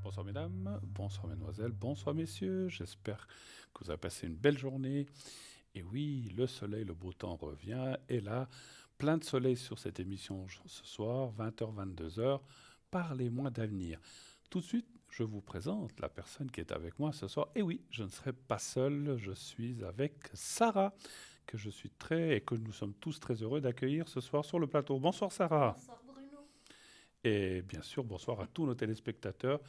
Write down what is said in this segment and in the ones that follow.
Bonsoir mesdames, bonsoir mesdemoiselles, bonsoir messieurs, j'espère que vous avez passé une belle journée. Et oui, le soleil, le beau temps revient, et là, plein de soleil sur cette émission ce soir, 20h, 22h, parlez-moi d'avenir. Tout de suite, je vous présente la personne qui est avec moi ce soir. Et oui, je ne serai pas seul, je suis avec Sarah, que je suis très et que nous sommes tous très heureux d'accueillir ce soir sur le plateau. Bonsoir Sarah. Bonsoir Bruno. Et bien sûr, bonsoir à tous nos téléspectateurs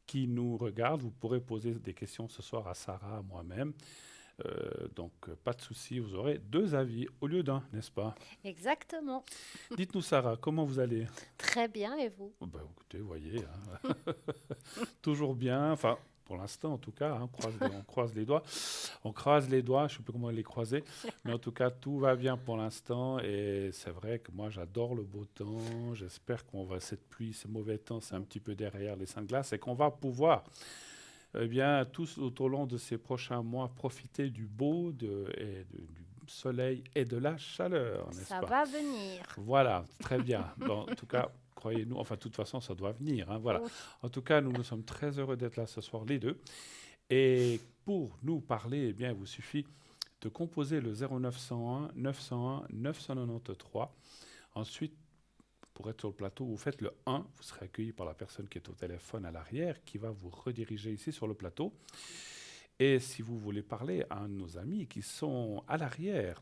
qui nous regardent. Vous pourrez poser des questions ce soir à Sarah, à moi-même. Pas de souci, vous aurez deux avis au lieu d'un, n'est-ce pas? Exactement. Dites-nous Sarah, comment vous allez? Très bien, et vous? Oh, ben, écoutez, vous voyez, hein, toujours bien, enfin pour l'instant en tout cas, hein, on croise les doigts. On croise les doigts, je ne sais plus comment les croiser, mais en tout cas tout va bien pour l'instant et c'est vrai que moi j'adore le beau temps. J'espère qu'on va cette pluie, ce mauvais temps, c'est un petit peu derrière les seins de glace et qu'on va pouvoir eh bien, tous au long de ces prochains mois, profiter du beau, du soleil et de la chaleur, n'est-ce Ça pas? va venir. Voilà, très bien. Bon, en tout cas, croyez-nous, enfin, de toute façon, ça doit venir, hein, voilà. Oui. En tout cas, nous sommes très heureux d'être là ce soir, les deux. Et pour nous parler, eh bien, il vous suffit de composer le 0901 901 993. Ensuite, pour être sur le plateau, vous faites le 1, vous serez accueilli par la personne qui est au téléphone à l'arrière, qui va vous rediriger ici sur le plateau. Et si vous voulez parler à un de nos amis qui sont à l'arrière,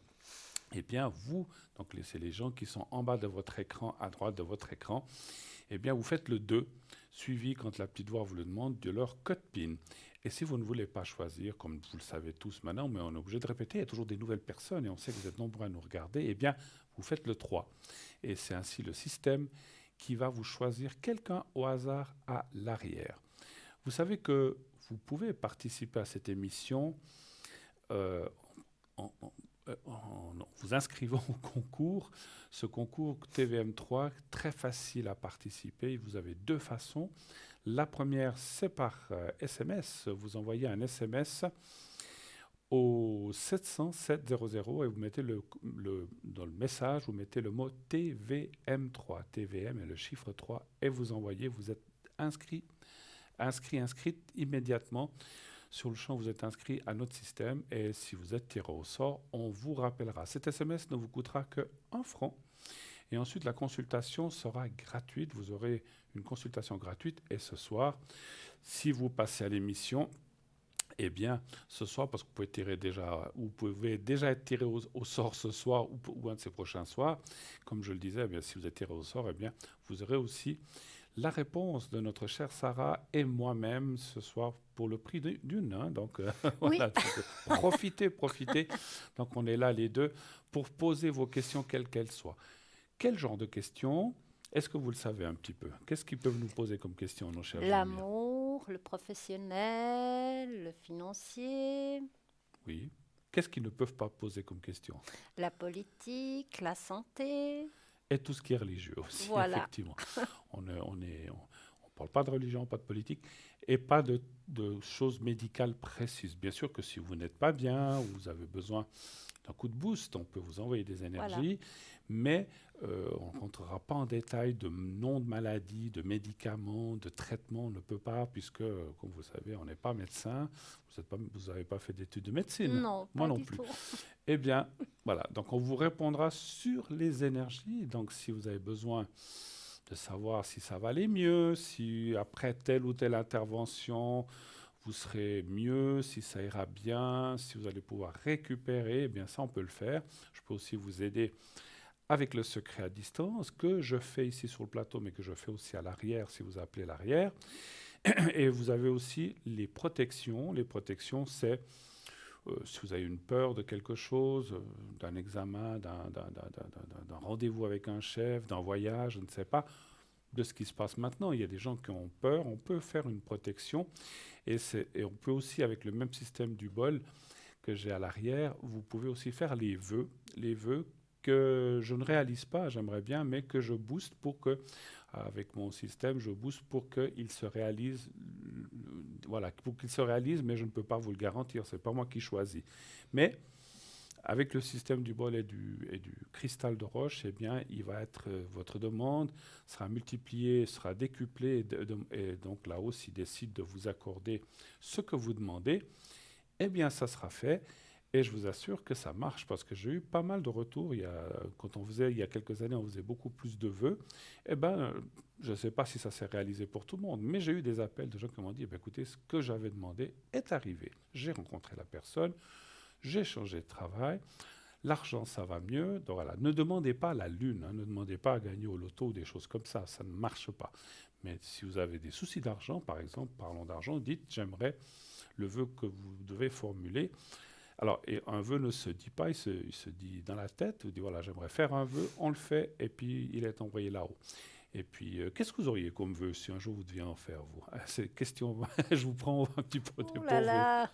eh bien vous, donc c'est les gens qui sont en bas de votre écran, à droite de votre écran, eh bien vous faites le 2, suivi quand la petite voix vous le demande de leur code PIN. Et si vous ne voulez pas choisir, comme vous le savez tous maintenant, mais on est obligé de répéter, il y a toujours des nouvelles personnes et on sait que vous êtes nombreux à nous regarder, eh bien vous faites le 3. Et c'est ainsi le système qui va vous choisir quelqu'un au hasard à l'arrière. Vous savez que vous pouvez participer à cette émission euh, en, en- en vous inscrivant au concours. Ce concours TVM3, très facile à participer. Vous avez deux façons. La première, c'est par SMS. Vous envoyez un SMS au 700 700 et vous mettez dans le message, vous mettez le mot TVM3. TVM est le chiffre 3 et vous envoyez, vous êtes inscrit, inscrite immédiatement. Sur le champ, vous êtes inscrit à notre système et si vous êtes tiré au sort, on vous rappellera. Cet SMS ne vous coûtera que 1 franc. Et ensuite, la consultation sera gratuite. Vous aurez une consultation gratuite. Et ce soir, si vous passez à l'émission, eh bien, ce soir, parce que vous pouvez déjà être tiré au sort ce soir ou un de ces prochains soirs, comme je le disais, eh bien, si vous êtes tiré au sort, eh bien, vous aurez aussi la réponse de notre chère Sarah et moi-même ce soir pour le prix d'une. Hein. Donc Oui. voilà, donc, profitez, profitez. Donc on est là les deux pour poser vos questions quelles qu'elles soient. Quel genre de questions? Est-ce que vous le savez un petit peu? Qu'est-ce qu'ils peuvent nous poser comme questions, nos chers amis? L'amour, le professionnel, le financier, Oui. Qu'est-ce qu'ils ne peuvent pas poser comme question? la politique, la santé. Et tout ce qui est religieux aussi, Voilà. effectivement. On parle pas de religion, pas de politique, et pas de choses médicales précises. Bien sûr que si vous n'êtes pas bien, ou vous avez besoin d'un coup de boost, on peut vous envoyer des Voilà. énergies, mais on ne rentrera pas en détail de noms de maladies, de médicaments, de traitements. On ne peut pas, puisque, comme vous savez, on n'est pas médecin. Vous n'avez pas fait d'études de médecine. Non, Moi pas non du plus. tout. Eh bien, voilà. Donc, on vous répondra sur les énergies. Donc, si vous avez besoin de savoir si ça va aller mieux, si après telle ou telle intervention, vous serez mieux, si ça ira bien, si vous allez pouvoir récupérer, eh bien ça, on peut le faire. Je peux aussi vous aider avec le secret à distance que je fais ici sur le plateau, mais que je fais aussi à l'arrière, si vous appelez l'arrière. Et vous avez aussi les protections. Les protections, c'est si vous avez une peur de quelque chose, d'un examen, d'un rendez-vous avec un chef, d'un voyage, je ne sais pas, de ce qui se passe maintenant. Il y a des gens qui ont peur, on peut faire une protection et on peut aussi, avec le même système du bol que j'ai à l'arrière, vous pouvez aussi faire les vœux que je ne réalise pas, j'aimerais bien, mais que je booste pour que, avec mon système, je booste pour qu'il se réalise, voilà, pour qu'il se réalise, mais je ne peux pas vous le garantir, c'est pas moi qui choisis. Mais avec le système du bol et du cristal de roche, eh bien, il va être, votre demande sera multipliée, sera décuplée, et donc là-haut, s'il décide de vous accorder ce que vous demandez, eh bien, ça sera fait. Et je vous assure que ça marche parce que j'ai eu pas mal de retours. Quand il y a quelques années, on faisait beaucoup plus de vœux. Eh ben, je ne sais pas si ça s'est réalisé pour tout le monde, mais j'ai eu des appels de gens qui m'ont dit, eh ben, écoutez, ce que j'avais demandé est arrivé. J'ai rencontré la personne, j'ai changé de travail, l'argent, ça va mieux. Donc voilà, ne demandez pas la lune, hein, ne demandez pas à gagner au loto ou des choses comme ça ne marche pas. Mais si vous avez des soucis d'argent, par exemple, parlons d'argent, dites, j'aimerais le vœu que vous devez formuler. Alors, et un vœu ne se dit pas, il se dit dans la tête, vous dites, voilà, j'aimerais faire un vœu, on le fait, et puis il est envoyé là-haut. Et puis, qu'est-ce que vous auriez comme vœu si un jour vous deviez en faire, vous? C'est une question, je vous prends un petit peu au Oh là dépourvu. là.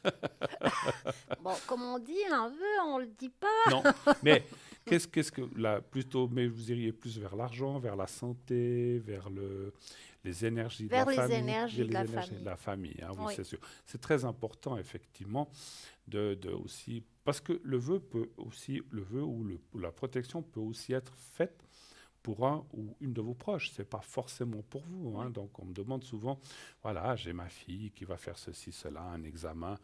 Bon, comme on dit, un vœu, on le dit pas. Non, mais qu'est-ce que, là, plutôt, mais vous iriez plus vers l'argent, vers la santé, vers les énergies de la Vers les famille, vers énergies de les la énergies de famille. la famille, hein, oui, Oui, c'est sûr. C'est très important, effectivement, de aussi, parce que le vœu ou la protection peut aussi être faite pour un ou une de vos proches. C'est pas forcément pour vous, hein. oui. Donc, on me demande souvent, voilà, j'ai ma fille qui va faire ceci, cela, un examen.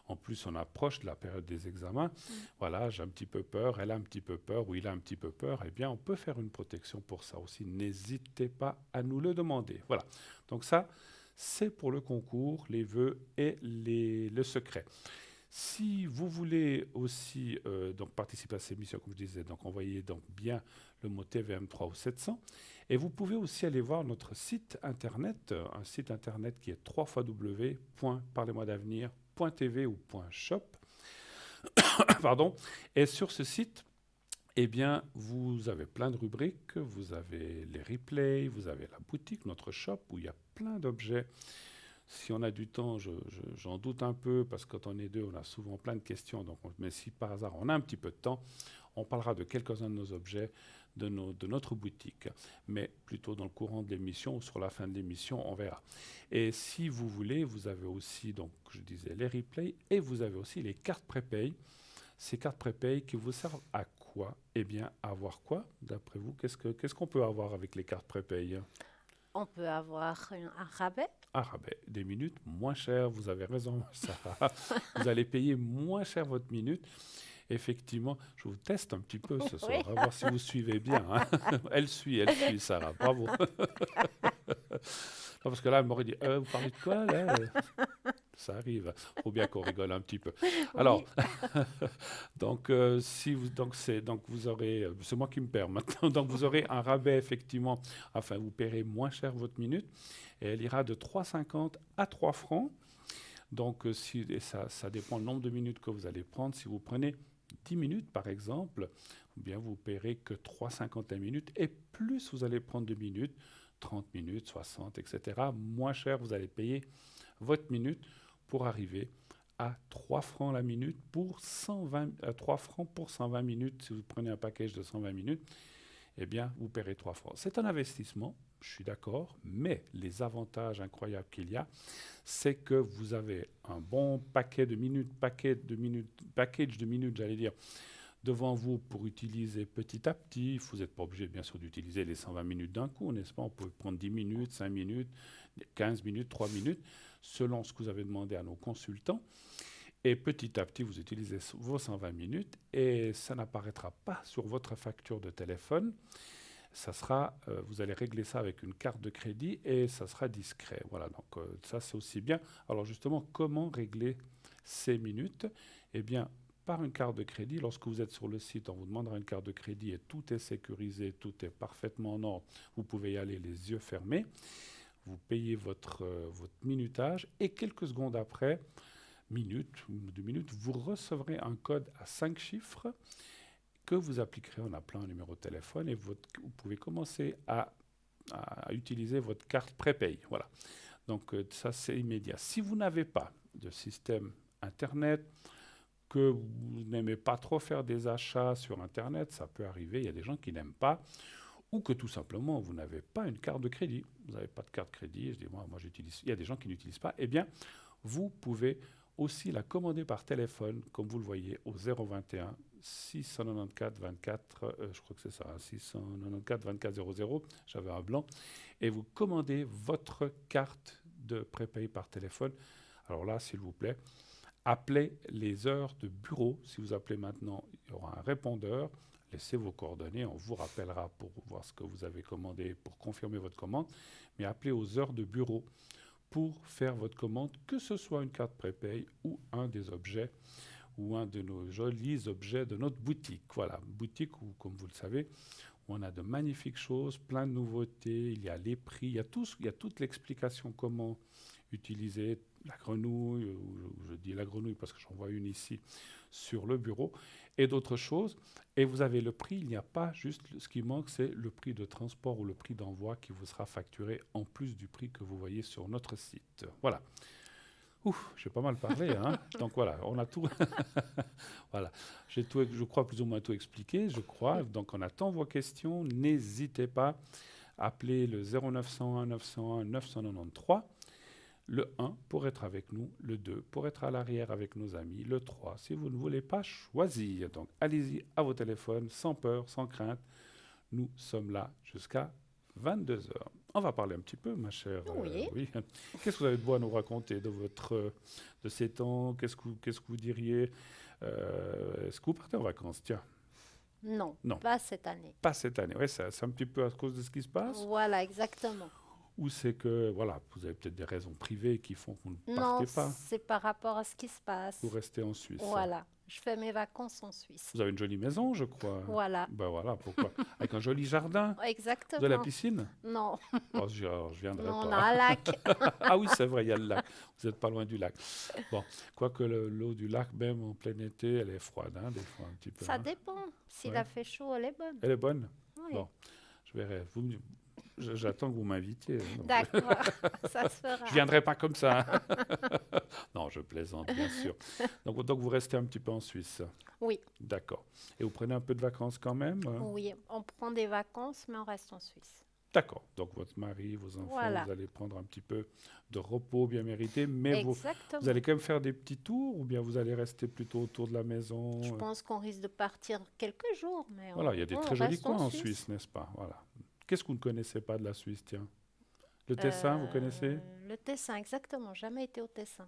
En plus, on approche de la période des examens. Mm. Voilà, j'ai un petit peu peur, elle a un petit peu peur, ou il a un petit peu peur. Eh bien, on peut faire une protection pour ça aussi. N'hésitez pas à nous le demander. Voilà. Donc ça, c'est pour le concours, les vœux et le secret. Si vous voulez aussi donc participer à ces missions, comme je disais, donc envoyez donc bien le mot TVM3 ou 700. Et vous pouvez aussi aller voir notre site internet, un site internet qui est www.parlez-moi-d'avenir.tv ou .shop. Pardon. Et sur ce site, eh bien, vous avez plein de rubriques. Vous avez les replays, vous avez la boutique, notre shop, où il y a plein d'objets. Si on a du temps, j'en doute un peu, parce que quand on est deux, on a souvent plein de questions. Donc mais si par hasard on a un petit peu de temps, on parlera de quelques-uns de nos objets de notre boutique. Mais plutôt dans le courant de l'émission ou sur la fin de l'émission, on verra. Et si vous voulez, vous avez aussi, donc je disais, les replays et vous avez aussi les cartes prépay. Ces cartes prépay qui vous servent à quoi? Eh bien, à avoir quoi, d'après vous? Qu'est-ce qu'on peut avoir avec les cartes prépay? On peut avoir un rabais. Ah, rabais, des minutes moins chères, vous avez raison, Sarah. Vous allez payer moins cher votre minute. Effectivement, je vous teste un petit peu ce Oui. soir, à voir si vous suivez bien, hein. Elle suit, Sarah, bravo. Non, parce que là, elle m'aurait dit, vous parlez de quoi, là? Ça arrive, il faut bien qu'on rigole un petit peu. Alors, Oui. donc, si vous, donc vous aurez, c'est moi qui me perds maintenant, donc vous aurez un rabais, effectivement, enfin, vous paierez moins cher votre minute, et elle ira de 3,50 à 3 francs. Donc, et ça dépend du nombre de minutes que vous allez prendre. Si vous prenez 10 minutes, par exemple, eh bien, vous paierez que 3,50 la minute. Et plus vous allez prendre de minutes, 30 minutes, 60, etc., moins cher vous allez payer votre minute pour arriver à 3 francs la minute pour 3 francs pour 120 minutes. Si vous prenez un package de 120 minutes, eh bien, vous paierez 3 francs. C'est un investissement, je suis d'accord, mais les avantages incroyables qu'il y a, c'est que vous avez un bon package de minutes, j'allais dire, devant vous pour utiliser petit à petit. Vous n'êtes pas obligé, bien sûr, d'utiliser les 120 minutes d'un coup, n'est-ce pas? On peut prendre 10 minutes, 5 minutes, 15 minutes, 3 minutes, selon ce que vous avez demandé à nos consultants. Et petit à petit, vous utilisez vos 120 minutes et ça n'apparaîtra pas sur votre facture de téléphone. Ça sera, vous allez régler ça avec une carte de crédit et ça sera discret. Voilà, donc ça c'est aussi bien. Alors justement, comment régler ces minutes? Eh bien, par une carte de crédit, lorsque vous êtes sur le site, on vous demandera une carte de crédit et tout est sécurisé, tout est parfaitement en ordre. Vous pouvez y aller les yeux fermés. Vous payez votre minutage et quelques secondes après, minutes ou 2 minutes, vous recevrez un code à 5 chiffres que vous appliquerez en appelant un numéro de téléphone et vous pouvez commencer à utiliser votre carte prépay. Voilà. Donc ça, c'est immédiat. Si vous n'avez pas de système Internet, que vous n'aimez pas trop faire des achats sur Internet, ça peut arriver, il y a des gens qui n'aiment pas, ou que tout simplement, vous n'avez pas une carte de crédit. Vous n'avez pas de carte de crédit, je dis, moi j'utilise, il y a des gens qui n'utilisent pas, eh bien, vous pouvez aussi la commander par téléphone, comme vous le voyez, au 021 694 24, je crois que c'est ça, 694 24 00, j'avais un blanc, et vous commandez votre carte de prépay par téléphone. Alors là, s'il vous plaît, appelez les heures de bureau. Si vous appelez maintenant, il y aura un répondeur. Laissez vos coordonnées, on vous rappellera pour voir ce que vous avez commandé, pour confirmer votre commande. Mais appelez aux heures de bureau pour faire votre commande, que ce soit une carte prépay ou un des objets, ou un de nos jolis objets de notre boutique. Voilà, boutique où, comme vous le savez, où on a de magnifiques choses, plein de nouveautés, il y a les prix, il y a toute l'explication comment utiliser la grenouille, ou je dis la grenouille parce que j'en vois une ici sur le bureau, et d'autres choses. Et vous avez le prix, il n'y a pas juste, ce qui manque, c'est le prix de transport ou le prix d'envoi qui vous sera facturé en plus du prix que vous voyez sur notre site. Voilà. Ouf, j'ai pas mal parlé, hein. Donc voilà, on a tout. Voilà, j'ai tout, je crois plus ou moins tout expliqué, je crois. Donc on attend vos questions. N'hésitez pas. Appelez le 0901 901 993. Le 1 pour être avec nous, le 2 pour être à l'arrière avec nos amis, le 3 si vous ne voulez pas choisir. Donc allez-y à vos téléphones, sans peur, sans crainte. Nous sommes là jusqu'à 22 heures. On va parler un petit peu, ma chère. Oui. Oui. Qu'est-ce que vous avez de beau à nous raconter de ces temps? Qu'est-ce que vous diriez? Est-ce que vous partez en vacances? Tiens, Non, non, pas cette année. pas cette année. Oui, c'est un petit peu à cause de ce qui se passe. Voilà, exactement. Ou c'est que, voilà, vous avez peut-être des raisons privées qui font que vous ne Non, partez pas. c'est par rapport à ce qui se passe. Vous restez en Suisse. Voilà, je fais mes vacances en Suisse. Vous avez une jolie maison, je crois. Voilà, Ben voilà, pourquoi? Avec un joli jardin, de la exactement. piscine. Non, Oh, je viendrai non, on pas. a un lac. Ah oui, c'est vrai, il y a le lac. Vous n'êtes pas loin du lac. Bon, quoique l'eau du lac, même en plein été, elle est froide, hein, des fois un petit peu. Ça Hein. dépend. S'il Ouais. a fait chaud, elle est bonne. Elle est bonne? Oui. Bon, je verrai. J'attends que vous m'invitiez. Hein, donc. D'accord, ça se fera. Je viendrai pas comme ça. Hein. Non, je plaisante, bien sûr. Donc vous restez un petit peu en Suisse. Oui, D'accord. Et vous prenez un peu de vacances quand même? Hein? oui, on prend des vacances, mais on reste en Suisse. D'accord. Donc votre mari, vos enfants, Voilà. vous allez prendre un petit peu de repos bien mérité, mais vous Exactement. allez quand même faire des petits tours ou bien vous allez rester plutôt autour de la maison? Je pense qu'on risque de partir quelques jours, mais Voilà, il y a des on très jolis reste coins en Suisse, n'est-ce pas? Voilà. Qu'est-ce que vous ne connaissez pas de la Suisse, tiens? Le Tessin, vous connaissez? Le Tessin, exactement. Jamais été au Tessin.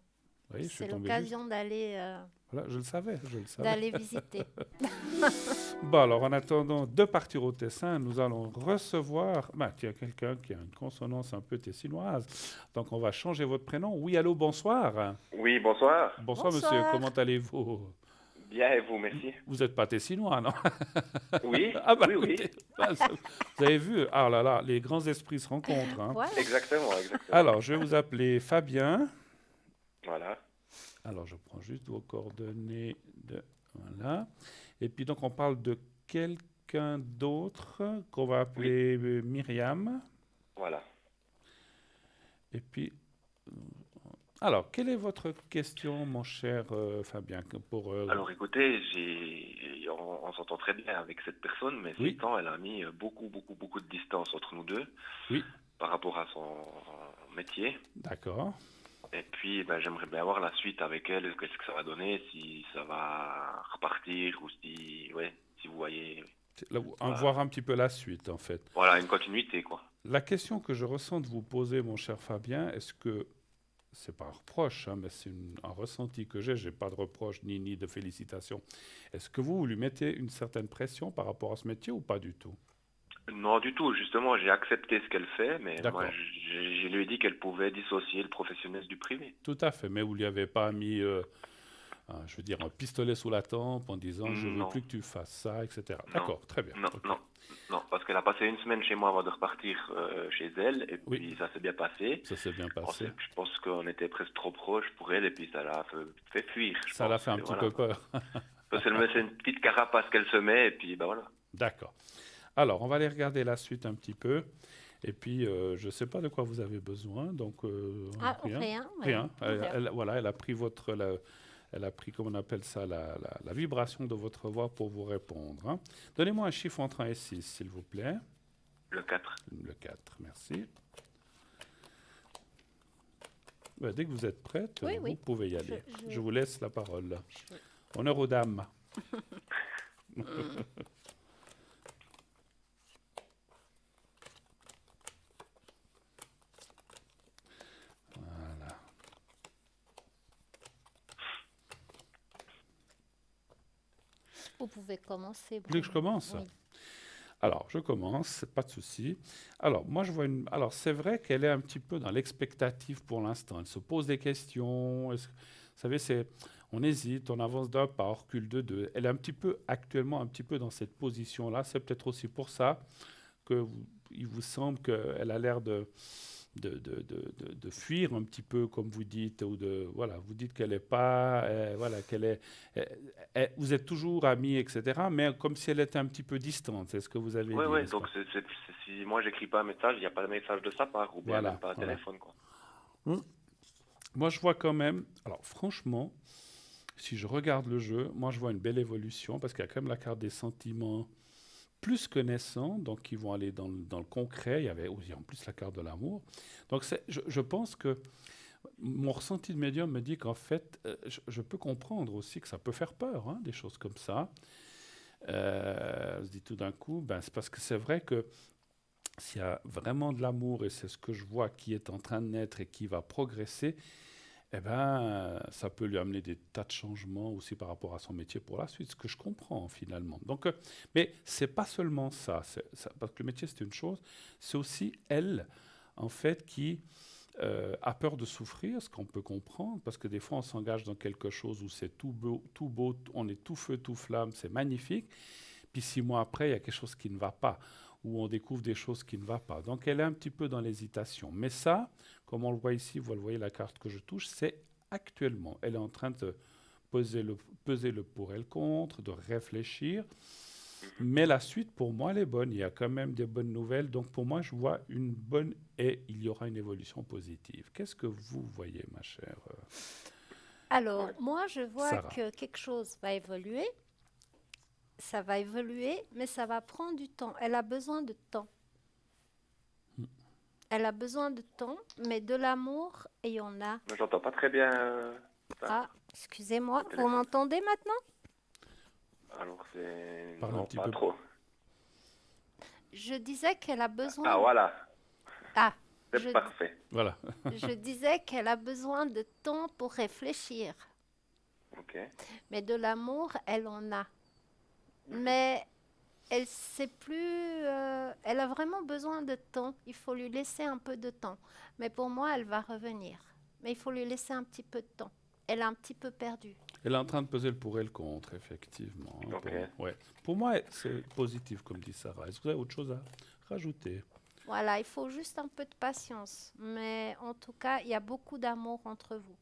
Oui, je suis C'est tombé juste. l'occasion d'aller Voilà, je le savais. d'aller visiter. Bon, alors en attendant de partir au Tessin, nous allons recevoir, tiens, quelqu'un qui a une consonance un peu tessinoise. Donc on va changer votre prénom. Oui, allô, bonsoir. Oui, bonsoir. Bonsoir, monsieur, Bonsoir. comment allez-vous? Bien, et vous, merci. Vous n'êtes pas tessinois, non? Oui, Ah bah oui, oui. écoutez, vous avez vu, ah là là, les grands esprits se rencontrent. Hein. Voilà. Exactement, exactement. Alors, je vais vous appeler Fabien. Voilà. Alors, je prends juste vos coordonnées. Voilà. Et puis, donc, on parle de quelqu'un d'autre qu'on va appeler Myriam. Voilà. Et puis, alors, quelle est votre question, mon cher Fabien pour, Alors, écoutez, on s'entend très bien avec cette personne, mais Oui. ce temps, elle a mis beaucoup de distance entre nous deux Oui, par rapport à son métier. d'accord. Et puis, j'aimerais bien voir la suite avec elle, qu'est-ce que ça va donner, si ça va repartir ou si vous voyez. Voir un petit peu la suite, en fait. Voilà, une continuité, quoi. La question que je ressens de vous poser, mon cher Fabien, est-ce que, c'est pas un reproche, hein, mais c'est un ressenti que j'ai pas de reproche ni de félicitations. Est-ce que vous lui mettez une certaine pression par rapport à ce métier ou pas du tout? Non, du tout. Justement, j'ai accepté ce qu'elle fait, mais D'accord. moi, je lui ai dit qu'elle pouvait dissocier le professionnel du privé. Tout à fait, mais vous lui avez pas mis, je veux dire, un pistolet sous la tempe en disant je veux Non. plus que tu fasses ça, etc. Non. D'accord, très bien. Non, Ok. non, parce qu'elle a passé une semaine chez moi avant de repartir chez elle, et Oui. puis ça s'est bien passé. Ça s'est bien passé. Je pense qu'on était presque trop proches pour elle, et puis ça l'a fait fuir. Ça l'a fait un petit peu peur. Parce qu'elle me fait une petite carapace qu'elle se met, et puis voilà. D'accord. Alors, on va aller regarder la suite un petit peu. Et puis, je ne sais pas de quoi vous avez besoin, donc Ah, rien. Rien. Rien. Voilà, elle a pris elle a pris, comment on appelle ça, la vibration de votre voix pour vous répondre. Hein. Donnez-moi un chiffre entre 1 et 6, s'il vous plaît. Le 4. Le 4, merci. Dès que vous êtes prête, Oui, vous oui. pouvez y aller. je- Je vous laisse la parole. je- Honneur aux dames. Voilà. Vous pouvez commencer, Vous voulez que je Bruno. commence? Oui. Alors, je commence, pas de souci. Alors, moi, je vois une. Alors, c'est vrai qu'elle est un petit peu dans l'expectative pour l'instant. Elle se pose des questions. Vous savez, on hésite, on avance d'un pas, on recule de deux. Elle est un petit peu, actuellement, un petit peu dans cette position-là. C'est peut-être aussi pour ça il vous semble qu'elle a l'air de fuir un petit peu, comme vous dites, ou voilà, vous dites qu'elle n'est pas, voilà, qu'elle est, vous êtes toujours amis, etc., mais comme si elle était un petit peu distante, c'est ce que vous avez Ouais, dit, ouais, n'est-ce donc pas? si moi j'écris pas un message, il n'y a pas de message de sa part, ou bien même Voilà, pas un voilà. téléphone, quoi. Moi, je vois quand même, alors franchement, si je regarde le jeu, moi, je vois une belle évolution, parce qu'il y a quand même la carte des sentiments plus que naissants, donc qui vont aller dans le concret. Il y avait aussi en plus la carte de l'amour. Donc, je pense que mon ressenti de médium me dit qu'en fait, je peux comprendre aussi que ça peut faire peur, hein, des choses comme ça. Je dis tout d'un coup, ben, c'est parce que c'est vrai que s'il y a vraiment de l'amour, et c'est ce que je vois qui est en train de naître et qui va progresser, eh ben, ça peut lui amener des tas de changements aussi par rapport à son métier pour la suite, ce que je comprends finalement. Donc, mais c'est pas seulement ça, parce que le métier c'est une chose, c'est aussi elle, en fait, qui a peur de souffrir, ce qu'on peut comprendre, parce que des fois on s'engage dans quelque chose où c'est tout beau, on est tout feu, tout flamme, c'est magnifique, puis 6 mois après, il y a quelque chose qui ne va pas, où on découvre des choses qui ne vont pas. Donc elle est un petit peu dans l'hésitation. Mais ça, comme on le voit ici, vous le voyez la carte que je touche, c'est actuellement. Elle est en train de peser le pour et le contre, de réfléchir. Mais la suite, pour moi, elle est bonne. Il y a quand même des bonnes nouvelles. Donc pour moi, je vois une bonne et il y aura une évolution positive. Qu'est-ce que vous voyez, ma chère Alors, moi, je vois Sarah? que quelque chose va évoluer. Ça va évoluer, mais ça va prendre du temps. Elle a besoin de temps. Elle a besoin de temps, mais de l'amour, et il y en a. Mais j'entends pas très bien ça, Ah, excusez-moi, le vous téléphone. m'entendez maintenant? Alors c'est... Parle un Non, petit pas peu. trop. Je disais qu'elle a Ah besoin... voilà, Ah, c'est je, parfait. Voilà. je disais qu'elle a besoin de temps pour réfléchir. Ok. Mais de l'amour, elle en a. Mais elle sait plus... elle a vraiment besoin de temps. Il faut lui laisser un peu de temps. Mais pour moi, elle va revenir. Mais il faut lui laisser un petit peu de temps. Elle a un petit peu perdu. Elle est en train de peser le pour et le contre, effectivement, hein, Ok. ouais. Pour moi, c'est positif, comme dit Sarah. Est-ce que vous avez autre chose à rajouter? Voilà, il faut juste un peu de patience. Mais en tout cas, il y a beaucoup d'amour entre vous.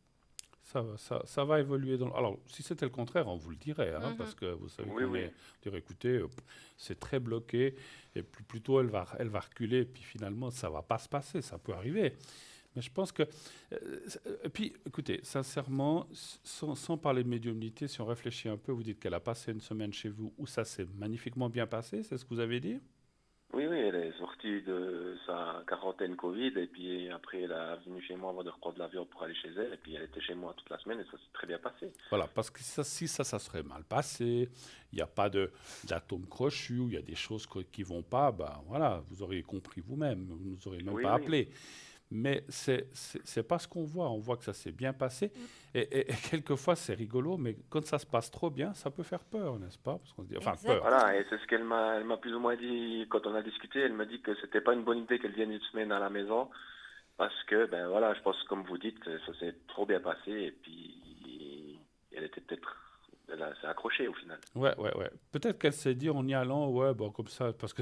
Ça va évoluer. Alors, si c'était le contraire, on vous le dirait, hein, parce Mhm. que vous savez Oui, qu'on oui. est... Dire, écoutez, c'est très bloqué, et plutôt elle va reculer, puis finalement, ça va pas se passer, ça peut arriver. Mais je pense que... et puis, écoutez, sincèrement, sans parler de médiumnité, si on réfléchit un peu, vous dites qu'elle a passé une semaine chez vous où ça s'est magnifiquement bien passé, c'est ce que vous avez dit? Oui, oui, elle est sortie de sa quarantaine Covid et puis après elle est venue chez moi avant de reprendre l'avion pour aller chez elle et puis elle était chez moi toute la semaine et ça s'est très bien passé. Voilà, parce que si ça serait mal passé, il n'y a pas d'atome crochu, ou il y a des choses qui vont pas, ben voilà, vous auriez compris vous-même, vous ne nous auriez même Oui, pas oui, appelé. Mais c'est pas ce qu'on voit que ça s'est bien passé. Et quelquefois, c'est rigolo, mais quand ça se passe trop bien, ça peut faire peur, n'est-ce pas? Parce qu'on se dit, enfin, peur. Exactement. voilà, et c'est ce elle m'a plus ou moins dit quand on a discuté. Elle m'a dit que c'était pas une bonne idée qu'elle vienne une semaine à la maison parce que, ben voilà, je pense comme vous dites, ça s'est trop bien passé et puis elle était elle s'est accrochée au final. Ouais, ouais, ouais. Peut-être qu'elle s'est dit en y allant, ouais, bon, comme ça, parce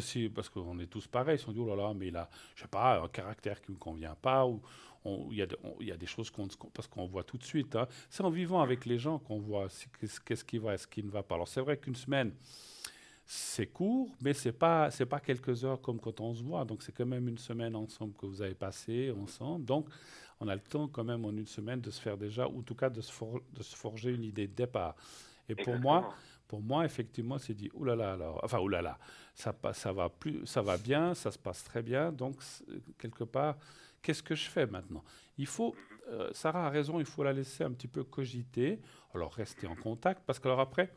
qu'on est tous pareils, ils se sont dit, oh là là, mais il a, je sais pas, un caractère qui me convient pas, ou il y a des choses parce qu'on voit tout de suite, hein. C'est en vivant avec les gens qu'on voit qu'est-ce qui va et ce qui ne va pas. Alors c'est vrai qu'une semaine, c'est court, mais c'est pas quelques heures comme quand on se voit. Donc c'est quand même une semaine ensemble que vous avez passé ensemble. Donc on a le temps quand même en une semaine de se faire déjà, ou en tout cas de se forger une idée de départ. Et Exactement. pour moi, effectivement, c'est dit, oulala, alors, enfin, oulala, ça va bien, ça se passe très bien. Donc, quelque part, qu'est-ce que je fais maintenant? Sarah a raison, il faut la laisser un petit peu cogiter. Alors, rester en contact, parce que alors après,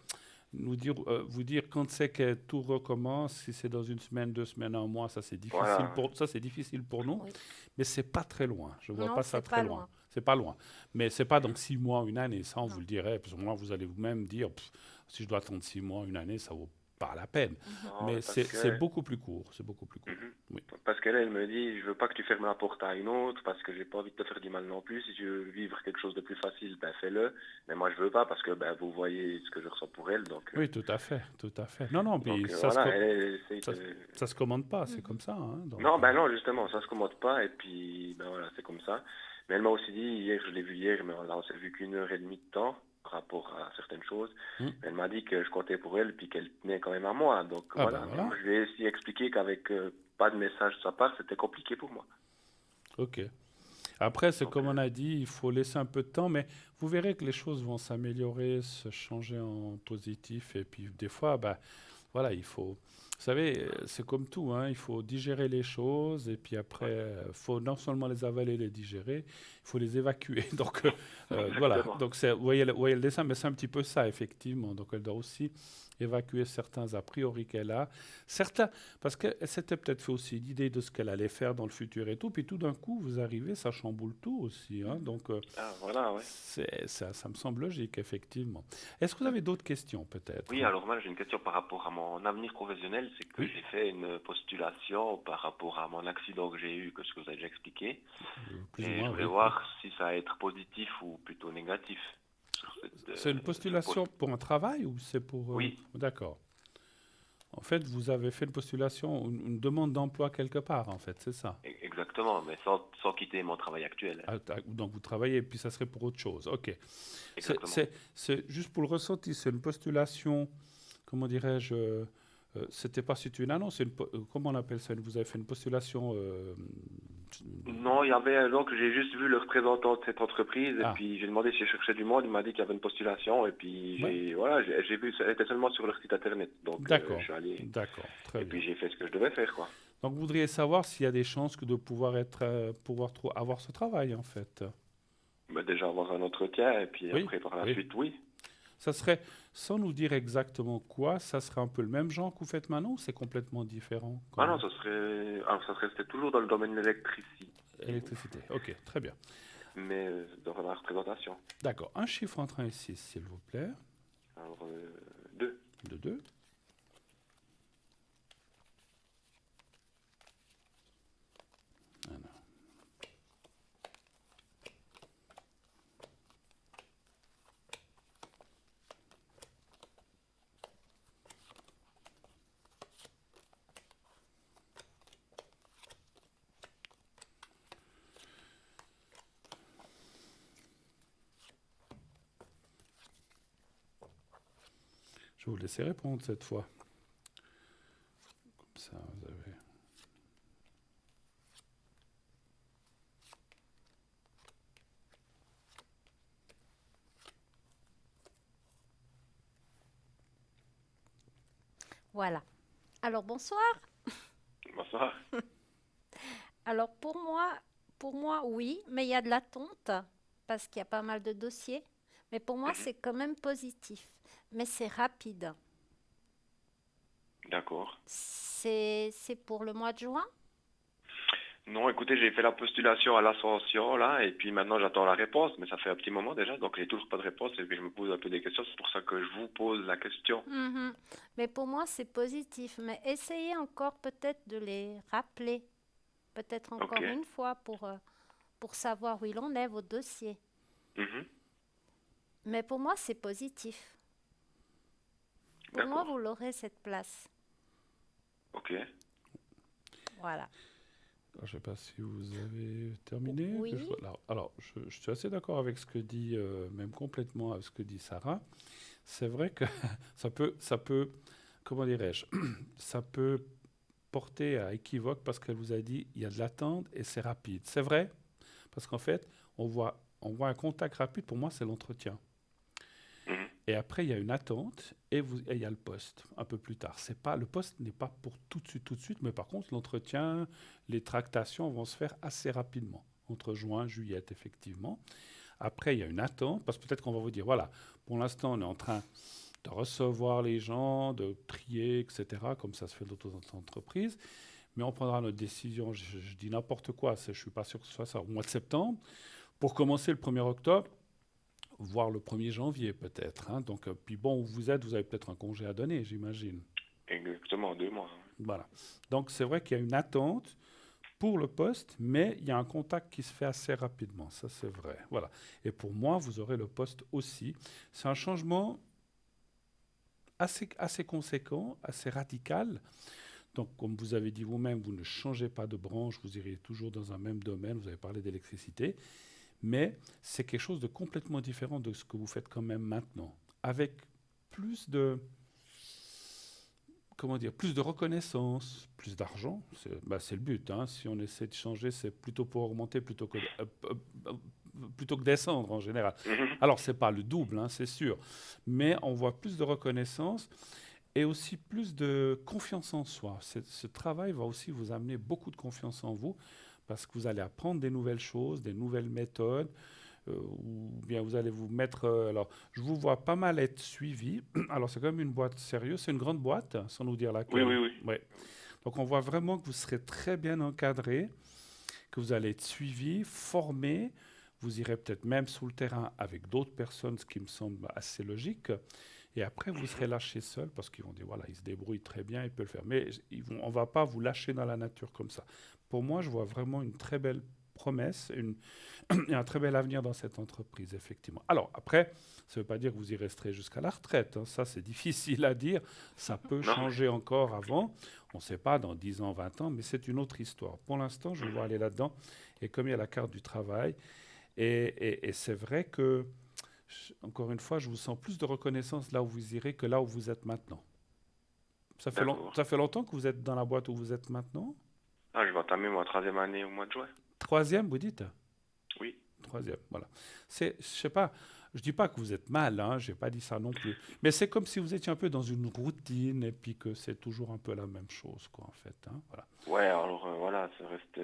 vous dire quand c'est que tout recommence, si c'est dans une semaine, 2 semaines, un mois, Voilà. ça c'est difficile pour nous, Oui. mais c'est pas très loin. Je vois Non, pas ça c'est très pas loin. loin. C'est pas loin. Mais c'est pas dans 6 mois, une année, ça on vous Non. le dirait. Parce que moi, vous allez vous-même dire, si je dois attendre 6 mois, une année, ça vaut pas la peine. Non, mais Mais parce c'est que beaucoup plus court. C'est beaucoup plus court. Mhm. Oui. Parce qu'elle, elle me dit, je veux pas que tu fermes la porte à une autre, parce que j'ai pas envie de te faire du mal non plus. Si tu veux vivre quelque chose de plus facile, ben fais-le. Mais moi, je veux pas, parce que ben vous voyez ce que je ressens pour elle, Oui, tout à fait, tout à fait. Non, non, puis voilà, elle essaye ça, de. ça se commande pas, c'est Mhm. comme ça, hein, donc, Non, ben non, justement, ça se commande pas, et puis ben voilà, c'est comme ça. Mais elle m'a aussi dit hier, je l'ai vu hier, mais là, on s'est vu qu'1 heure et demie de temps par rapport à certaines choses. hmm. Elle m'a dit que je comptais pour elle, puis qu'elle tenait quand même à moi. Donc Ah ben voilà. Mais voilà, moi, je lui ai aussi expliqué qu'avec pas de message de sa part, c'était compliqué pour moi. ok. Après, c'est Donc, comme on a dit, il faut laisser un peu de temps, mais vous verrez que les choses vont s'améliorer, se changer en positif, et puis des fois, bah, voilà, il faut. Vous savez, c'est comme tout, hein, il faut digérer les choses, et puis après, il faut non seulement les avaler, les digérer, il faut les évacuer. Donc, voilà, exactement. donc vous voyez le dessin, mais c'est un petit peu ça, effectivement. Donc, elle doit aussi évacuer certains a priori qu'elle a. Certains, parce qu'elle s'était peut-être fait aussi l'idée de ce qu'elle allait faire dans le futur et tout, puis tout d'un coup, vous arrivez, ça chamboule tout aussi. Hein, Mhm. donc, Ah, voilà, ouais. ça me semble logique, effectivement. Est-ce que vous avez d'autres questions, peut-être? Oui, alors moi j'ai une question par rapport à mon avenir professionnel, c'est que Oui, j'ai fait une postulation par rapport à mon accident que j'ai eu, que ce que vous avez déjà expliqué, plus ou et je moins, voulais oui, oui. voir si ça va être positif ou plutôt négatif sur C'est une ce poste. postulation pour un travail ou c'est pour... Oui, D'accord. En fait, vous avez fait une postulation, une demande d'emploi quelque part, en fait, c'est ça. exactement, mais sans quitter mon travail actuel. Donc vous travaillez, puis ça serait pour autre chose. Ok. Exactement. C'est juste pour le ressenti, c'est une postulation, comment dirais-je, c'était pas situé une annonce, comment on appelle ça? Vous avez fait une postulation... Non, il y avait donc j'ai juste vu le représentant de cette entreprise et ah, puis j'ai demandé si je cherchais du monde, il m'a dit qu'il y avait une postulation et puis ouais, j'ai vu ça était seulement sur leur site internet. Donc je d'accord, suis allé d'accord, très et bien. puis j'ai fait ce que je devais faire quoi. Donc vous voudriez savoir s'il y a des chances de pouvoir avoir ce travail, en fait. Bah, déjà avoir un entretien et puis Oui, après par la oui. suite oui. Ça serait, sans nous dire exactement quoi, ça serait un peu le même genre que vous faites maintenant ou c'est complètement différent Ah quand non, même? ça serait c'était toujours dans le domaine de l'électricité, Électricité. Ok, très bien. mais dans la représentation. D'accord. Un chiffre entre 1 et 6, s'il vous plaît. Alors deux. De 2. Je vais vous laisser répondre cette fois. Comme ça, vous avez... Voilà. Alors bonsoir. Bonsoir. Alors pour moi oui, mais il y a de l'attente parce qu'il y a pas mal de dossiers. Mais pour moi Mhm. c'est quand même positif. Mais c'est rapide. D'accord. C'est pour le mois de juin. Non, écoutez, j'ai fait la postulation à l'ascension là, et puis maintenant j'attends la réponse, mais ça fait un petit moment déjà, donc j'ai toujours pas de réponse, et puis je me pose un peu des questions, c'est pour ça que je vous pose la question. Mhm. Mais pour moi c'est positif. Mais essayez encore peut-être de les rappeler. Peut-être Ok. encore une fois pour savoir où il en est, vos dossiers. Mhm. Mais pour moi c'est positif. Pour moi D'accord. vous l'aurez cette place. Ok. Voilà. Je ne sais pas si vous avez terminé. Oui. Alors, je suis assez d'accord avec ce que dit, même complètement avec ce que dit Sarah. C'est vrai que ça peut, comment dirais-je, ça peut porter à équivoque parce qu'elle vous a dit il y a de l'attente et c'est rapide. C'est vrai, parce qu'en fait, on voit un contact rapide, pour moi, c'est l'entretien. Mhm. Et après, il y a une attente et il y a le poste un peu plus tard. Le poste n'est pas pour tout de suite, mais par contre, l'entretien, les tractations vont se faire assez rapidement, entre juin et juillet, effectivement. Après, il y a une attente, parce que peut-être qu'on va vous dire, voilà, pour l'instant, on est en train de recevoir les gens, de trier, etc., comme ça se fait dans d'autres entreprises. Mais on prendra notre décision, je dis n'importe quoi, je ne suis pas sûr que ce soit ça, au mois de septembre, pour commencer le 1er octobre, voire le 1er janvier peut-être. Hein. Donc, puis bon, où vous êtes, vous avez peut-être un congé à donner, j'imagine. Exactement, 2 mois. Voilà. Donc, c'est vrai qu'il y a une attente pour le poste, mais il y a un contact qui se fait assez rapidement, ça c'est vrai. Voilà. Et pour moi, vous aurez le poste aussi. C'est un changement assez conséquent, assez radical. Donc, comme vous avez dit vous-même, vous ne changez pas de branche, vous irez toujours dans un même domaine, vous avez parlé d'électricité, mais c'est quelque chose de complètement différent de ce que vous faites quand même maintenant, avec plus de, comment dire, plus de reconnaissance, plus d'argent, c'est le but. Hein. Si on essaie de changer, c'est plutôt pour augmenter plutôt que descendre en général. Alors, ce n'est pas le double, hein, c'est sûr, mais on voit plus de reconnaissance et aussi plus de confiance en soi. Ce travail va aussi vous amener beaucoup de confiance en vous parce que vous allez apprendre des nouvelles choses, des nouvelles méthodes, ou bien vous allez vous mettre... alors, je vous vois pas mal être suivi. Alors, c'est quand même une boîte sérieuse. C'est une grande boîte, sans nous dire laquelle. Oui. Ouais. Donc, on voit vraiment que vous serez très bien encadré, que vous allez être suivi, formé. Vous irez peut-être même sur le terrain avec d'autres personnes, ce qui me semble assez logique. Et après, vous serez lâché seul parce qu'ils vont dire, voilà, il se débrouille très bien, il peut le faire. Mais on ne va pas vous lâcher dans la nature comme ça. Pour moi, je vois vraiment une très belle promesse et un très bel avenir dans cette entreprise, effectivement. Alors, après, ça ne veut pas dire que vous y resterez jusqu'à la retraite. Hein. Ça, c'est difficile à dire. Ça peut changer encore avant. On ne sait pas, dans 10 ans, 20 ans, mais c'est une autre histoire. Pour l'instant, je vais aller là-dedans. Et comme il y a la carte du travail, et c'est vrai que, encore une fois, je vous sens plus de reconnaissance là où vous irez que là où vous êtes maintenant. Ça fait longtemps que vous êtes dans la boîte où vous êtes maintenant? Ah, je vais entamer ma 3e année au mois de juin. 3e, vous dites? Oui. 3e, voilà. Je sais pas, je dis pas que vous êtes mal, hein, j'ai pas dit ça non plus. Mais c'est comme si vous étiez un peu dans une routine et puis que c'est toujours un peu la même chose, quoi, en fait. Hein, voilà. Ouais, alors voilà, ça reste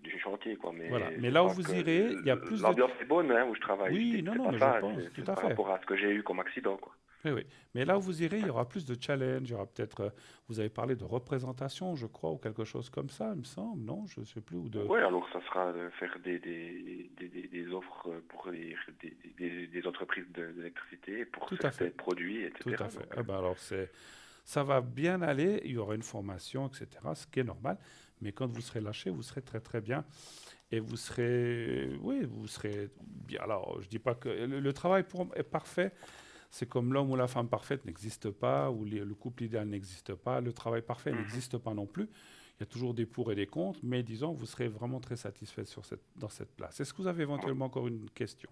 du chantier, quoi. Mais, voilà. Mais là où vous irez, il y a plus l'ambiance est bonne, hein, où je travaille. Oui, non, mais je pense, tout à par fait. rapport à ce que j'ai eu comme accident, quoi. Oui. Mais là où vous irez, il y aura plus de challenge, il y aura peut-être, vous avez parlé de représentation, je crois, ou quelque chose comme ça, il me semble, non? Je ne sais plus. Oui, alors ça sera de faire des offres pour des entreprises d'électricité, pour certains produits, etc. Tout à fait. Alors, ça va bien aller, il y aura une formation, etc., ce qui est normal, mais quand vous serez lâché, vous serez très très bien. Et vous serez bien. Alors, je ne dis pas que le travail est parfait. C'est comme l'homme ou la femme parfaite n'existe pas, ou le couple idéal n'existe pas, le travail parfait n'existe pas non plus. Il y a toujours des pour et des contre, mais disons, vous serez vraiment très satisfait dans cette place. Est-ce que vous avez éventuellement encore une question?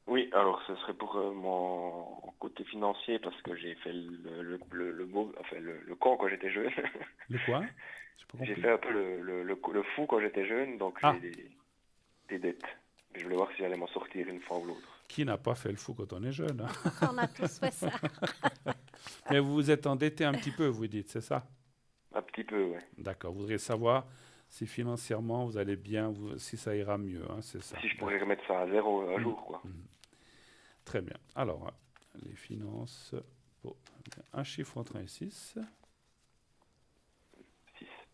Oui, alors ce serait pour mon côté financier, parce que j'ai fait le con quand j'étais jeune. Le quoi? J'ai fait un peu le fou quand j'étais jeune, donc j'ai des dettes. Je voulais voir si j'allais m'en sortir une fois ou l'autre. Qui n'a pas fait le fou quand on est jeune, hein? On a tous fait ça. Mais vous vous êtes endetté un petit peu, vous dites, c'est ça? Un petit peu, oui. D'accord. Vous voudriez savoir si financièrement vous allez bien, si ça ira mieux, hein, c'est ça? Si je pourrais remettre ça à zéro un jour, quoi. Très bien. Alors, les finances, un chiffre entre 1 et 6.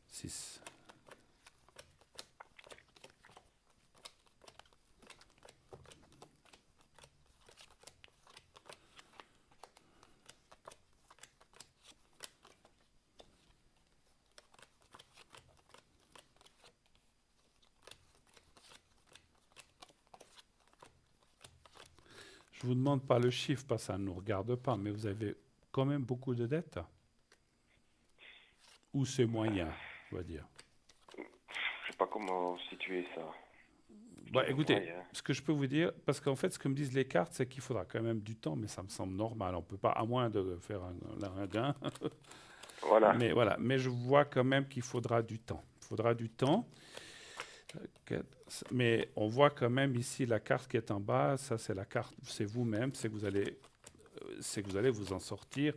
6. Je ne vous demande pas le chiffre parce que ça ne nous regarde pas, mais vous avez quand même beaucoup de dettes? Ou c'est moyen, on va dire? Je ne sais pas comment situer ça. Écoutez, ce que je peux vous dire, parce qu'en fait, ce que me disent les cartes, c'est qu'il faudra quand même du temps, mais ça me semble normal. On ne peut pas, à moins de faire un gain. Voilà. Mais je vois quand même qu'il faudra du temps. Il faudra du temps. Mais on voit quand même ici la carte qui est en bas, ça c'est la carte, c'est vous-même, c'est que vous allez c'est que vous allez vous en sortir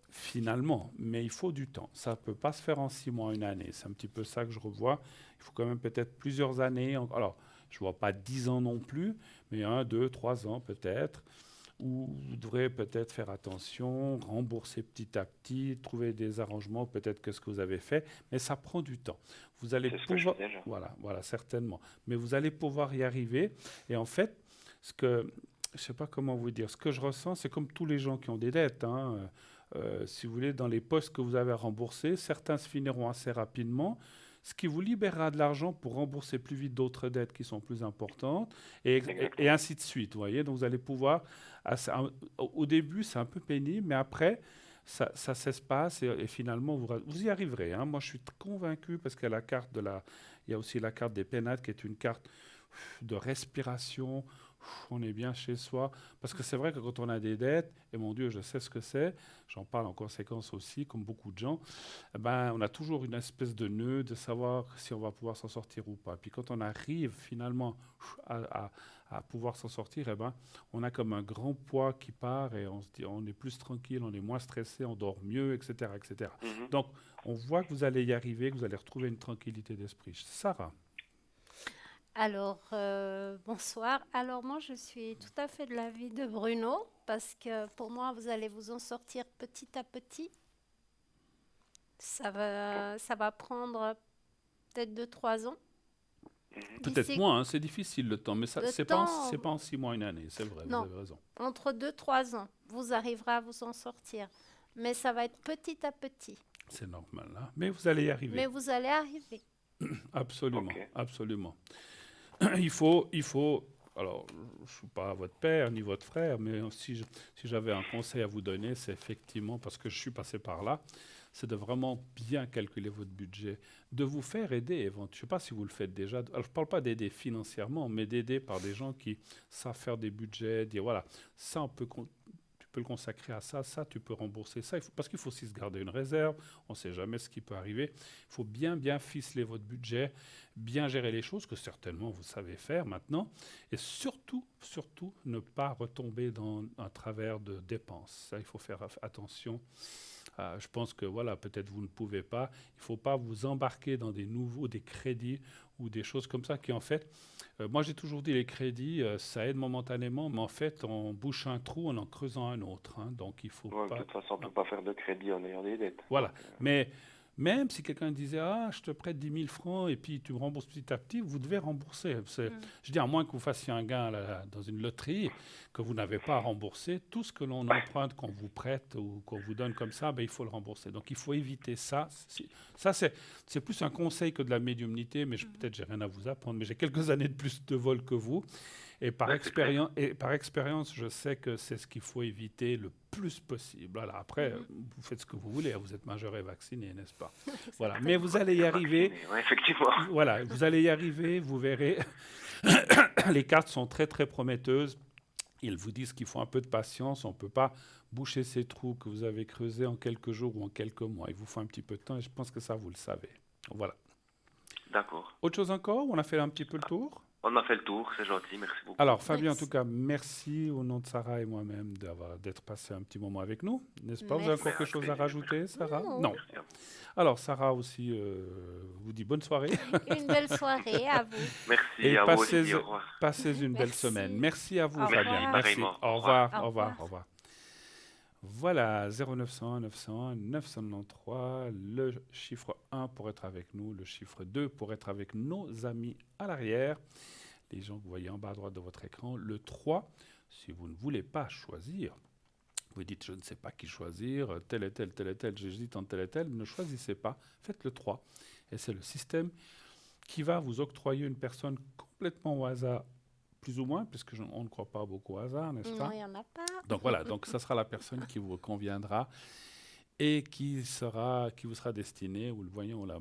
finalement, mais il faut du temps. Ça ne peut pas se faire en 6 mois, une année. C'est un petit peu ça que je revois. Il faut quand même peut-être plusieurs années. Alors, je ne vois pas 10 ans non plus, mais 1, 2, 3 ans peut-être, où vous devrez peut-être faire attention, rembourser petit à petit, trouver des arrangements, peut-être que ce que vous avez fait, mais ça prend du temps. Vous allez C'est ce que je pouvoir, fais déjà. voilà, certainement. Mais vous allez pouvoir y arriver. Et en fait, je ne sais pas comment vous dire, ce que je ressens, c'est comme tous les gens qui ont des dettes, hein. Si vous voulez, dans les postes que vous avez à rembourser, certains se finiront assez rapidement, ce qui vous libérera de l'argent pour rembourser plus vite d'autres dettes qui sont plus importantes, et Exactement. ainsi de suite. Vous voyez, donc vous allez pouvoir, au début, c'est un peu pénible, mais après, ça s'espace et finalement, vous y arriverez, hein. Moi, je suis convaincu parce qu'il y a il y a aussi la carte des pénates qui est une carte de respiration. On est bien chez soi. Parce que c'est vrai que quand on a des dettes, et mon Dieu, je sais ce que c'est, j'en parle en conséquence aussi, comme beaucoup de gens, eh ben, on a toujours une espèce de nœud de savoir si on va pouvoir s'en sortir ou pas. Puis quand on arrive finalement à pouvoir s'en sortir, eh ben, on a comme un grand poids qui part et on se dit, on est plus tranquille, on est moins stressé, on dort mieux, etc., etc. Mhm. Donc, on voit que vous allez y arriver, que vous allez retrouver une tranquillité d'esprit. Sarah, Alors, bonsoir. Alors, moi, je suis tout à fait de l'avis de Bruno, parce que pour moi, vous allez vous en sortir petit à petit. Ça va prendre peut-être 2, 3 ans. peut-être D'ici moins, hein, c'est difficile le temps, mais ça, le c'est temps, pas en 6 mois, une année, c'est vrai, vous non, avez raison. entre 2, 3 ans, vous arriverez à vous en sortir. Mais ça va être petit à petit. C'est normal, hein. Mais vous allez y Mais arriver. vous allez arriver. Absolument, Ok. absolument. Il faut. Alors, je ne suis pas votre père ni votre frère, mais si j'avais un conseil à vous donner, c'est effectivement, parce que je suis passé par là, c'est de vraiment bien calculer votre budget, de vous faire aider. Je ne sais pas si vous le faites déjà. Alors, je ne parle pas d'aider financièrement, mais d'aider par des gens qui savent faire des budgets, dire voilà, ça on peut, tu peux le consacrer à ça, ça tu peux rembourser ça. Parce qu'il faut aussi se garder une réserve, on ne sait jamais ce qui peut arriver. Il faut bien ficeler votre budget, bien gérer les choses, que certainement vous savez faire maintenant, et surtout ne pas retomber dans un travers de dépenses. Ça, il faut faire attention. Je pense que voilà, peut-être vous ne pouvez pas. Il ne faut pas vous embarquer dans des crédits ou des choses comme ça qui en fait, moi j'ai toujours dit les crédits, ça aide momentanément, mais en fait on bouche un trou en creusant un autre, hein. Donc il faut Ouais, de pas. toute façon, on ne peut pas faire de crédit en ayant des dettes. Voilà. Donc, Mais même si quelqu'un disait ah je te prête 10 000 francs et puis tu me rembourses petit à petit, vous devez rembourser. Mm. Je dis à moins que vous fassiez un gain dans une loterie que vous n'avez pas à rembourser, tout ce que l'on emprunte, qu'on vous prête ou qu'on vous donne comme ça, ben, il faut le rembourser. Donc il faut éviter ça. Ça c'est plus un conseil que de la médiumnité, mais peut-être j'ai rien à vous apprendre, mais j'ai quelques années de plus de vol que vous. ouais, c'est clair. Et par expérience, je sais que c'est ce qu'il faut éviter le plus possible. Voilà, après, Mhm. vous faites ce que vous voulez, hein, vous êtes majeur et vacciné, n'est-ce pas? Voilà, mais Exactement. vous allez y arriver. Vacciné, ouais, effectivement. Voilà, vous allez y arriver, vous verrez. Les cartes sont très prometteuses. Ils vous disent qu'il faut un peu de patience. On ne peut pas boucher ces trous que vous avez creusés en quelques jours ou en quelques mois. Il vous faut un petit peu de temps et je pense que ça, vous le savez. Voilà. D'accord. Autre chose encore? On a fait un petit peu le tour? On a fait le tour, c'est gentil, merci beaucoup. Alors, Fabien, en tout Merci. cas, merci au nom de Sarah et moi-même d'être passé un petit moment avec nous, n'est-ce pas? Vous avez Merci. Mais encore quelque avec chose à plaisir, rajouter, Sarah? Non. Non. merci à vous. Alors, Sarah aussi vous dit bonne soirée Une belle soirée à vous. Merci et à vous aussi, au revoir. passez une belle Merci. semaine. Merci à vous, Au Fabien. revoir. Merci. Pareillement. Au Au revoir, revoir. au Au revoir, revoir. au revoir. Voilà, 0901 901 993, le chiffre 1 pour être avec nous, le chiffre 2 pour être avec nos amis à l'arrière. Les gens que vous voyez en bas à droite de votre écran, le 3, si vous ne voulez pas choisir, vous dites je ne sais pas qui choisir, tel et tel, j'hésite entre tel et tel, ne choisissez pas, faites le 3. Et c'est le système qui va vous octroyer une personne complètement au hasard, plus ou moins, puisque on ne croit pas beaucoup au hasard, n'est-ce Non, pas? il n'y en a pas. Donc voilà, donc ça sera la personne qui vous conviendra et qui vous sera destiné, ou le voyant ou, ou le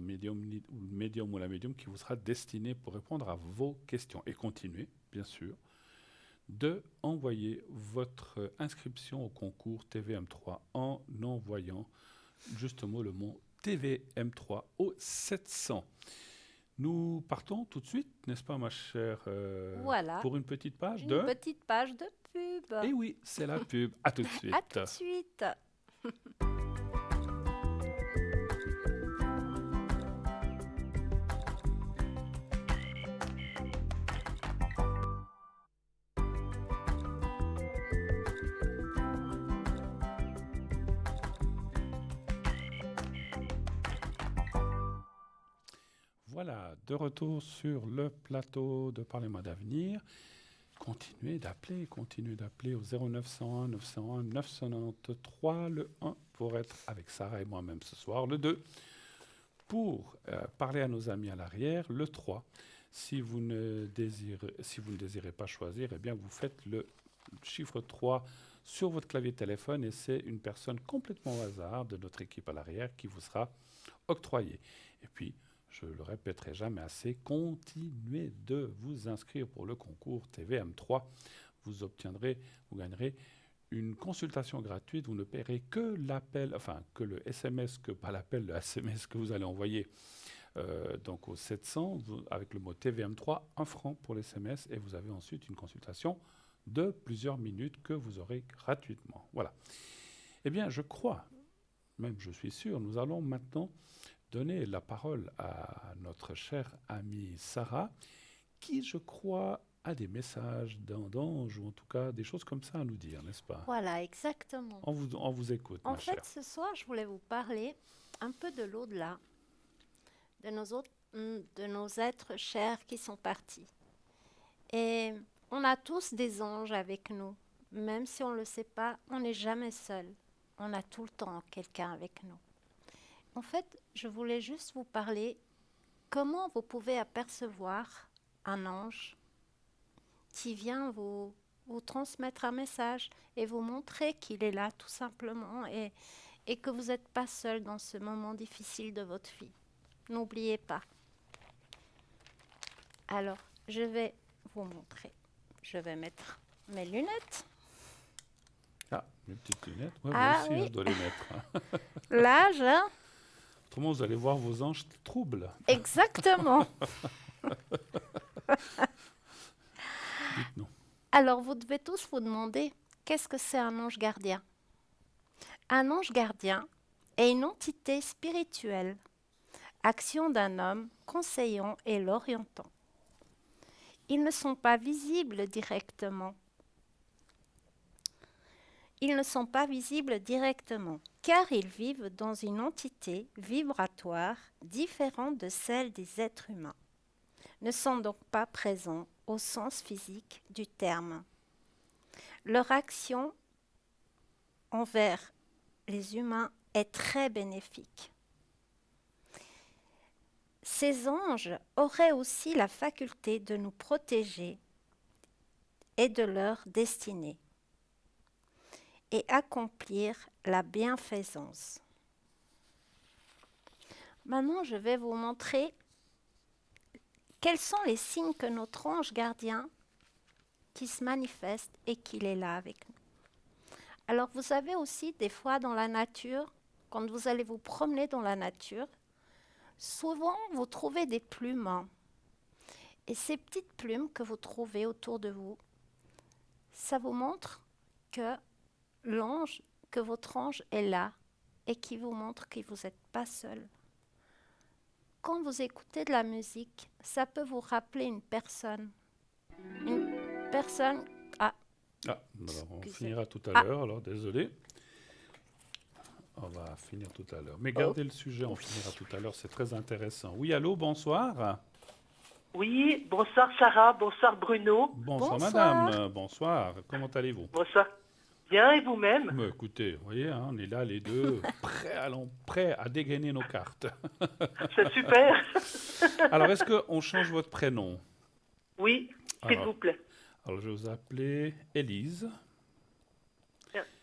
médium ou la médium qui vous sera destiné pour répondre à vos questions. Et continuez, bien sûr, de envoyer votre inscription au concours TVM3 en envoyant justement le mot TVM3 au 700. Nous partons tout de suite, n'est-ce pas, ma chère, Voilà, pour une petite page une de... petite page de pub. Eh oui, c'est la pub. À tout de suite. À tout de suite. Voilà, de retour sur le plateau de Parlez-moi d'avenir. Continuez d'appeler au 0901 901 993, le 1 pour être avec Sarah et moi-même ce soir, le 2 pour parler à nos amis à l'arrière, le 3 si vous ne désirez pas choisir, eh bien vous faites le chiffre 3 sur votre clavier de téléphone et c'est une personne complètement au hasard de notre équipe à l'arrière qui vous sera octroyée. Et puis, je le répéterai jamais assez, continuez de vous inscrire pour le concours TVM3. Vous gagnerez une consultation gratuite. Vous ne paierez que l'appel, que le SMS, le SMS que vous allez envoyer donc au 700 avec le mot TVM3, 1 franc pour l'SMS et vous avez ensuite une consultation de plusieurs minutes que vous aurez gratuitement. Voilà. Eh bien, je crois, même je suis sûr, nous allons maintenant donner la parole à notre chère amie Sarah, qui, je crois, a des messages d'ange, ou en tout cas des choses comme ça à nous dire, n'est-ce pas? Voilà, exactement. On vous écoute, En ma fait, chère. ce soir, je voulais vous parler un peu de l'au-delà, de nos êtres chers qui sont partis. Et on a tous des anges avec nous. Même si on ne le sait pas, on n'est jamais seul. On a tout le temps quelqu'un avec nous. En fait, je voulais juste vous parler comment vous pouvez apercevoir un ange qui vient vous transmettre un message et vous montrer qu'il est là tout simplement et que vous n'êtes pas seul dans ce moment difficile de votre vie. N'oubliez pas. Alors, je vais vous montrer. Je vais mettre mes lunettes. Ah, mes petites lunettes. Ouais, Ah, moi aussi, oui. je dois les mettre. Hein. Là, je... Autrement, vous allez voir vos anges troubles. Exactement. Dites-nous. Alors, vous devez tous vous demander, qu'est-ce que c'est un ange gardien? Un ange gardien est une entité spirituelle, action d'un homme conseillant et l'orientant. Ils ne sont pas visibles directement. Car ils vivent dans une entité vibratoire différente de celle des êtres humains, ne sont donc pas présents au sens physique du terme. Leur action envers les humains est très bénéfique. Ces anges auraient aussi la faculté de nous protéger et de leur destinée et accomplir la bienfaisance. Maintenant, je vais vous montrer quels sont les signes que notre ange gardien qui se manifeste et qu'il est là avec nous. Alors, vous avez aussi des fois dans la nature, quand vous allez vous promener dans la nature, souvent vous trouvez des plumes. Et ces petites plumes que vous trouvez autour de vous, ça vous montre que votre ange est là et qui vous montre que vous n'êtes pas seul. Quand vous écoutez de la musique, ça peut vous rappeler une personne. Une personne... Ah, alors on finira tout à l'heure, alors désolé. On va finir tout à l'heure. Mais gardez le sujet, on finira tout à l'heure, c'est très intéressant. Oui, allô, bonsoir. Oui, bonsoir Sarah, bonsoir Bruno. Bonsoir, Bonsoir. madame, bonsoir. Comment allez-vous? Bonsoir. Bien, et vous-même? Mais écoutez, vous voyez, hein, on est là les deux, prêts à dégainer nos cartes. C'est super. Alors, est-ce qu'on change votre prénom? Oui, s'il Alors. vous plaît. Alors, je vais vous appeler Élise.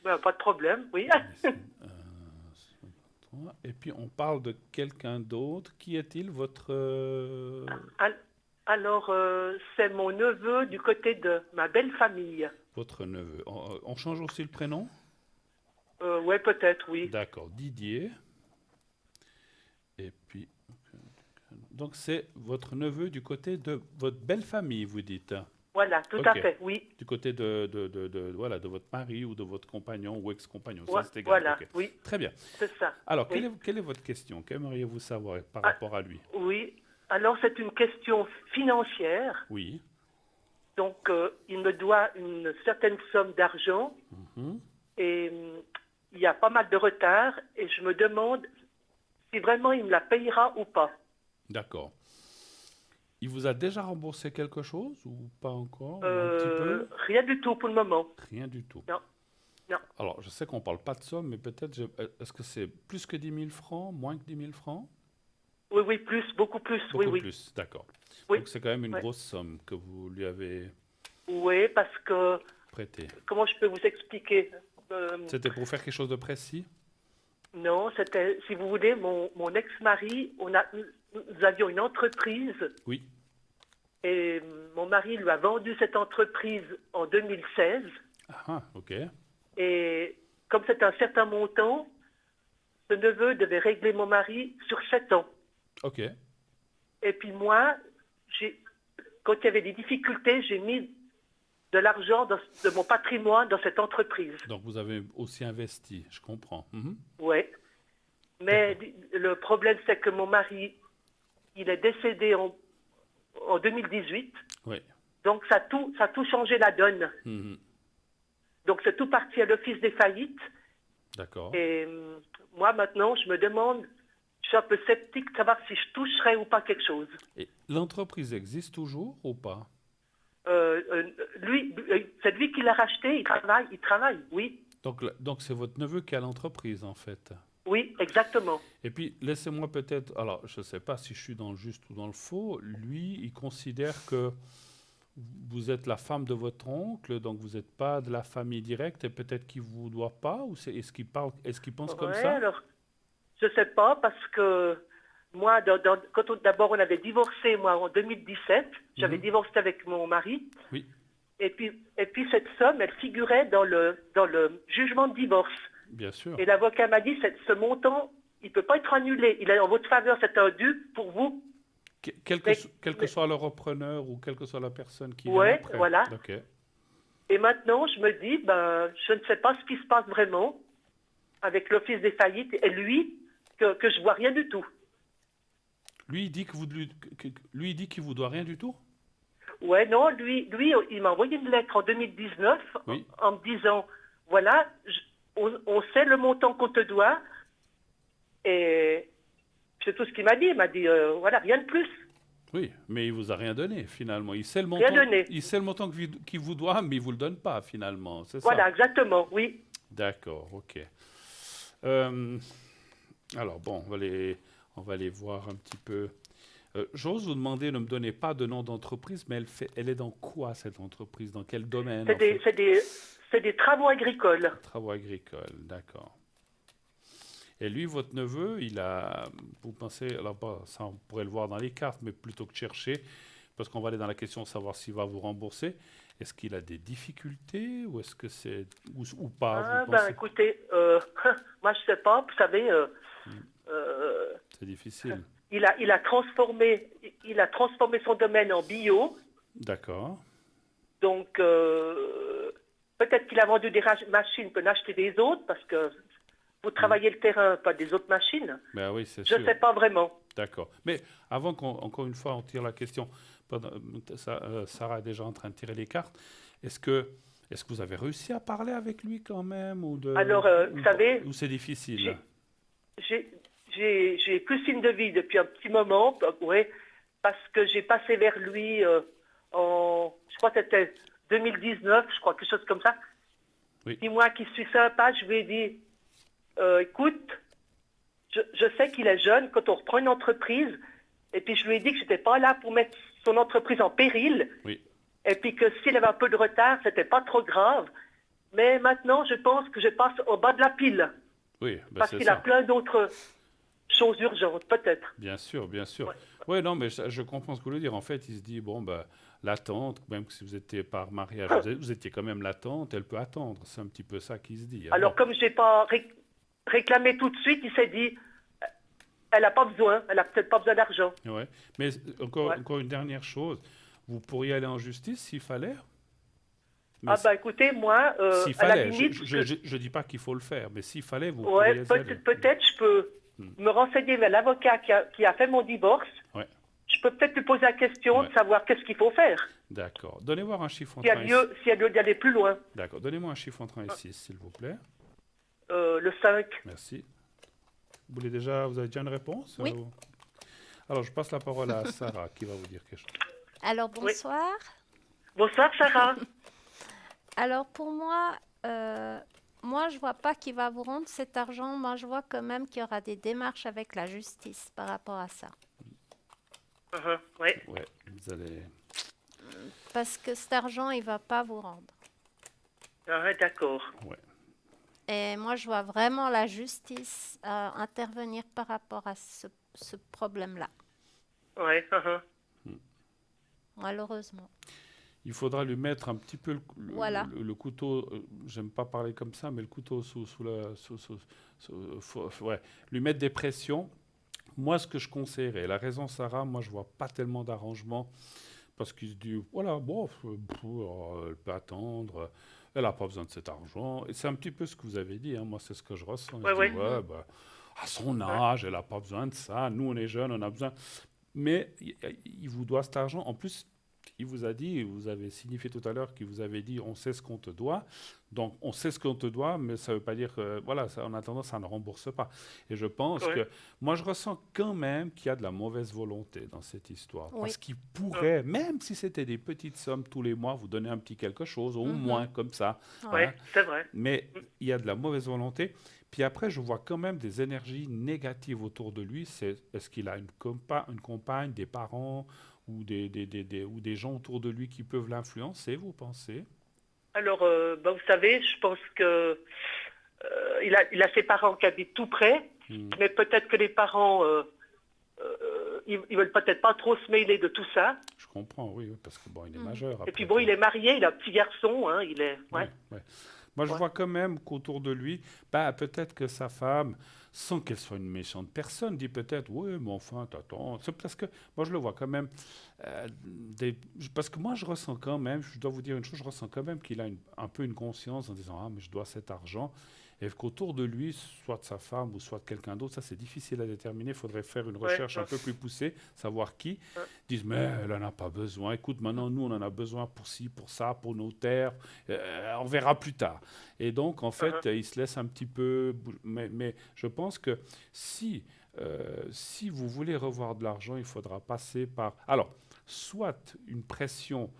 Pas de problème, oui. Et puis, on parle de quelqu'un d'autre. Qui est-il, votre... Alors, c'est mon neveu du côté de ma belle famille. Votre neveu. On change aussi le prénom? Ouais, peut-être, oui. D'accord, Didier. Et puis, Donc, c'est votre neveu du côté de votre belle famille, vous dites. Voilà, tout Ok. à fait, oui. Du côté voilà, de votre mari ou de votre compagnon ou ex-compagnon. Ça, Ouais, c'est égal. voilà, Ok. oui, Très bien. c'est ça. Alors, Oui. quelle est votre question? Qu'aimeriez-vous savoir par Ah, rapport à lui? Oui, alors c'est une question financière. Oui. Donc, il me doit une certaine somme d'argent Mhm. et il y a pas mal de retard et je me demande si vraiment il me la payera ou pas. D'accord. Il vous a déjà remboursé quelque chose ou pas encore? Ou un petit peu? Rien du tout pour le moment. Rien du tout. Non, non. Alors, je sais qu'on ne parle pas de somme, mais peut-être, est-ce que c'est plus que 10 000 francs, moins que 10 000 francs? Oui, oui, plus, beaucoup plus, oui, Beaucoup oui. plus, d'accord. Oui, Donc, c'est quand même une ouais. grosse somme que vous lui avez Oui, parce que, prêtée. comment je peux vous expliquer C'était pour faire quelque chose de précis? Non, c'était, si vous voulez, mon ex-mari, nous avions une entreprise Oui. et mon mari lui a vendu cette entreprise en 2016. Ah, ok. Et comme c'est un certain montant, ce neveu devait régler mon mari sur 7 ans. Ok. Et puis moi, quand il y avait des difficultés, j'ai mis de l'argent de mon patrimoine dans cette entreprise. Donc, vous avez aussi investi, je comprends. Mhm. Oui. Mais le problème, c'est que mon mari, il est décédé en 2018. Oui. Donc, ça a tout changé la donne. Mhm. Donc, c'est tout parti à l'Office des faillites. D'accord. Et moi, maintenant, je me demande, je suis un peu sceptique de savoir si je toucherai ou pas quelque chose. Et l'entreprise existe toujours ou pas? C'est lui qui l'a racheté, il travaille, oui. Donc c'est votre neveu qui a l'entreprise, en fait. Oui, exactement. Et puis, laissez-moi peut-être... Alors, je ne sais pas si je suis dans le juste ou dans le faux. Lui, il considère que vous êtes la femme de votre oncle, donc vous n'êtes pas de la famille directe, et peut-être qu'il ne vous doit pas, ou est-ce qu'il pense comme Ouais, ça? alors, je sais pas, parce que moi, d'abord, on avait divorcé, moi, en 2017. J'avais Mhm. divorcé avec mon mari. Oui, Et puis cette somme, elle figurait dans le jugement de divorce. bien sûr. Et l'avocat m'a dit, ce montant, il ne peut pas être annulé. Il est en votre faveur, c'est un dû pour vous. Quel que soit le repreneur ou quelle que soit la personne qui vient Ouais, après. voilà. Ok. Et maintenant, je me dis, je ne sais pas ce qui se passe vraiment avec l'Office des faillites et lui, que je vois rien du tout. Lui, il dit lui, il dit qu'il vous doit rien du tout? Ouais, non, lui, il m'a envoyé une lettre en 2019 Oui. en me disant, voilà, on sait le montant qu'on te doit. Et c'est tout ce qu'il m'a dit. Il m'a dit, voilà, rien de plus. Oui, mais il vous a rien donné finalement. Il sait le Rien montant, donné. il sait le montant qu'il vous doit, mais il vous le donne pas finalement. C'est Voilà, ça? exactement, oui. D'accord, ok. Euh, alors bon, on va aller voir un petit peu. J'ose vous demander, ne me donnez pas de nom d'entreprise, mais elle est dans quoi cette entreprise? Dans quel domaine en fait? C'est des travaux agricoles. Travaux agricoles, d'accord. Et lui, votre neveu, vous pensez, alors bah, ça on pourrait le voir dans les cartes, mais plutôt que de chercher, parce qu'on va aller dans la question de savoir s'il va vous rembourser, est-ce qu'il a des difficultés ou est-ce que c'est, ou pas, vous Ah, pensez? écoutez, moi je sais pas, vous savez, C'est difficile. il a transformé son domaine en bio, D'accord. donc peut-être qu'il a vendu des machines pour en acheter des autres, parce que vous travaillez le terrain, pas des autres machines. Ben oui, c'est Je sûr. sais pas vraiment. D'accord. Mais avant encore une fois, on tire la question, Sarah est déjà en train de tirer les cartes. Est-ce que vous avez réussi à parler avec lui quand même Alors, vous savez, ou c'est difficile? j'ai plus signe de vie depuis un petit moment, ouais, parce que j'ai passé vers lui je crois que c'était 2019, je crois, quelque chose comme ça. Oui. Puis moi qui suis sympa, je lui ai dit, écoute, je sais qu'il est jeune, quand on reprend une entreprise, et puis je lui ai dit que je n'étais pas là pour mettre son entreprise en péril, Oui. et puis que s'il avait un peu de retard, c'était pas trop grave. Mais maintenant, je pense que je passe au bas de la pile, Oui, ben parce c'est qu'il ça. a plein d'autres choses urgentes, peut-être. Bien sûr, bien sûr. Ouais. Ouais, non, mais je comprends ce que vous voulez dire. En fait, il se dit, bon, ben, l'attente, même si vous étiez par mariage, vous étiez quand même l'attente, elle peut attendre. C'est un petit peu ça qu'il se dit. Alors, comme je n'ai pas réclamé tout de suite, il s'est dit, elle n'a pas besoin. Elle n'a peut-être pas besoin d'argent. Ouais. Mais Ouais. encore une dernière chose, vous pourriez aller en justice s'il fallait. Mais Ah bah écoutez, moi, s'il à la fallait, limite, je dis pas qu'il faut le faire, mais s'il fallait, vous ouais, pourriez y aller. peut-être je peux me renseigner vers l'avocat qui a fait mon divorce. Ouais, Je peux peut-être lui poser la question Ouais. de savoir qu'est-ce qu'il faut faire. d'accord. Donnez-moi un chiffre S'il y a entre 1 et 6. s'il y a lieu d'aller plus loin. D'accord. Donnez-moi un chiffre entre 1 et 6, s'il vous plaît. Le 5. Merci. Vous avez déjà une réponse Oui. ou- Alors, je passe la parole à Sarah qui va vous dire quelque chose. Alors, bonsoir. Bonsoir, Sarah. Alors, pour moi, moi, je vois pas qui va vous rendre cet argent. Moi, je vois quand même qu'il y aura des démarches avec la justice par rapport à ça. Oui. Ouais, vous allez. Parce que cet argent, il va pas vous rendre. Ah, d'accord. Ouais. Et moi, je vois vraiment la justice intervenir par rapport à ce problème-là, Oui. malheureusement. Il faudra lui mettre un petit peu Voilà. le couteau, j'aime pas parler comme ça, mais le couteau ouais, lui mettre des pressions. Moi, ce que je conseillerais, la raison, Sarah, moi, je vois pas tellement d'arrangement parce qu'il se dit, voilà, bon, elle peut attendre, elle n'a pas besoin de cet argent. Et c'est un petit peu ce que vous avez dit, hein, moi, c'est ce que je ressens. Ouais, Je dis, ouais. ouais, bah, à son âge, elle n'a pas besoin de ça. Nous, on est jeunes, on a besoin. Mais il vous doit cet argent. En plus, il vous a dit, vous avez signifié tout à l'heure qu'il vous avait dit, on sait ce qu'on te doit. Donc, on sait ce qu'on te doit, mais ça ne veut pas dire que, voilà, ça, en attendant, ça ne rembourse pas. Et je pense Ouais. que, moi, je ressens quand même qu'il y a de la mauvaise volonté dans cette histoire. Oui. Parce qu'il pourrait, même si c'était des petites sommes tous les mois, vous donner un petit quelque chose, au moins, comme ça. Oui, hein. c'est vrai. Mais il y a de la mauvaise volonté. Puis après, je vois quand même des énergies négatives autour de lui. Est-ce qu'il a une compagne, des parents ou ou des gens autour de lui qui peuvent l'influencer, vous pensez? Alors, bah, vous savez, je pense que il a ses parents qui habitent tout près, mais peut-être que les parents, ils veulent peut-être pas trop se mêler de tout ça. Je comprends, oui, parce que bon, il est majeur. Et après puis bon, tout. il est marié, il a un petit garçon, hein, il est. Ouais. Ouais, ouais. Moi, je Ouais. vois quand même qu'autour de lui, bah, peut-être que sa femme, sans qu'elle soit une méchante personne, dit peut-être, oui, mais enfin, t'attends. C'est parce que moi, je le vois quand même. Parce que moi, je ressens quand même, je dois vous dire une chose, je ressens quand même qu'il a un peu une conscience en disant, ah, mais je dois cet argent. Et qu'autour de lui, soit de sa femme ou soit de quelqu'un d'autre, ça c'est difficile à déterminer. Il faudrait faire une recherche un peu plus poussée, savoir qui. Disent, mais elle n'en a pas besoin. Écoute, maintenant, nous, on en a besoin pour ci, pour ça, pour nos terres. On verra plus tard. Et donc, en fait, il se laisse un petit peu. Mais je pense que si vous voulez revoir de l'argent, il faudra passer par. Alors, soit une pression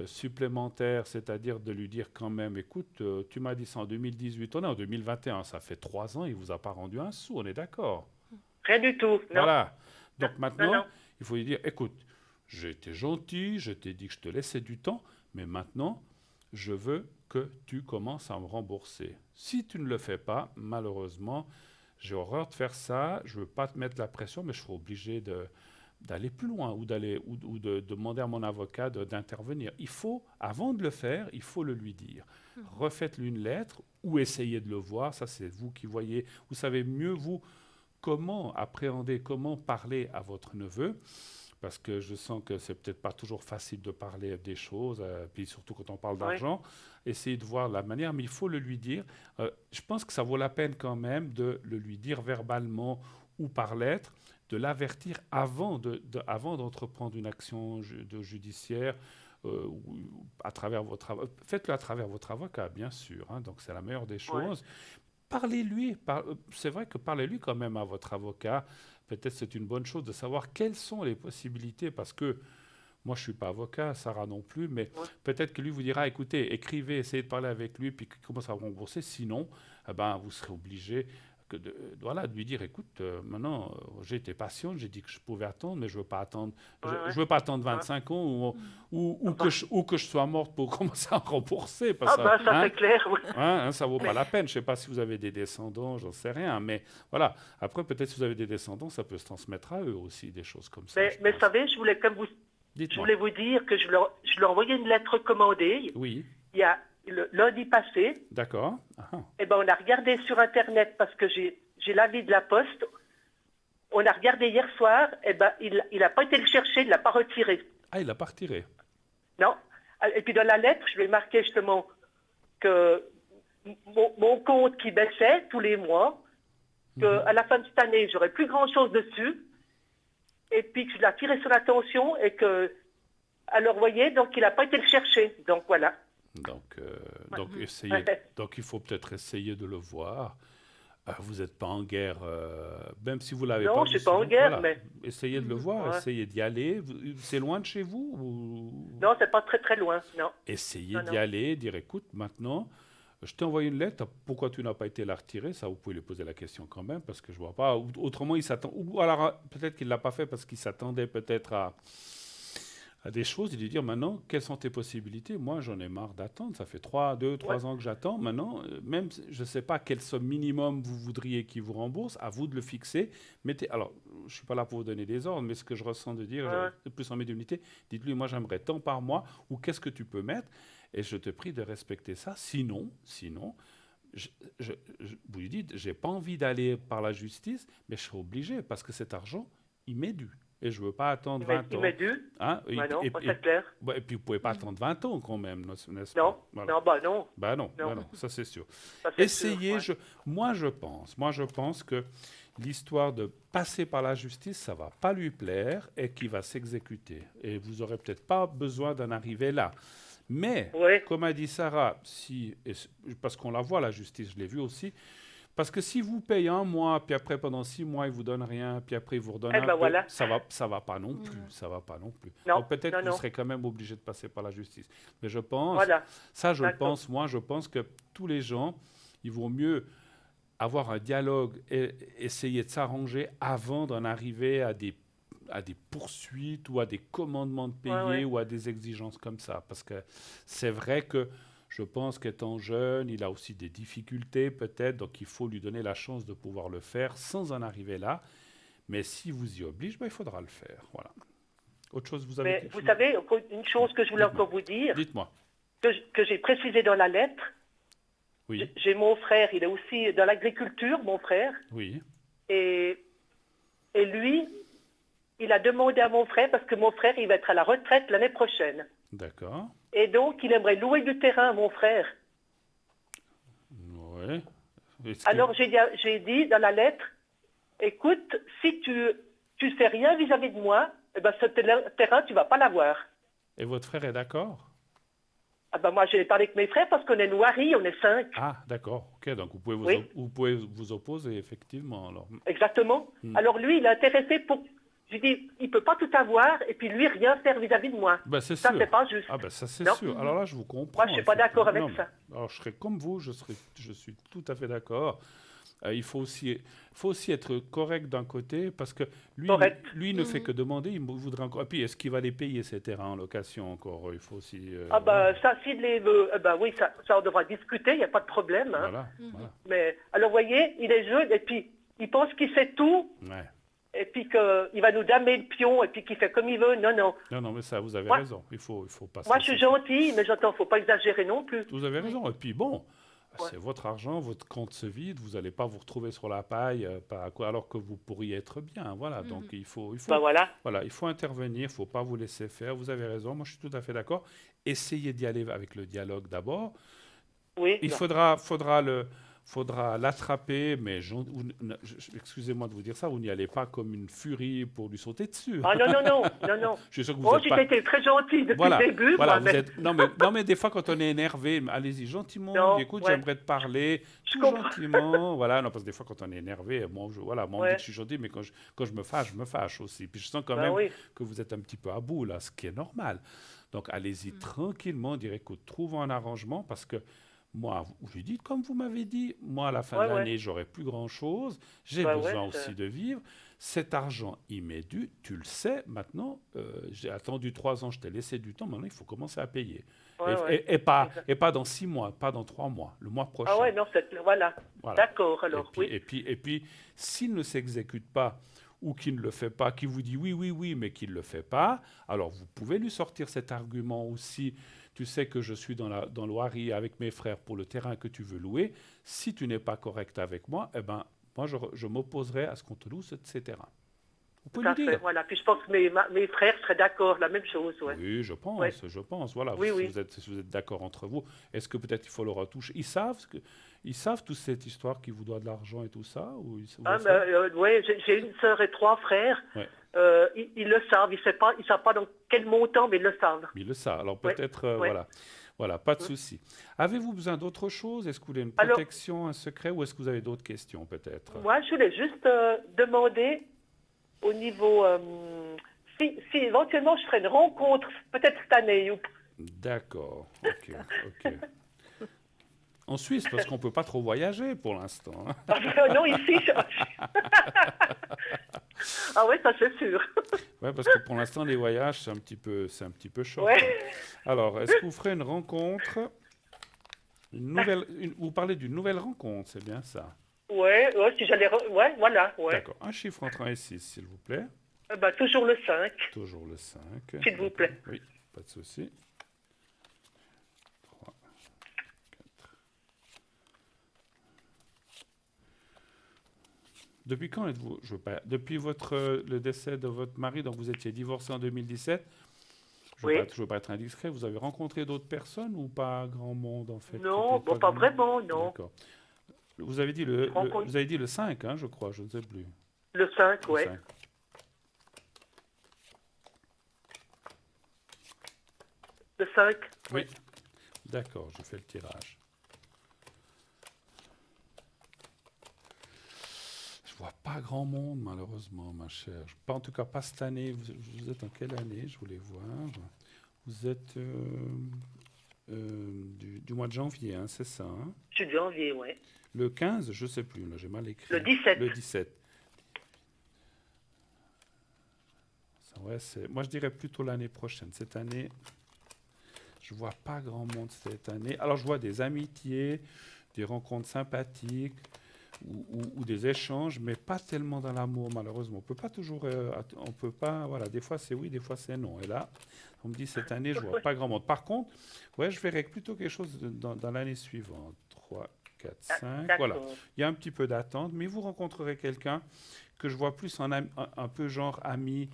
supplémentaire, c'est-à-dire de lui dire quand même, écoute, tu m'as dit ça en 2018, on est en 2021, ça fait 3 ans, il ne vous a pas rendu un sou, on est d'accord? Rien du tout. Non. Voilà. Donc maintenant, non. il faut lui dire, écoute, j'ai été gentil, je t'ai dit que je te laissais du temps, mais maintenant, je veux que tu commences à me rembourser. Si tu ne le fais pas, malheureusement, j'ai horreur de faire ça, je ne veux pas te mettre la pression, mais je serai obligé d'aller plus loin ou de demander à mon avocat d'intervenir. Il faut, avant de le faire, il faut le lui dire. Refaites-lui une lettre ou essayez de le voir. Ça, c'est vous qui voyez. Vous savez mieux, vous, comment appréhender, comment parler à votre neveu. Parce que je sens que c'est peut-être pas toujours facile de parler des choses, puis surtout quand on parle d'argent. Essayez de voir la manière, mais il faut le lui dire. Je pense que ça vaut la peine quand même de le lui dire verbalement ou par lettre, de l'avertir avant d'entreprendre une action judiciaire à travers faites-le à travers votre avocat, bien sûr. Hein, donc c'est la meilleure des choses. Parlez-lui. C'est vrai que parlez-lui quand même à votre avocat. Peut-être c'est une bonne chose de savoir quelles sont les possibilités, parce que moi je ne suis pas avocat, Sarah non plus, mais peut-être que lui vous dira, écoutez, écrivez, essayez de parler avec lui, puis qu'il commence à vous rembourser. Sinon, vous serez obligé de lui dire, écoute, maintenant, j'ai été patiente, j'ai dit que je pouvais attendre, mais je ne veux pas attendre, je veux pas attendre 25 ans ou que je sois morte pour commencer à rembourser. Parce ça c'est clair, oui. Ça ne vaut pas la peine. Je ne sais pas si vous avez des descendants, j'en sais rien, mais voilà. Après, peut-être si vous avez des descendants, ça peut se transmettre à eux aussi, des choses comme ça. Mais vous savez, je voulais vous dire que je leur ai envoyé une lettre recommandée. Oui. Il y a le lundi passé. D'accord. Et ben, on a regardé sur Internet parce que j'ai l'avis de la Poste. on a regardé hier soir, eh ben, il n'a pas été le chercher, il ne l'a pas retiré. Ah, il n'a pas retiré. Non. Et puis dans la lettre, je lui ai marqué justement que mon compte qui baissait tous les mois, qu'à la fin de cette année, j'aurais plus grand-chose dessus, et puis que je l'ai attiré son attention, et que, alors vous voyez, donc il n'a pas été le chercher. Donc voilà. Donc, donc il faut peut-être essayer de le voir. Vous n'êtes pas en guerre, même si vous l'avez pas. Non, je ne suis pas en guerre, voilà. mais... Essayez de le voir, essayez d'y aller. C'est loin de chez vous Non, c'est pas très très loin, non. Essayez d'y aller, dire écoute, maintenant, je t'ai envoyé une lettre, pourquoi tu n'as pas été la retirer? Ça, vous pouvez lui poser la question quand même, parce que je ne vois pas. Autrement, il s'attend. Ou alors, peut-être qu'il ne l'a pas fait parce qu'il s'attendait peut-être à des choses et de dire maintenant, quelles sont tes possibilités? Moi, j'en ai marre d'attendre. Ça fait 3 ans que j'attends. Maintenant, même, je ne sais pas quelle somme minimum vous voudriez qu'il vous rembourse. À vous de le fixer. Alors, je ne suis pas là pour vous donner des ordres, mais ce que je ressens de dire, plus en médiumnité, dites-lui, moi, j'aimerais tant par mois, ou qu'est-ce que tu peux mettre? Et je te prie de respecter ça. Sinon, vous lui dites, j'ai pas envie d'aller par la justice, mais je serai obligé parce que cet argent, il m'est dû. Et je ne veux pas attendre 20 ans. Il m'est dû. Hein? Non, c'est clair. Et puis, vous ne pouvez pas attendre 20 ans quand même, n'est-ce pas? Non, non, ça c'est sûr. Essayez, sûr, moi je pense que l'histoire de passer par la justice, ça ne va pas lui plaire et qu'il va s'exécuter. Et vous n'aurez peut-être pas besoin d'en arriver là. Mais, comme a dit Sarah, parce qu'on la voit, la justice, je l'ai vu aussi, parce que si vous payez un mois, puis après pendant 6 mois, ils ne vous donnent rien, puis après ils vous redonnent un peu, voilà. ça va pas non plus. Ça va pas non plus. Non, peut-être que vous serez quand même obligé de passer par la justice. Mais je pense, je pense que tous les gens, il vaut mieux avoir un dialogue et essayer de s'arranger avant d'en arriver à des poursuites ou à des commandements de payer ou à des exigences comme ça. Parce que c'est vrai que je pense qu'étant jeune, il a aussi des difficultés peut-être, donc il faut lui donner la chance de pouvoir le faire sans en arriver là. Mais si vous y oblige, il faudra le faire. Voilà. Autre chose, vous avez... Mais vous savez, une chose que je voulais encore vous dire, dites-moi. Que j'ai précisé dans la lettre. Oui. J'ai mon frère, il est aussi dans l'agriculture, mon frère. Oui. Et lui, il a demandé à mon frère, parce que mon frère, il va être à la retraite l'année prochaine. D'accord. Et donc, il aimerait louer du terrain à mon frère. Oui. Alors, j'ai dit dans la lettre, écoute, si tu fais rien vis-à-vis de moi, eh ben, ce terrain, tu vas pas l'avoir. Et votre frère est d'accord? Ah ben moi, j'ai parlé avec mes frères parce qu'on est noiris, on est 5. Ah, d'accord. Ok, donc vous pouvez vous opposer, effectivement. Alors. Exactement. Alors lui, il est intéressé pour... Je dis, il ne peut pas tout avoir et puis lui, rien faire vis-à-vis de moi. C'est ça, sûr. C'est pas juste. Ah ça, c'est sûr. Alors là, je vous comprends. Moi, je ne suis pas d'accord avec ça. Alors, je serais comme vous, je suis tout à fait d'accord. Il faut aussi être correct d'un côté, parce que lui ne fait que demander, il voudrait encore... Et puis, est-ce qu'il va les payer, ces terrains en location encore? Il faut aussi... ça, s'il les veut, oui, ça, on devra discuter, il n'y a pas de problème. Hein. Voilà. Mais, alors, vous voyez, il est jeune, et puis, il pense qu'il sait tout. Ouais. Et puis qu'il va nous damer le pion, et puis qu'il fait comme il veut. Non. Non, mais ça, vous avez raison. Il faut passer. Moi, je suis gentil, mais j'entends, il ne faut pas exagérer non plus. Vous avez raison. Et puis, bon, c'est votre argent, votre compte se vide, vous n'allez pas vous retrouver sur la paille, alors que vous pourriez être bien. Voilà, donc il faut il faut intervenir, il ne faut pas vous laisser faire. Vous avez raison, moi je suis tout à fait d'accord. Essayez d'y aller avec le dialogue d'abord. Oui. Il faudra l'attraper, mais excusez-moi de vous dire ça, vous n'y allez pas comme une furie pour lui sauter dessus. Ah non. Je suis sûr que vous êtes j'ai été très gentil depuis le début. Non, mais des fois, quand on est énervé, allez-y gentiment, écoute, j'aimerais te parler, tout gentiment. Voilà, non, parce que des fois, quand on est énervé, moi, on dit que je suis gentil, mais quand je me fâche aussi. Puis je sens quand même que vous êtes un petit peu à bout, là, ce qui est normal. Donc, allez-y tranquillement, dire, écoute, trouvons un arrangement, parce que moi, je lui dis, comme vous m'avez dit, moi, à la fin de l'année, j'aurai plus grand-chose. J'ai besoin aussi de vivre. Cet argent, il m'est dû. Tu le sais, maintenant, j'ai attendu 3 ans, je t'ai laissé du temps. Maintenant, il faut commencer à payer. Et pas dans 6 mois, pas dans 3 mois, le mois prochain. Ah ouais, non, voilà. D'accord, alors, et puis, s'il ne s'exécute pas, ou qu'il ne le fait pas, qui vous dit oui, mais qu'il ne le fait pas, alors vous pouvez lui sortir cet argument aussi. Tu sais que je suis dans l'Oirie avec mes frères pour le terrain que tu veux louer. Si tu n'es pas correct avec moi, moi, je m'opposerai à ce qu'on te loue ces terrains. Vous Tout pouvez à lui fait, dire. voilà. Puis je pense que mes frères seraient d'accord, la même chose, ouais. Oui, je pense, Ouais. je pense. Voilà, Oui, si oui. vous êtes d'accord entre vous, est-ce que peut-être il faut le retoucher? Ils savent toute cette histoire qui vous doit de l'argent et tout ça ou vous Ah, le savez? ouais, j'ai une sœur et 3 frères. Ouais, Ils le savent, ils savent pas dans quel montant, mais ils le savent. mais ils le savent. Alors Ouais, peut-être, ouais. voilà, pas de Mm. souci. Avez-vous besoin d'autre chose? Est-ce que vous voulez une Alors, protection, un secret ou est-ce que vous avez d'autres questions peut-être? moi, je voulais juste demander au niveau, si éventuellement je ferais une rencontre, peut-être cette année, ou D'accord, ok, ok. En Suisse, parce qu'on ne peut pas trop voyager pour l'instant, hein. non, ici. Ah ouais, ça c'est sûr. Ouais, parce que pour l'instant, les voyages, c'est un petit peu short, hein. Ouais. Alors, est-ce que vous ferez une rencontre, vous parlez d'une nouvelle rencontre, c'est bien ça? Ouais, si j'allais. Ouais, voilà, ouais. D'accord. Un chiffre entre 1 et 6, s'il vous plaît. Toujours le 5. Toujours le 5. S'il vous plaît. Oui, pas de souci. 3, 4. Depuis quand êtes-vous, depuis le décès de votre mari, donc vous étiez divorcé en 2017. Je Oui. ne veux pas être indiscret, vous avez rencontré d'autres personnes ou pas grand monde en fait? Non, Peut-être pas grand monde. vraiment, non. D'accord. Vous avez dit vous avez dit le 5, hein, je crois, je ne sais plus. Le 5, Le ouais. 5. Le 5. Oui. D'accord, je fais le tirage. Je vois pas grand monde, malheureusement, ma chère. Pas, en tout cas, pas cette année. Vous êtes en quelle année? Je voulais voir. Vous êtes du mois de janvier, hein, c'est ça, hein? Je suis de janvier, ouais. Le 15, je sais plus, là, j'ai mal écrit. Le 17. Le 17. Ça, ouais, moi, je dirais plutôt l'année prochaine. Cette année, je vois pas grand monde cette année. Alors, je vois des amitiés, des rencontres sympathiques ou des échanges, mais pas tellement dans l'amour, malheureusement. On peut pas toujours... on peut pas... Voilà, des fois, c'est oui, des fois, c'est non. Et là, on me dit, cette année, je vois pas grand monde. Par contre, ouais, je verrai plutôt quelque chose dans l'année suivante. 3, 4, 5. Voilà. D'accord. Il y a un petit peu d'attente, mais vous rencontrerez quelqu'un que je vois plus un peu genre ami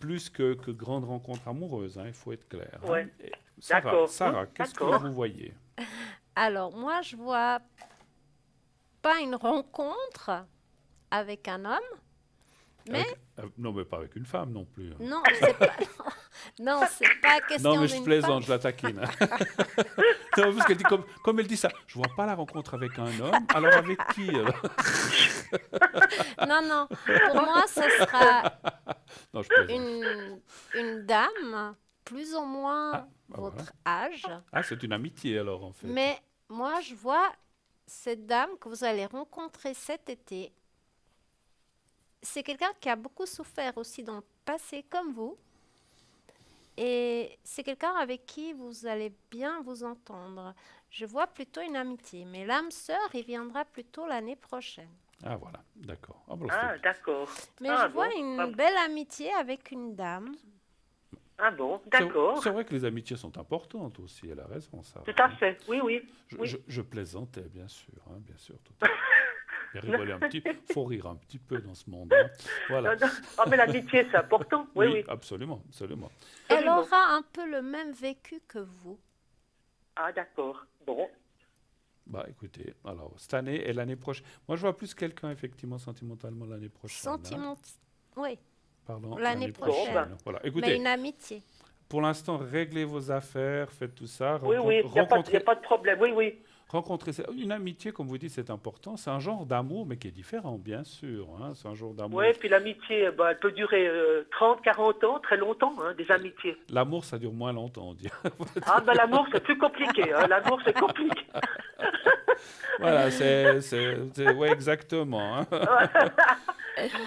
plus que grande rencontre amoureuse, hein, il faut être clair, hein. Ouais. Et D'accord. Sarah, qu'est-ce que D'accord. vous voyez? Alors, moi, je vois pas une rencontre avec un homme, mais Non, mais pas avec une femme non plus, hein. non, c'est pas, non, c'est pas question Non, mais je d'une plaisante, je la taquine, hein. Non, parce qu'elle dit, comme elle dit ça, je vois pas la rencontre avec un homme, alors avec qui alors? Non, non. Pour moi, ce sera Non, je plaisante. une dame, plus ou moins Ah, bah votre voilà. âge. Ah, c'est une amitié alors en fait. Mais moi, je vois cette dame que vous allez rencontrer cet été. C'est quelqu'un qui a beaucoup souffert aussi dans le passé, comme vous. Et c'est quelqu'un avec qui vous allez bien vous entendre. Je vois plutôt une amitié. Mais l'âme sœur, il viendra plutôt l'année prochaine. Ah voilà, d'accord. Ah, bon, Ah, c'est- d'accord. Mais Ah, je vois bon. une Ah, belle amitié avec une dame. Ah bon, c'est- d'accord. C'est vrai que les amitiés sont importantes aussi, elle a raison, ça. Tout à fait. Oui, oui. Oui. Je plaisantais, bien sûr, tout à fait. Et rigoler un petit, faut rire un petit peu dans ce monde, hein. Voilà. Non, non. Ah, mais l'amitié, c'est important. Oui, oui. absolument, absolument. Elle Absolument. aura un peu le même vécu que vous. Ah, d'accord. Bon. Bah écoutez, alors cette année et l'année prochaine. Moi je vois plus quelqu'un effectivement sentimentalement l'année prochaine, hein. Sentiment. Oui, Pardon, l'année prochaine. prochaine. Voilà. mais Écoutez, une amitié. pour l'instant, réglez vos affaires, faites tout ça. Oui, oui. Il n'y a pas de problème. Oui, oui. Rencontrer une amitié, comme vous dites, c'est important. C'est un genre d'amour, mais qui est différent, bien sûr, hein. C'est un genre d'amour. Oui, puis l'amitié, elle peut durer 30, 40 ans, très longtemps, hein, des amitiés. L'amour, ça dure moins longtemps, on dirait. Ah, ben l'amour, c'est plus compliqué. Hein. L'amour, c'est compliqué. Voilà, ouais, exactement, hein.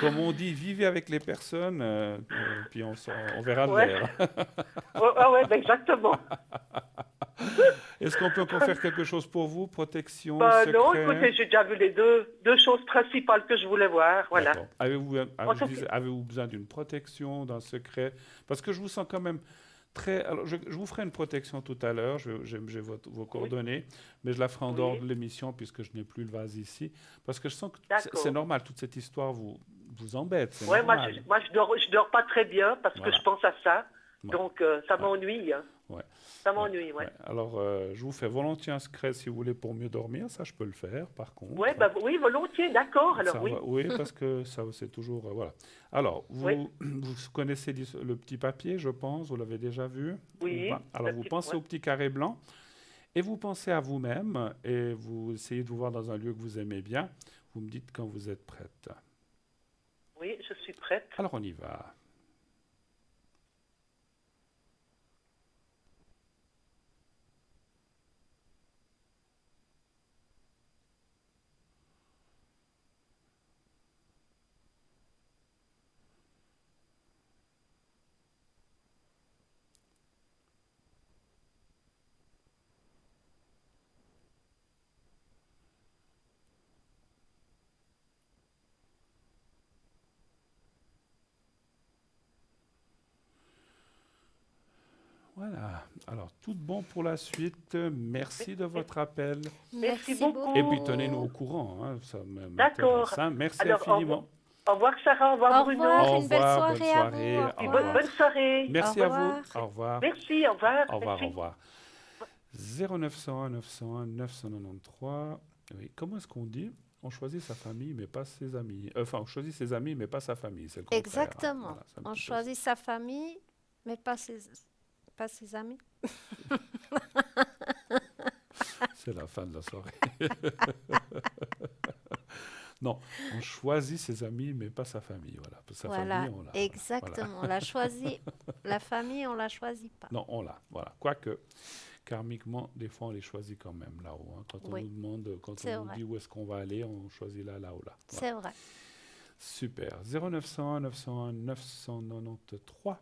Comme on dit, vivez avec les personnes, puis on verra le Ouais. verre. Ouais, ben exactement. Est-ce qu'on peut encore faire quelque chose pour vous? Protection, Non, secret? écoutez, j'ai déjà vu les deux choses principales que je voulais voir. Voilà. D'accord. Avez-vous ça besoin d'une protection, d'un secret? Parce que je vous sens quand même très... Alors, je vous ferai une protection tout à l'heure, j'ai vos coordonnées, mais je la ferai en dehors de l'émission puisque je n'ai plus le vase ici. Parce que je sens que c'est D'accord. normal, toute cette histoire vous vous embête, c'est Ouais, normal. moi je dors pas très bien parce que Voilà. je pense à ça. Ouais. Donc, ça m'ennuie. Hein. Ouais. Ça m'ennuie, ouais. Ouais. Alors, je vous fais volontiers un secret si vous voulez pour mieux dormir. Ça, je peux le faire, par contre. Ouais, bah, oui, volontiers, d'accord. Alors, Ça oui. va- oui, parce que ça, c'est toujours... voilà. Alors, Oui. vous connaissez le petit papier, je pense. Vous l'avez déjà vu Oui, ou pas? Alors, vous pensez au petit carré blanc et vous pensez à vous-même et vous essayez de vous voir dans un lieu que vous aimez bien. Vous me dites quand vous êtes prête. Oui, je suis prête. Alors, on y va. Voilà. Alors, tout bon pour la suite. Merci de votre appel. Merci Merci beaucoup. Et puis, tenez-nous au courant. Hein, ça D'accord. m'intéresse. Hein. Merci Alors, infiniment. Au revoir, Sarah. Au revoir, Au Bruno. revoir, Au une belle revoir, soirée bonne à soirée. vous. Au Au Et revoir. bonne soirée. Merci Au à vous. revoir. Au revoir. Merci, au revoir. Au revoir, Merci. au revoir. 0901 901 993. Oui, comment est-ce qu'on dit? On choisit sa famille, mais pas ses amis. Enfin, on choisit ses amis, mais pas sa famille. C'est le contraire. Hein. Exactement. Voilà, c'est un On petit peu choisit sa famille, mais pas ses amis. ça. C'est la fin de la soirée. Non, on choisit ses amis, mais pas sa famille. Voilà. Sa Voilà, famille, on l'a. exactement. On l'a choisi. La famille, on la choisit pas. Non, on l'a. Voilà. Quoique, karmiquement, des fois, on les choisit quand même là-haut. Hein. Quand on Oui. nous demande, quand C'est on nous vrai. dit où est-ce qu'on va aller, on choisit là, là ou là. Voilà. C'est vrai. Super. 0901 901 993.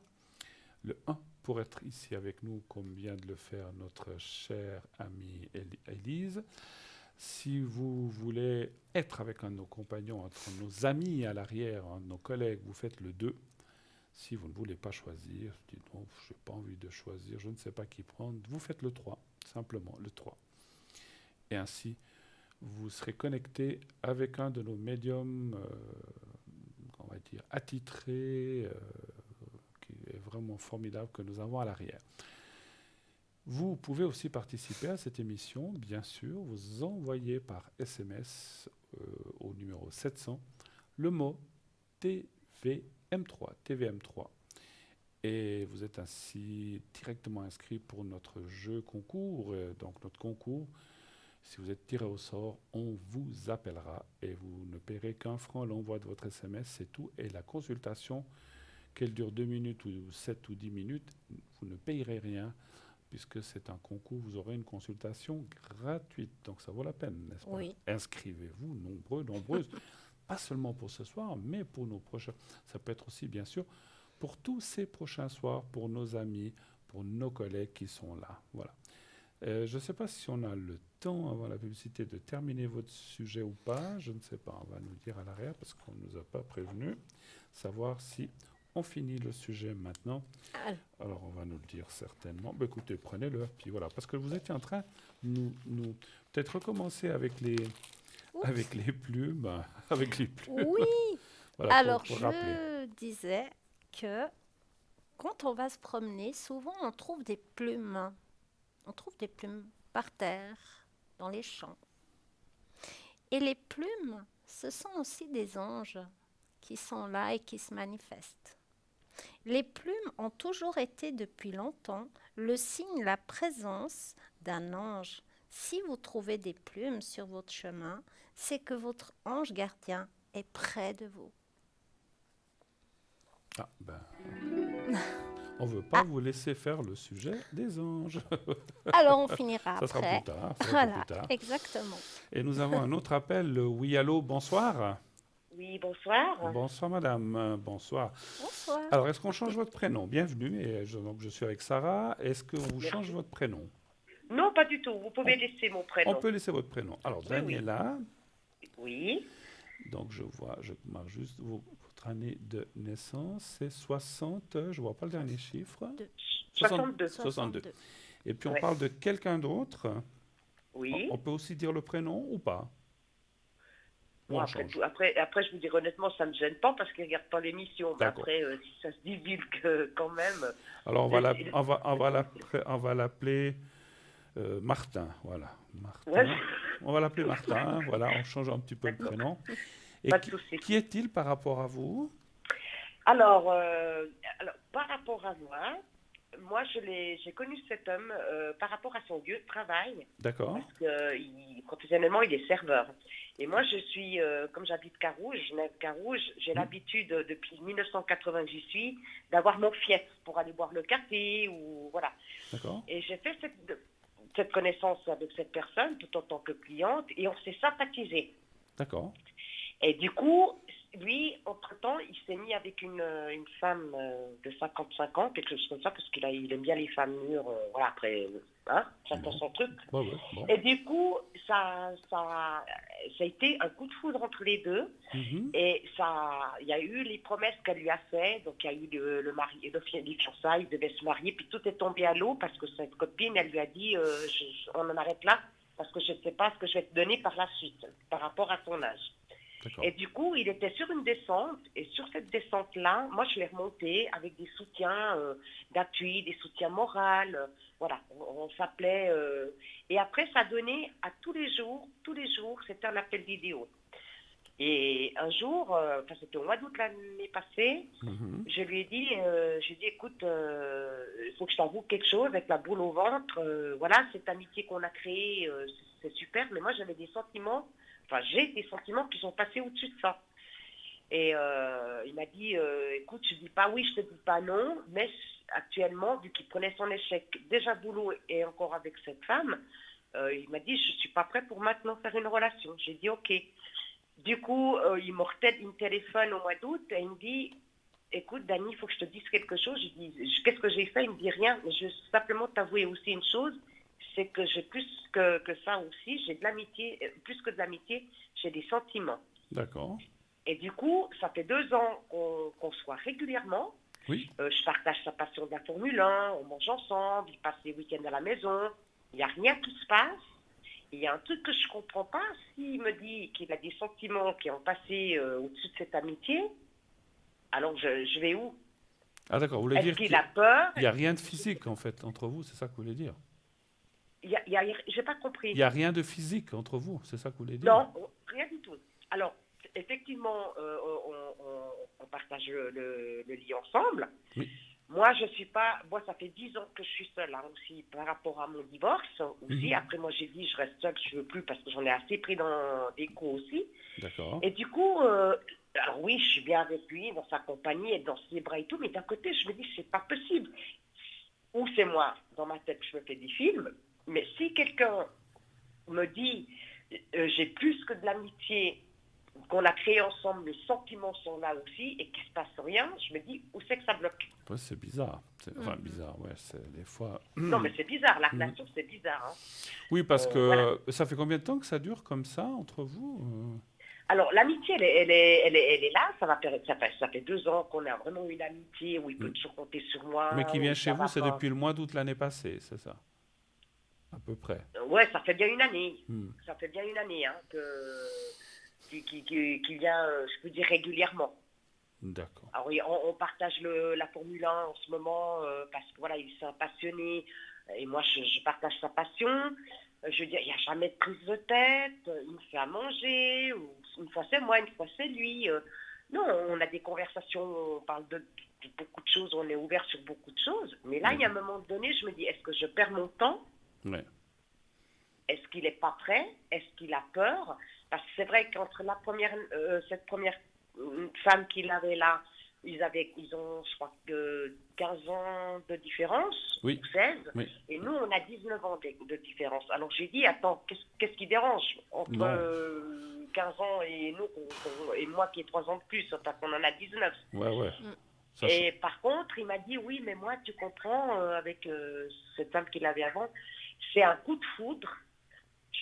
Le 1 pour être ici avec nous, comme vient de le faire notre chère amie Élise. Si vous voulez être avec un de nos compagnons, entre nos amis à l'arrière, un de nos collègues, vous faites le 2. Si vous ne voulez pas choisir, dites non, je n'ai pas envie de choisir, je ne sais pas qui prendre, vous faites le 3, simplement le 3. Et ainsi, vous serez connecté avec un de nos médiums, on va dire, attitrés, qui est vraiment formidable, que nous avons à l'arrière. Vous pouvez aussi participer à cette émission, bien sûr. Vous envoyez par SMS au numéro 700 le mot TVM3. Et vous êtes ainsi directement inscrit pour notre jeu concours. Donc notre concours, si vous êtes tiré au sort, on vous appellera et vous ne paierez qu'un franc l'envoi de votre SMS, c'est tout. Et la consultation, qu'elle dure 2 minutes ou 7 ou 10 minutes, vous ne payerez rien. Puisque c'est un concours, vous aurez une consultation gratuite. Donc ça vaut la peine, n'est-ce pas? Oui. Inscrivez-vous, nombreuses. Pas seulement pour ce soir, mais pour nos prochains. Ça peut être aussi, bien sûr, pour tous ces prochains soirs, pour nos amis, pour nos collègues qui sont là. Voilà. Je ne sais pas si on a le temps, avant la publicité, de terminer votre sujet ou pas. Je ne sais pas. On va nous dire à l'arrière, parce qu'on ne nous a pas prévenu. Savoir si on finit le sujet maintenant. Alors, on va nous le dire certainement. Bah, écoutez, prenez-le. Puis voilà, parce que vous étiez en train de nous peut-être recommencer avec les plumes. Avec les plumes. Oui. Voilà, Alors, pour rappeler. je disais que quand on va se promener, souvent on trouve des plumes. On trouve des plumes par terre, dans les champs. Et les plumes, ce sont aussi des anges qui sont là et qui se manifestent. Les plumes ont toujours été depuis longtemps le signe, la présence d'un ange. Si vous trouvez des plumes sur votre chemin, c'est que votre ange gardien est près de vous. Ah, ben, on ne veut pas vous laisser faire le sujet des anges. Alors on finira Ça sera après. plus tard. ça sera Voilà, plus tard. exactement. Et nous avons un autre appel. Oui, allô, bonsoir. Oui, bonsoir. Bonsoir, madame. Bonsoir. Bonsoir. Alors, est-ce qu'on change votre prénom? Bienvenue. Et donc, je suis avec Sarah. Est-ce que vous changez votre prénom? Non, pas du tout. Vous pouvez laisser mon prénom. On peut laisser votre prénom. Alors, Oui, Daniela. Oui. Donc, je marque juste votre année de naissance. C'est 60. Je ne vois pas le dernier chiffre. 62. 62. Et puis, on Ouais. parle de quelqu'un d'autre. Oui. On peut aussi dire le prénom ou pas? Bon, Bon, on après, change. après, je vous dis honnêtement, ça ne me gêne pas parce qu'ils ne regardent pas l'émission. Mais D'accord. après, si ça se divulgue quand même. Alors, euh, on va l'appeler Martin. Voilà. Ouais, Martin. On va l'appeler Martin. Voilà, on change un petit peu le d'accord, prénom. Et pas de souci. qui est-il par rapport à vous? Alors, par rapport à moi, j'ai connu cet homme par rapport à son lieu de travail, D'accord. parce que professionnellement, il est serveur. Et moi, je suis, comme j'habite Carouge, Genève Carouge, j'ai l'habitude, depuis 1980 que j'y suis, d'avoir mon fief pour aller boire le café, ou voilà. D'accord. Et j'ai fait cette connaissance avec cette personne, tout en tant que cliente, et on s'est sympathisé. D'accord. Et du coup, lui, entre-temps, il s'est mis avec une femme de 55 ans, quelque chose comme ça, parce il aime bien les femmes mûres, voilà, après, chacun son truc. Ouais, ouais, bon. Et du coup, ça a été un coup de foudre entre les deux. Mhm. Et il y a eu les promesses qu'elle lui a fait, donc il y a eu les fiançailles, il devait se marier, puis tout est tombé à l'eau parce que cette copine, elle lui a dit, on en arrête là, parce que je ne sais pas ce que je vais te donner par la suite, par rapport à ton âge. D'accord. Et du coup, il était sur une descente, et sur cette descente-là, moi, je l'ai remonté avec des soutiens d'appui, des soutiens moraux, voilà, on s'appelait, et après, ça donnait à tous les jours, c'était un appel vidéo. Et un jour, c'était au mois d'août l'année passée, Mhm. je lui ai dit, écoute, il faut que je t'avoue quelque chose avec la boule au ventre, voilà, cette amitié qu'on a créée, c'est super, mais moi, j'avais des sentiments. Enfin, j'ai des sentiments qui sont passés au-dessus de ça. Et il m'a dit, écoute, je ne dis pas oui, je ne te dis pas non, mais actuellement, vu qu'il prenait son échec déjà boulot et encore avec cette femme, il m'a dit, je ne suis pas prêt pour maintenant faire une relation. J'ai dit, ok. Du coup, il me téléphone au mois d'août et il me dit, écoute, Dani, il faut que je te dise quelque chose. Je dis, qu'est-ce que j'ai fait? Il me dit rien, mais je veux simplement t'avouer aussi une chose, c'est que j'ai plus que ça aussi, j'ai de l'amitié, plus que de l'amitié, j'ai des sentiments. D'accord. Et du coup, ça fait 2 ans qu'on se voit régulièrement. Oui. Je partage sa passion de la Formule 1, on mange ensemble, il passe les week-ends à la maison, il n'y a rien qui se passe. Il y a un truc que je ne comprends pas, s'il me dit qu'il a des sentiments qui ont passé au-dessus de cette amitié, alors je vais où? Ah, d'accord. Vous voulez Est-ce dire qu'il qu'il a peur? n'y a rien de physique, en fait, entre vous? C'est ça que vous voulez dire? J'ai pas compris. Il n'y a rien de physique entre vous? C'est ça que vous voulez dire? Non, rien du tout. Alors, effectivement, on partage le lit ensemble. Oui. Moi, ça fait 10 ans que je suis seule, aussi, par rapport à mon divorce, aussi. Mhm. Après, moi, j'ai dit, je reste seule, je ne veux plus, parce que j'en ai assez pris dans des coups aussi. D'accord. Et du coup, alors oui, je suis bien avec lui, dans sa compagnie, et dans ses bras et tout, mais d'un côté, je me dis, c'est pas possible. Ou c'est moi, dans ma tête, je me fais des films, mais si quelqu'un me dit, j'ai plus que de l'amitié qu'on a créé ensemble, mes sentiments sont là aussi, et qu'il ne se passe rien, je me dis, où c'est que ça bloque? Ouais, c'est bizarre. Enfin, bizarre, ouais, c'est des fois... Non, mais c'est bizarre, la relation, c'est bizarre. Oui, parce que Voilà. ça fait combien de temps que ça dure comme ça, entre vous? Alors, l'amitié, elle est là, ça fait 2 ans qu'on a vraiment une amitié où il peut toujours compter sur moi. Mais qui vient où chez ça vous, va c'est pas. depuis le mois d'août l'année passée, c'est ça? À peu près. Ouais, ça fait bien une année. Hmm. Ça fait bien une année qu'il vient, je peux dire, régulièrement. D'accord. Alors, oui, on partage la Formule 1 en ce moment parce que voilà, il est un passionné et moi, je partage sa passion. Je veux dire, il n'y a jamais de prise de tête. Il me fait à manger. Une fois c'est moi, une fois c'est lui. Non, on a des conversations, on parle de beaucoup de choses, on est ouvert sur beaucoup de choses. Mais là, il y a un moment donné, je me dis, est-ce que je perds mon temps? Ouais. Est-ce qu'il n'est pas prêt? Est-ce qu'il a peur? Parce que c'est vrai qu'entre cette première femme qu'il avait là, ils ont, je crois, 15 ans de différence, Oui. ou 16, Oui. et nous, on a 19 ans de différence. Alors j'ai dit, attends, qu'est-ce qui dérange entre 15 ans et nous, et moi qui ai 3 ans de plus, parce qu'on en a 19. Ouais, ouais. Ça, Et par contre, il m'a dit, oui, mais moi, tu comprends, avec cette femme qu'il avait avant, c'est un coup de foudre.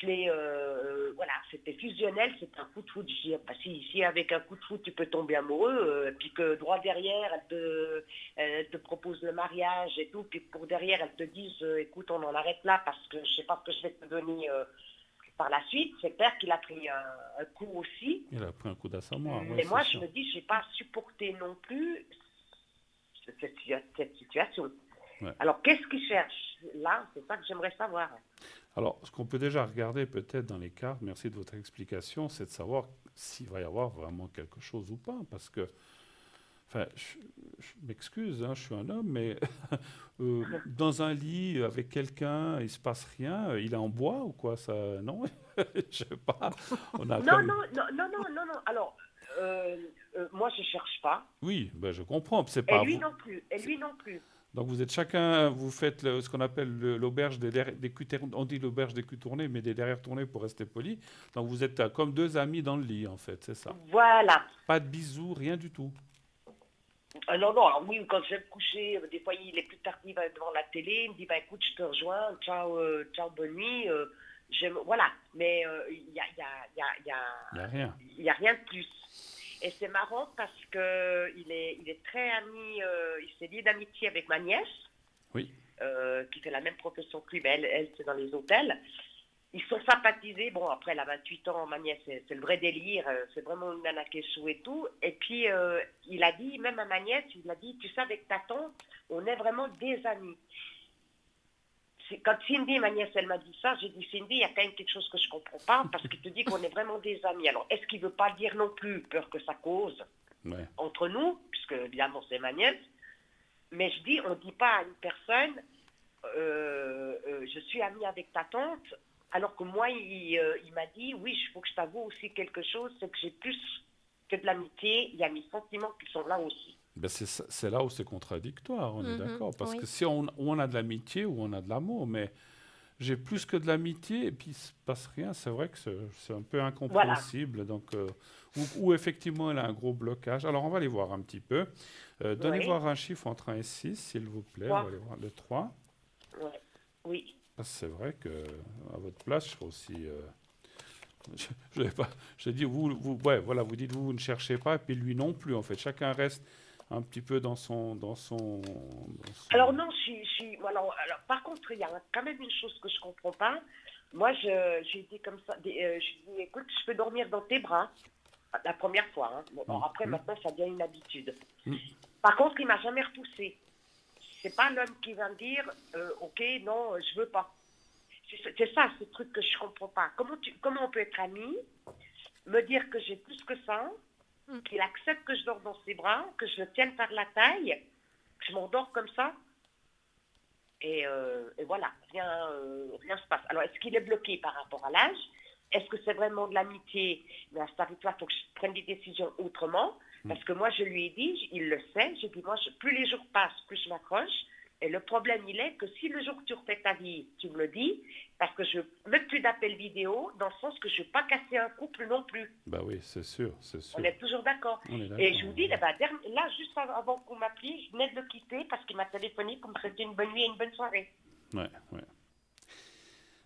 Voilà, c'était fusionnel, c'est un coup de foudre. Je dis, bah, si avec un coup de foudre tu peux tomber amoureux, puis que droit derrière elle te propose le mariage et tout, puis pour derrière elle te dise, écoute, on en arrête là parce que je sais pas ce que je vais te donner Par la suite, c'est clair qu'il a pris un coup aussi. Il a pris un coup d'assommoir. Mais moi, je me dis, je n'ai pas supporté non plus cette situation. Ouais. Alors, qu'est-ce qu'il cherche? Là, c'est ça que j'aimerais savoir. Alors, ce qu'on peut déjà regarder peut-être dans les cartes, merci de votre explication, c'est de savoir s'il va y avoir vraiment quelque chose ou pas. Parce que, enfin, je m'excuse, hein, je suis un homme, mais dans un lit avec quelqu'un, il ne se passe rien, il est en bois ou quoi ça? Non, je sais pas. On a Non. Alors, moi, je ne cherche pas. Oui, ben je comprends. C'est Et pas lui vous. non plus. Et lui non plus. Donc vous êtes chacun, vous faites ce qu'on appelle l'auberge des culs tournés. On dit l'auberge des culs tournés, mais des derrière tournés pour rester poli. Donc vous êtes comme deux amis dans le lit, en fait, c'est ça. Voilà. Pas de bisous, rien du tout. Non. Alors oui, quand je vais me coucher, des fois, il est plus tardif devant la télé. Il me dit, bah, écoute, je te rejoins. Ciao, bonne nuit. Voilà. Mais il y Il n'y a rien. Il n'y a rien de plus. Et c'est marrant parce qu'il est très ami, il s'est lié d'amitié avec ma nièce, Oui. qui fait la même profession que lui, mais elle c'est dans les hôtels. Ils sont sympathisés. Bon, après, elle a 28 ans, ma nièce, c'est le vrai délire. C'est vraiment une nana qui est chou et tout. Et puis, il a dit, même à ma nièce, il a dit, tu sais, avec ta tante, on est vraiment des amis. Quand Cindy, ma nièce, elle m'a dit ça, j'ai dit, Cindy, il y a quand même quelque chose que je ne comprends pas, parce qu'il te dit qu'on est vraiment des amis. Alors, est-ce qu'il ne veut pas le dire non plus, peur que ça cause entre nous, puisque évidemment, c'est ma nièce. Mais je dis, on ne dit pas à une personne, je suis amie avec ta tante, alors que moi, il m'a dit, oui, il faut que je t'avoue aussi quelque chose, c'est que j'ai plus que de l'amitié, il y a mes sentiments qui sont là aussi. Ben c'est là où c'est contradictoire, on est d'accord. Parce oui. que si on a de l'amitié ou on a de l'amour, mais j'ai plus que de l'amitié et puis il ne se passe rien, c'est vrai que c'est un peu incompréhensible. Voilà. Donc, ou effectivement, elle a un gros blocage. Alors, on va aller voir un petit peu. Donnez voir un chiffre entre 1 et 6, s'il vous plaît. 3. On va aller voir le 3. Ouais. Oui. Parce que c'est vrai qu'à votre place, je serais aussi... je dis, vous dites, vous ne cherchez pas, et puis lui non plus, en fait. Chacun reste un petit peu dans son... Alors non, alors, par contre, il y a quand même une chose que je ne comprends pas. Moi, j'ai dit comme ça, je dis, écoute, je peux dormir dans tes bras, la première fois. Hein. Bon, alors après, maintenant, ça devient une habitude. Par contre, il ne m'a jamais repoussé. C'est pas l'homme qui va me dire, ok, non, je veux pas. C'est ça, ce truc que je comprends pas. Comment on peut être ami, me dire que j'ai plus que ça, qu'il accepte que je dors dans ses bras, que je le tienne par la taille, que je m'endors comme ça, et voilà, rien se passe. Alors, est-ce qu'il est bloqué par rapport à l'âge? Est-ce que c'est vraiment de l'amitié? Mais à ce tarif-là, il faut que je prenne des décisions autrement. Parce que moi, je lui ai dit, il le sait, j'ai dit, moi, plus les jours passent, plus je m'accroche. Et le problème, il est que si le jour que tu refais ta vie, tu me le dis, parce que je ne veux plus d'appels vidéo, dans le sens que je ne veux pas casser un couple non plus. Bah oui, c'est sûr. On est toujours d'accord. Et je vous dis, là, juste avant qu'on m'appelle, je venais de le quitter parce qu'il m'a téléphoné pour me souhaiter une bonne nuit et une bonne soirée. Ouais.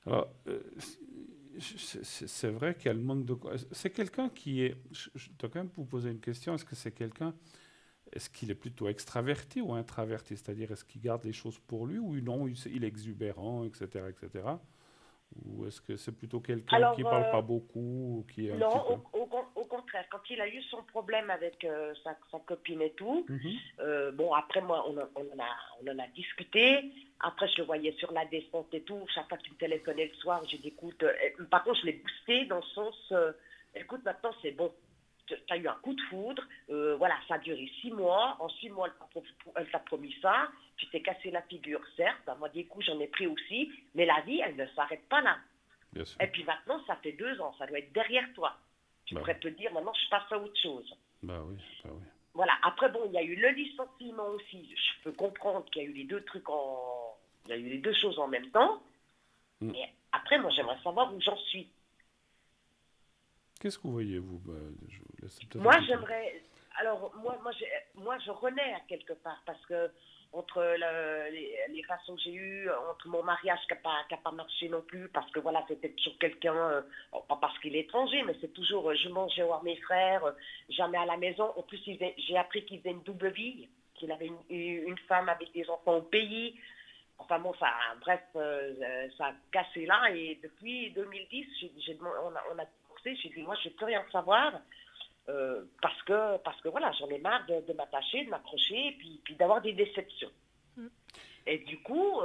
Alors, c'est vrai qu'il y a le manque de... C'est quelqu'un qui est... Je dois quand même vous poser une question. Est-ce qu'il est plutôt extraverti ou introverti? C'est-à-dire, est-ce qu'il garde les choses pour lui ou non, il est exubérant, etc. Ou est-ce que c'est plutôt quelqu'un qui ne parle pas beaucoup ou qui est un petit peu... au contraire. Quand il a eu son problème avec sa copine et tout, bon, après, moi, on en a discuté. Après, je le voyais sur la descente et tout. Chaque fois qu'il me téléphonait le soir, j'ai dit, écoute... par contre, je l'ai boosté dans le sens... écoute, maintenant, c'est bon. Tu as eu un coup de foudre. Voilà, ça a duré 6 mois. En 6 mois, elle t'a promis ça. Tu t'es cassé la figure, certes. Elle m'a dit, écoute, j'en ai pris aussi. Mais la vie, elle ne s'arrête pas là. Bien sûr. Et puis maintenant, ça fait 2 ans. Ça doit être derrière toi. Tu pourrais te dire, maintenant, je passe à autre chose. Bah oui. Voilà. Après, bon, il y a eu le licenciement aussi. Je peux comprendre qu'il y a eu les deux trucs il y a eu les deux choses en même temps. Mais après, moi, j'aimerais savoir où j'en suis. Qu'est-ce que vous voyez, vous? Moi, j'aimerais... Alors, moi, je renais à quelque part, parce que entre les relations que j'ai eues, entre mon mariage qui n'a pas marché non plus, parce que voilà, c'était toujours quelqu'un, pas parce qu'il est étranger, mais c'est toujours, je mangeais voir mes frères, jamais à la maison. En plus, j'ai appris qu'il faisait une double vie, qu'il avait une femme avec des enfants au pays. Enfin bon, bref, ça a cassé là. Et depuis 2010, on a divorcé. J'ai dit, moi, je ne veux plus rien savoir. Parce que voilà, j'en ai marre de m'attacher, de m'accrocher, puis d'avoir des déceptions. Et du coup,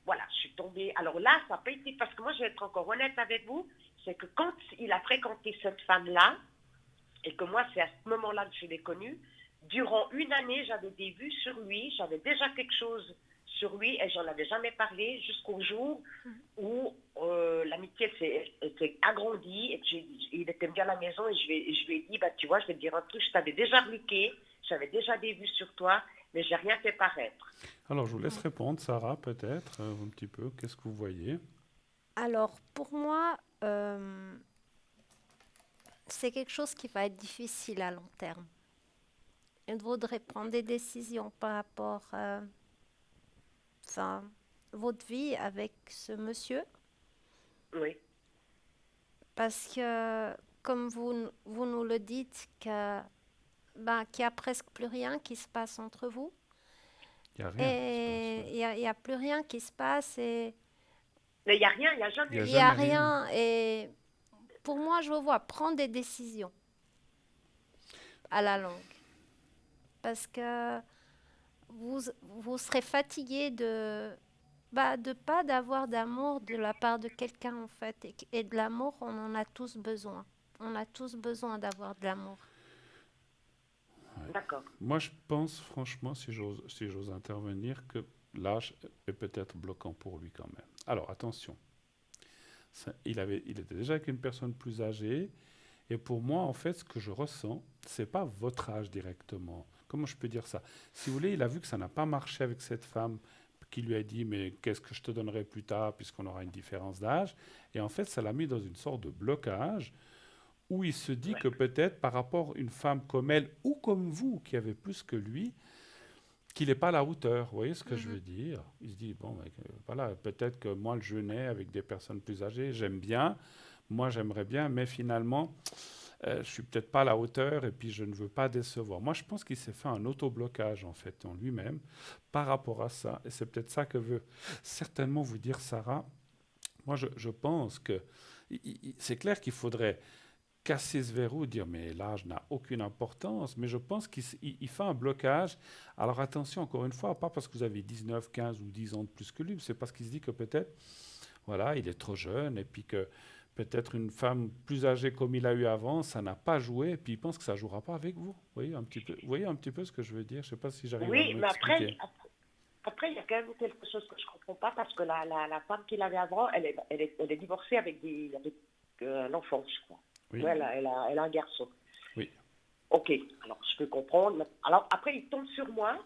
voilà, je suis tombée. Alors là, ça n'a pas été. Parce que moi, je vais être encore honnête avec vous, c'est que quand il a fréquenté cette femme-là, et que moi, c'est à ce moment-là que je l'ai connu, durant une année, j'avais des vues sur lui, j'avais déjà quelque chose sur lui et j'en avais jamais parlé jusqu'au jour où l'amitié s'est agrandie et il était venu à la maison et je lui ai dit, bah, tu vois, je vais te dire un truc, je t'avais déjà remarqué, j'avais déjà des vues sur toi, mais j'ai rien fait paraître. Alors, je vous laisse répondre, Sarah, peut-être, un petit peu. Qu'est-ce que vous voyez? Alors, pour moi, c'est quelque chose qui va être difficile à long terme. Il faudrait prendre des décisions par rapport à votre vie avec ce monsieur. Oui. Parce que, comme vous nous le dites, qu'il n'y a presque plus rien qui se passe entre vous. Il n'y a rien qui se passe. Et il n'y a plus rien qui se passe. Et Mais il n'y a rien, il n'y a jamais. il n'y a rien. Et pour moi, je vois prendre des décisions à la longue. Parce que vous serez fatigué de pas d'avoir d'amour de la part de quelqu'un, en fait. Et de l'amour, on en a tous besoin. On a tous besoin d'avoir de l'amour. Ouais. D'accord. Moi, je pense, franchement, si j'ose intervenir, que l'âge est peut-être bloquant pour lui quand même. Alors, attention. Il était déjà avec une personne plus âgée. Et pour moi, en fait, ce que je ressens, c'est pas votre âge directement. Comment je peux dire ça? Si vous voulez, il a vu que ça n'a pas marché avec cette femme qui lui a dit, mais qu'est-ce que je te donnerai plus tard puisqu'on aura une différence d'âge? Et en fait, ça l'a mis dans une sorte de blocage où il se dit que peut-être par rapport à une femme comme elle ou comme vous qui avez plus que lui, qu'il n'est pas à la hauteur. Vous voyez ce que je veux dire? Il se dit, bon, voilà, peut-être que moi, le jeûner avec des personnes plus âgées, j'aime bien. Moi, j'aimerais bien, mais finalement, je ne suis peut-être pas à la hauteur et puis je ne veux pas décevoir. Moi, je pense qu'il s'est fait un autoblocage, en fait, en lui-même, par rapport à ça. Et c'est peut-être ça que veut certainement vous dire Sarah. Moi, je pense que c'est clair qu'il faudrait casser ce verrou, dire mais l'âge n'a aucune importance, mais je pense qu'il fait un blocage. Alors attention, encore une fois, pas parce que vous avez 19, 15 ou 10 ans de plus que lui, c'est parce qu'il se dit que peut-être, voilà, il est trop jeune et puis que peut-être une femme plus âgée comme il a eu avant, ça n'a pas joué, et puis il pense que ça ne jouera pas avec vous. Vous voyez un petit peu ce que je veux dire? Je ne sais pas si j'arrive à Oui, mais m'expliquer. après, il y a quand même quelque chose que je ne comprends pas, parce que la femme qu'il avait avant, elle est divorcée avec un enfant, je crois. Oui. Ouais, elle a un garçon. Oui. Ok, alors je peux comprendre. Alors après, il tombe sur moi.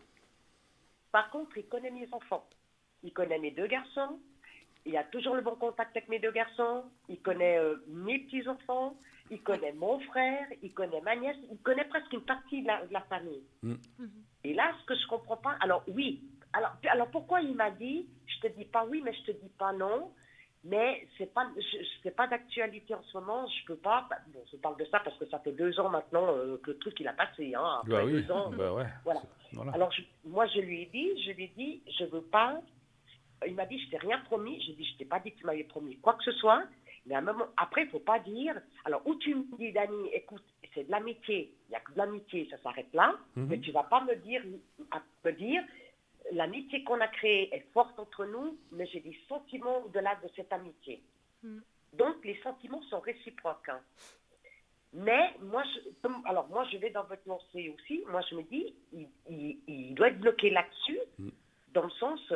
Par contre, il connaît mes enfants. Il connaît mes deux garçons. Il a toujours le bon contact avec mes deux garçons. Il connaît mes petits-enfants. Il connaît mon frère. Il connaît ma nièce. Il connaît presque une partie de la famille. Et là, ce que je ne comprends pas... Alors oui. Alors pourquoi il m'a dit, je te dis pas oui, mais je te dis pas non. Mais c'est pas d'actualité en ce moment, je peux pas. Bon, je parle de ça parce que ça fait 2 ans maintenant que le truc il a passé. Hein, après Bah oui, 2 ans. bah ouais. Voilà. Alors moi je lui ai dit, je veux pas. Il m'a dit, je t'ai rien promis. J'ai dit, je t'ai pas dit que tu m'avais promis quoi que ce soit. Mais à un moment, après, il faut pas dire. Alors où tu me dis, Dani, écoute, c'est de l'amitié. Il y a que de l'amitié, ça s'arrête là. Mais tu vas pas me dire. L'amitié qu'on a créée est forte entre nous, mais j'ai des sentiments au-delà de cette amitié. Donc, les sentiments sont réciproques. Hein. Mais moi, je vais dans votre lancée aussi. Moi, je me dis, il doit être bloqué là-dessus, dans le sens,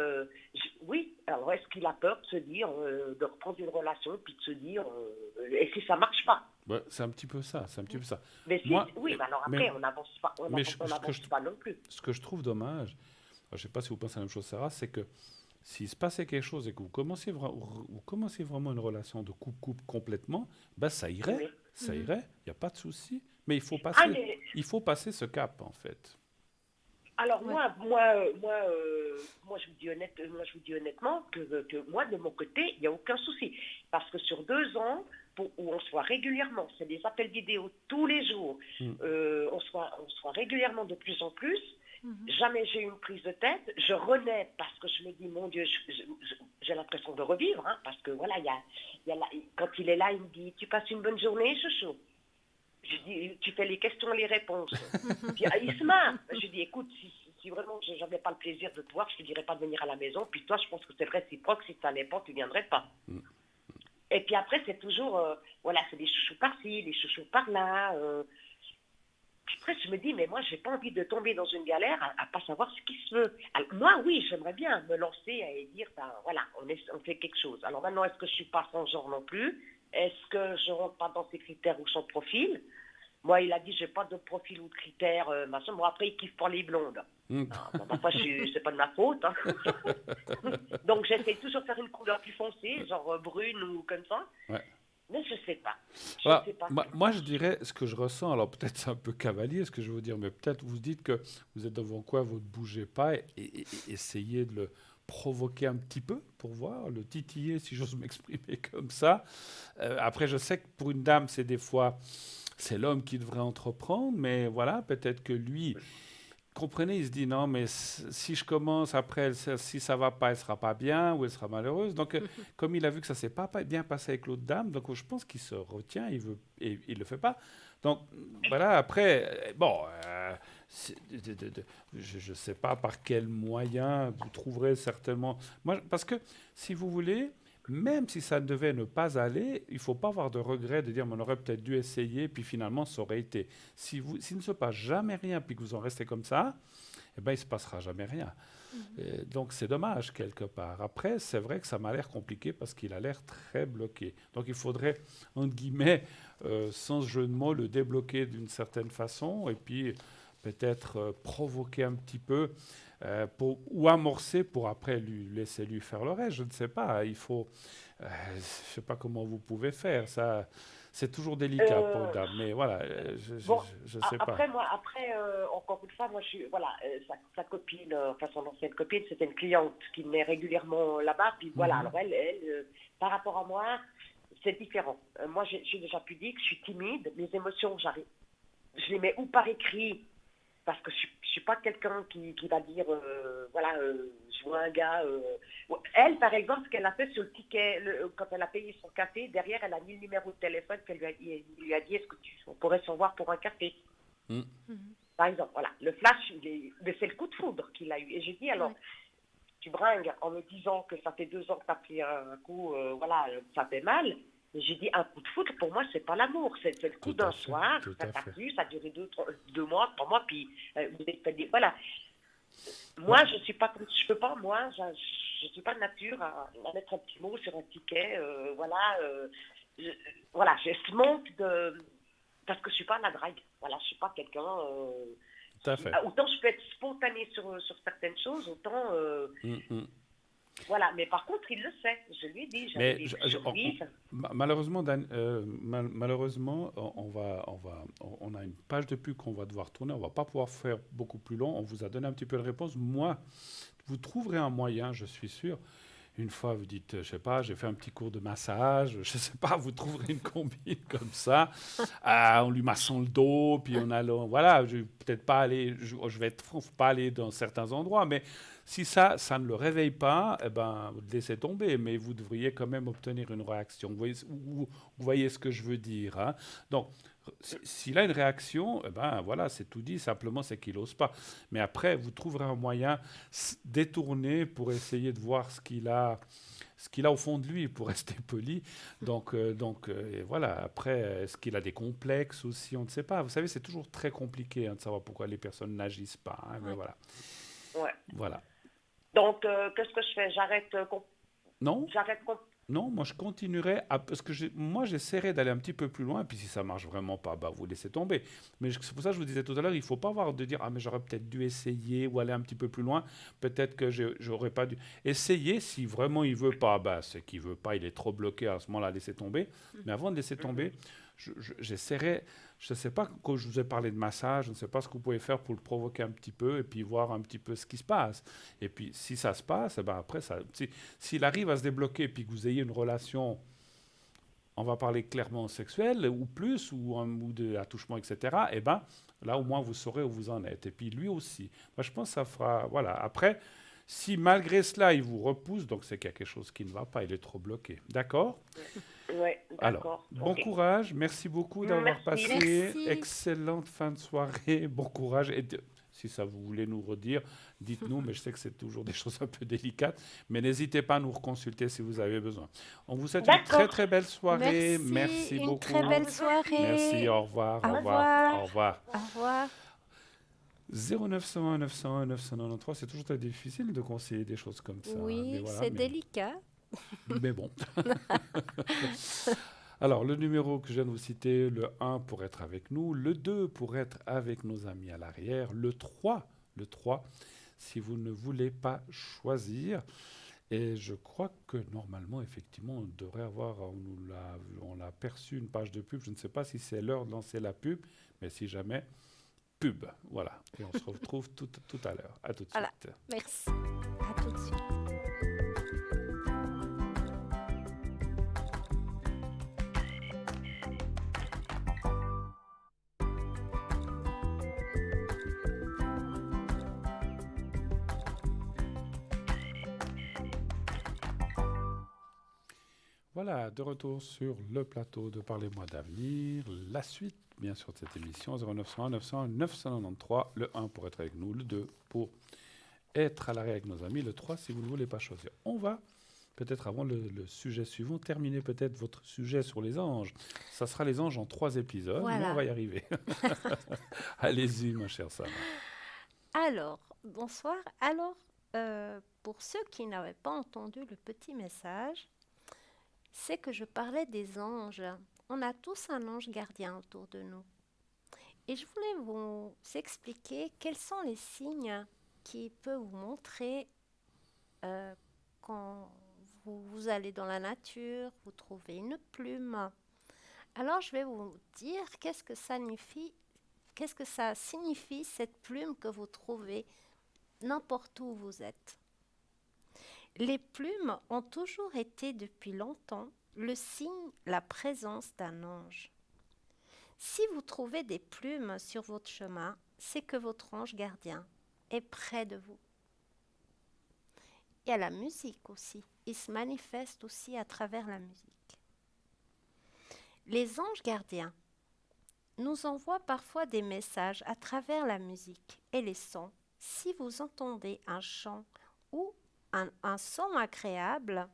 oui, alors est-ce qu'il a peur de se dire, de reprendre une relation, puis de se dire, et si ça ne marche pas? Ouais, c'est un petit peu ça, Mais Moi, oui, mais alors après, on n'avance pas, pas non plus. Ce que je trouve dommage, je ne sais pas si vous pensez la même chose, Sarah, c'est que s'il se passait quelque chose et que vous commencez vraiment une relation de couple complètement, ben ça irait, il n'y a pas de souci. Mais il faut passer ce cap, en fait. Alors moi, je vous dis honnêtement que moi, de mon côté, il n'y a aucun souci. Parce que sur 2 ans, où on se voit régulièrement, c'est des appels vidéo tous les jours, on se voit régulièrement de plus en plus, Jamais j'ai eu une prise de tête. Je renais parce que je me dis, mon Dieu, j'ai l'impression de revivre, hein, parce que voilà, quand il est là, il me dit, tu passes une bonne journée, chouchou. Je dis, tu fais les questions, les réponses. Puis, il se marre. Je dis, écoute, si vraiment je n'avais pas le plaisir de te voir, je ne te dirais pas de venir à la maison. Puis toi, je pense que c'est réciproque. Si ça n'est pas, tu ne viendrais pas. Et puis après, c'est toujours, voilà, c'est des chouchous par-ci, des chouchous par-là. Après, je me dis, mais moi, je n'ai pas envie de tomber dans une galère à ne pas savoir ce qui se veut. Alors, moi, oui, j'aimerais bien me lancer et dire, ben, voilà, on fait quelque chose. Alors maintenant, est-ce que je ne suis pas son genre non plus? Est-ce que je ne rentre pas dans ses critères ou son profil? Moi, il a dit, je n'ai pas de profil ou de critères, machin. Bon, après, il kiffe pour les blondes. Parfois, c'est pas de ma faute. Hein. Donc, j'essaie toujours de faire une couleur plus foncée, genre brune ou comme ça. Ouais. Mais je ne sais pas. Sais pas. Moi, je dirais ce que je ressens. Alors, peut-être c'est un peu cavalier ce que je veux dire, mais peut-être vous dites que vous êtes devant quoi, vous ne bougez pas et essayez de le provoquer un petit peu pour voir, le titiller, si j'ose m'exprimer comme ça. Après, je sais que pour une dame, c'est des fois, c'est l'homme qui devrait entreprendre, mais voilà, peut-être que lui... Comprenez, il se dit non, mais si je commence après, si ça va pas, elle sera pas bien ou elle sera malheureuse. Donc, comme il a vu que ça s'est pas bien passé avec l'autre dame, donc je pense qu'il se retient, il le fait pas. Donc voilà. Après, bon, je sais pas par quel moyen vous trouverez certainement. Moi, parce que si vous voulez. Même si ça devait ne pas aller, il ne faut pas avoir de regret de dire on aurait peut-être dû essayer, puis finalement ça aurait été. S'il ne se passe jamais rien, puis que vous en restez comme ça, eh ben, il ne se passera jamais rien. Donc c'est dommage quelque part. Après, c'est vrai que ça m'a l'air compliqué parce qu'il a l'air très bloqué. Donc il faudrait, entre guillemets, sans jeu de mots, le débloquer d'une certaine façon et puis peut-être provoquer un petit peu. Ou amorcer pour après laisser lui faire le reste, je ne sais pas. Il faut, je ne sais pas comment vous pouvez faire ça. C'est toujours délicat pour une dame, mais voilà, je sais pas. Après, encore une fois, moi, je suis, voilà, sa copine, enfin son ancienne copine, c'était une cliente qui venait régulièrement là-bas, puis voilà. Alors elle, par rapport à moi, c'est différent. Moi, j'ai déjà pudique, je suis timide, mes émotions, je les mets ou par écrit. Parce que je ne suis pas quelqu'un qui va dire, voilà, je vois un gars... Elle, par exemple, ce qu'elle a fait sur le ticket, quand elle a payé son café, derrière, elle a mis le numéro de téléphone qu'elle lui a dit, est-ce que on pourrait se revoir pour un café Par exemple, voilà. Le flash, mais c'est le coup de foudre qu'il a eu. Et j'ai dit, alors, tu bringues en me disant que ça fait 2 ans que tu as pris un coup, voilà, ça fait mal. Mais j'ai dit, un coup de foudre, pour moi, c'est pas l'amour. C'est le coup d'un soir, ça t'a plu, ça a duré 2 mois, 3 mois, puis vous êtes fait des... Voilà. Moi, je suis pas comme... Je peux pas, moi, je suis pas de nature à mettre un petit mot sur un ticket, voilà. Voilà, j'ai ce manque de... Parce que je suis pas à la drague. Voilà, je suis pas quelqu'un... Tout à fait. Autant je peux être spontanée sur certaines choses, autant... Voilà, mais par contre, il le sait. Je lui ai dit. Malheureusement, malheureusement, on a une page de pub qu'on va devoir tourner. On ne va pas pouvoir faire beaucoup plus long. On vous a donné un petit peu de réponse. Moi, vous trouverez un moyen, je suis sûr. Une fois, vous dites, je sais pas, j'ai fait un petit cours de massage, je sais pas, vous trouverez une combine comme ça, en lui massant le dos, puis on allant, voilà, je vais peut-être pas aller, je vais être franc, faut pas aller dans certains endroits, mais si ça ne le réveille pas, eh ben, laissez tomber, mais vous devriez quand même obtenir une réaction. Vous voyez ce que je veux dire, hein? Donc, s'il a une réaction, eh ben voilà, c'est tout dit. Simplement, c'est qu'il n'ose pas. Mais après, vous trouverez un moyen détourné pour essayer de voir ce qu'il a au fond de lui, pour rester poli. Donc et voilà. Après, est-ce qu'il a des complexes aussi? On ne sait pas. Vous savez, c'est toujours très compliqué de savoir pourquoi les personnes n'agissent pas. Hein, mais voilà. Ouais. Voilà. Donc, qu'est-ce que je fais? J'arrête. Non. Non, moi je continuerai, parce que moi j'essaierai d'aller un petit peu plus loin, et puis si ça marche vraiment pas, bah, vous laissez tomber. Mais c'est pour ça que je vous disais tout à l'heure, il ne faut pas avoir de dire, ah mais j'aurais peut-être dû essayer ou aller un petit peu plus loin, peut-être que j'aurais pas dû. Essayer, si vraiment il ne veut pas, bah, c'est qu'il ne veut pas, il est trop bloqué, à ce moment-là, laissez tomber. Mais avant de laisser tomber, j'essaierai, je ne sais pas, quand je vous ai parlé de massage, je ne sais pas ce que vous pouvez faire pour le provoquer un petit peu et puis voir un petit peu ce qui se passe. Et puis, si ça se passe, eh ben après, s'il arrive à se débloquer et puis que vous ayez une relation on va parler clairement sexuel ou plus, ou de attouchement, etc., eh ben, là, au moins, vous saurez où vous en êtes. Et puis, lui aussi. Moi, je pense que ça fera... Voilà. Après, si malgré cela, il vous repousse, donc c'est qu'il y a quelque chose qui ne va pas, il est trop bloqué. D'accord? Oui, Alors, d'accord. bon Ok. courage. Merci beaucoup d'avoir Merci. passé. Merci. Excellente fin de soirée. Bon courage. Et si ça vous voulez nous redire, dites-nous, mais je sais que c'est toujours des choses un peu délicates. Mais n'hésitez pas à nous reconsulter si vous avez besoin. On vous souhaite une D'accord. très très belle soirée. Merci, une beaucoup. très belle soirée. Merci, au revoir, Au au revoir, au revoir. revoir. Au revoir. 0901 901 993, c'est toujours très difficile de conseiller des choses comme ça. Oui, mais voilà, c'est mais- délicat. Mais bon. Alors, le numéro que je viens de vous citer, le 1 pour être avec nous, le 2 pour être avec nos amis à l'arrière, le 3 si vous ne voulez pas choisir. Et je crois que normalement, effectivement, on devrait avoir, on a perçu une page de pub. Je ne sais pas si c'est l'heure de lancer la pub, mais si jamais, pub. Voilà. Et on se retrouve tout à l'heure. À tout de Voilà. suite. Merci. À tout de suite. Voilà, de retour sur le plateau de Parlez-moi d'avenir. La suite, bien sûr, de cette émission, 0901 901 993, le 1 pour être avec nous, le 2 pour être à l'arrêt avec nos amis, le 3 si vous ne voulez pas choisir. On va, peut-être avant le sujet suivant, terminer peut-être votre sujet sur les anges. Ça sera les anges en 3 épisodes, mais Voilà. on va y arriver. Allez-y, ma chère Sarah. Alors, bonsoir. Alors, pour ceux qui n'avaient pas entendu le petit message, c'est que je parlais des anges. On a tous un ange gardien autour de nous. Et je voulais vous expliquer quels sont les signes qui peuvent vous montrer quand vous allez dans la nature, vous trouvez une plume. Alors, je vais vous dire qu'est-ce que ça signifie cette plume que vous trouvez n'importe où vous êtes. Les plumes ont toujours été depuis longtemps le signe, la présence d'un ange. Si vous trouvez des plumes sur votre chemin, c'est que votre ange gardien est près de vous. Il y a la musique aussi. Il se manifeste aussi à travers la musique. Les anges gardiens nous envoient parfois des messages à travers la musique et les sons. Si vous entendez un chant ou un son agréable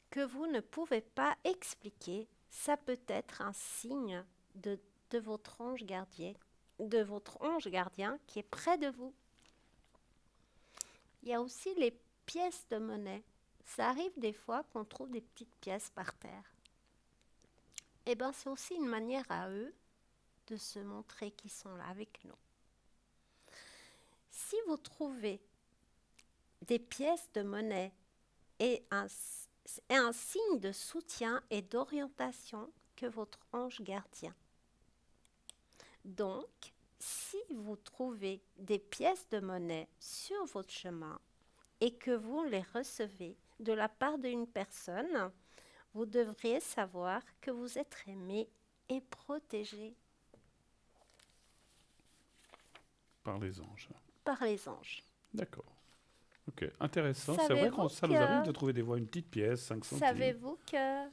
que vous ne pouvez pas expliquer, ça peut être un signe de votre ange gardien, qui est près de vous. Il y a aussi les pièces de monnaie. Ça arrive des fois qu'on trouve des petites pièces par terre. Eh bien, c'est aussi une manière à eux de se montrer qu'ils sont là avec nous. Si vous trouvez des pièces de monnaie et un signe de soutien et d'orientation que votre ange gardien. Donc, si vous trouvez des pièces de monnaie sur votre chemin et que vous les recevez de la part d'une personne, vous devriez savoir que vous êtes aimé et protégé Par les anges. par les anges. D'accord. Ok, intéressant. C'est vrai Savez-vous que ça nous arrive de trouver des fois une petite pièce, 5 centimes. Savez-vous que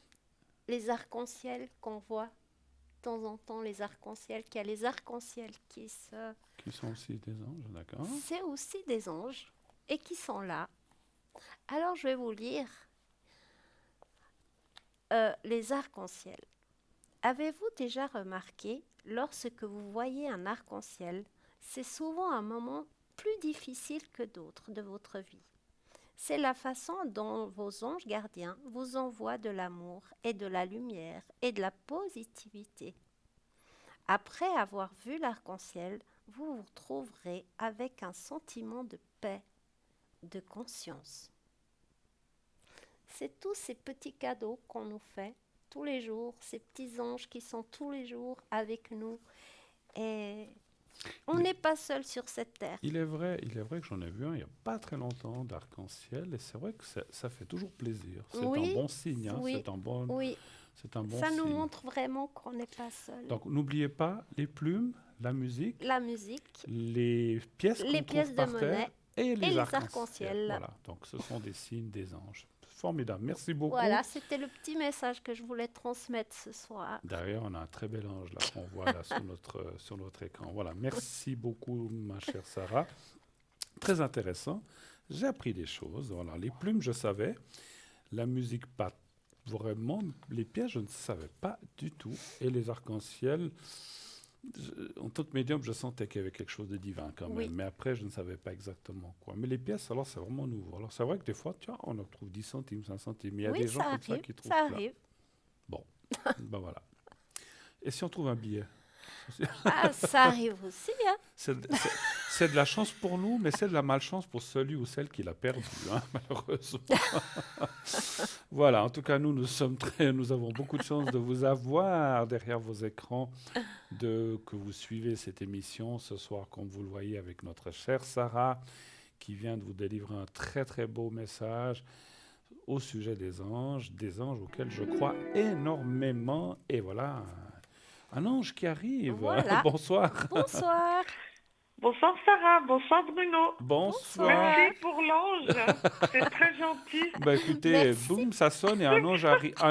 les arcs-en-ciel qu'on voit de temps en temps, les arcs-en-ciel, qu'il y a les arcs-en-ciel qui sont aussi des anges, d'accord. c'est aussi des anges et qui sont là. Alors je vais vous lire les arcs-en-ciel. Avez-vous déjà remarqué, lorsque vous voyez un arc-en-ciel, c'est souvent un moment plus difficile que d'autres de votre vie. C'est la façon dont vos anges gardiens vous envoient de l'amour et de la lumière et de la positivité. Après avoir vu l'arc-en-ciel, vous vous retrouverez avec un sentiment de paix, de conscience. C'est tous ces petits cadeaux qu'on nous fait tous les jours, ces petits anges qui sont tous les jours avec nous. Et On n'est pas seul sur cette terre. Il est vrai que j'en ai vu un il n'y a pas très longtemps d'arc-en-ciel et c'est vrai que ça fait toujours plaisir. C'est Oui, un bon signe, hein, oui, c'est un bon oui. Ça nous signe. montre vraiment qu'on n'est pas seul. Donc n'oubliez pas les plumes, la musique, La musique, les pièces les qu'on pièces trouve de par monnaie terre et les les arcs-en-ciel. arcs-en-ciel. Voilà, donc ce sont des signes des anges. Formidable, merci beaucoup. Voilà, c'était le petit message que je voulais transmettre ce soir. Derrière, on a un très bel ange là qu'on voit là sur notre écran. Voilà, merci beaucoup ma chère Sarah. Très intéressant. J'ai appris des choses. Voilà, les plumes, je savais. La musique, pas vraiment. Les pièces, je ne savais pas du tout. Et les arcs-en-ciel, en tant que médium, je sentais qu'il y avait quelque chose de divin quand même. Oui. Mais après, je ne savais pas exactement quoi. Mais les pièces, alors, c'est vraiment nouveau. Alors, c'est vrai que des fois, tiens, on en trouve 10 centimes, 5 centimes. Il y a Oui, des gens ça comme ça arrive, qui trouvent ça plein. arrive. Bon, ben voilà. Et si on trouve un billet? Ah, ça arrive aussi, hein. C'est de la chance pour nous, mais c'est de la malchance pour celui ou celle qui l'a perdu, hein, malheureusement. Voilà, en tout cas, nous avons beaucoup de chance de vous avoir derrière vos écrans, que vous suivez cette émission ce soir, comme vous le voyez, avec notre chère Sarah, qui vient de vous délivrer un très très beau message au sujet des anges auxquels je crois énormément. Et voilà, un ange qui arrive. Voilà. Bonsoir. Bonsoir. Bonsoir Sarah, bonsoir Bruno. Bonsoir. Merci pour l'ange, c'est très gentil. Bah écoutez, Merci. boum, ça sonne et un